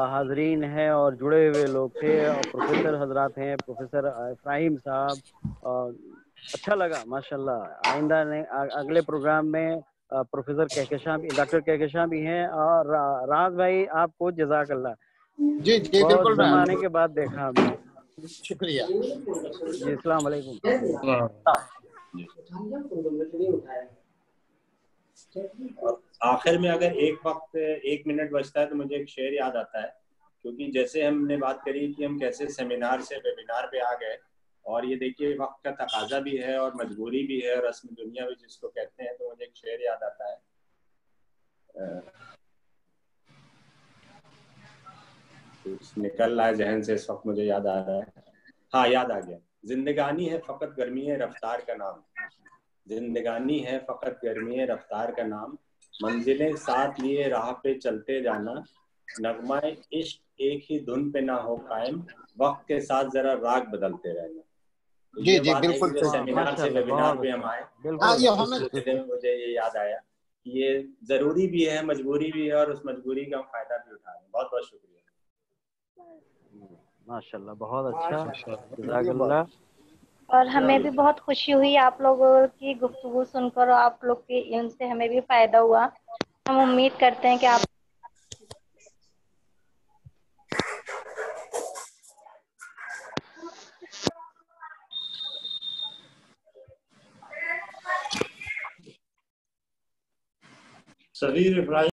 حاضرین ہیں اور جڑے ہوئے لوگ تھے, اور پروفیسر حضرات ہیں, پروفیسر ابراہیم صاحب, اچھا لگا ماشاءاللہ. آئندہ اگلے پروگرام میں پروفیسر کہکشاں بھی, ڈاکٹر کہکشاں بھی ہیں. اور راز بھائی آپ کو جزاک اللہ, جی جی بہت بالکل, زمانے کے بعد دیکھا ہم نے. شکریہ. جی السلام علیکم. آخر میں اگر ایک منٹ بچتا ہے تو مجھے ایک شعر یاد آتا ہے, کیونکہ جیسے ہم نے بات کری کہ ہم کیسے سیمینار سے ویبینار پہ آ گئے, اور یہ دیکھیے وقت کا تقاضا بھی ہے اور مجبوری بھی ہے اور رسم دنیا بھی جس کو کہتے ہیں, تو مجھے ایک شعر یاد آتا ہے. نکل رہا ہے ذہن سے اس وقت, مجھے یاد آ رہا ہے, ہاں یاد آ گیا. زندگانی ہے فقط گرمی ہے رفتار کا نام, زندگانی ہے فقط گرمی ہے رفتار کا نام, منزلیں ساتھ لیے راہ پہ چلتے جانا, نغمہ عشق ایک ہی دھن پہ نہ ہو قائم, وقت کے ساتھ ذرا راگ بدلتے رہنا. جی جی بالکل سیمینار سے ویبینار پہ ہم آئے, مجھے یہ یاد آیا کہ یہ ضروری بھی ہے, مجبوری بھی ہے, اور اس مجبوری کا ہم فائدہ بھی اٹھا رہے ہیں. بہت بہت شکریہ. ماشاءاللہ بہت اچھا, جزاک اللہ. اور ہمیں بھی بہت خوشی ہوئی آپ لوگوں کی گفتگو سن کر, اور آپ لوگ کے علم سے ہمیں بھی فائدہ ہوا. ہم امید کرتے ہیں کہ آپ صغیر ابراہیم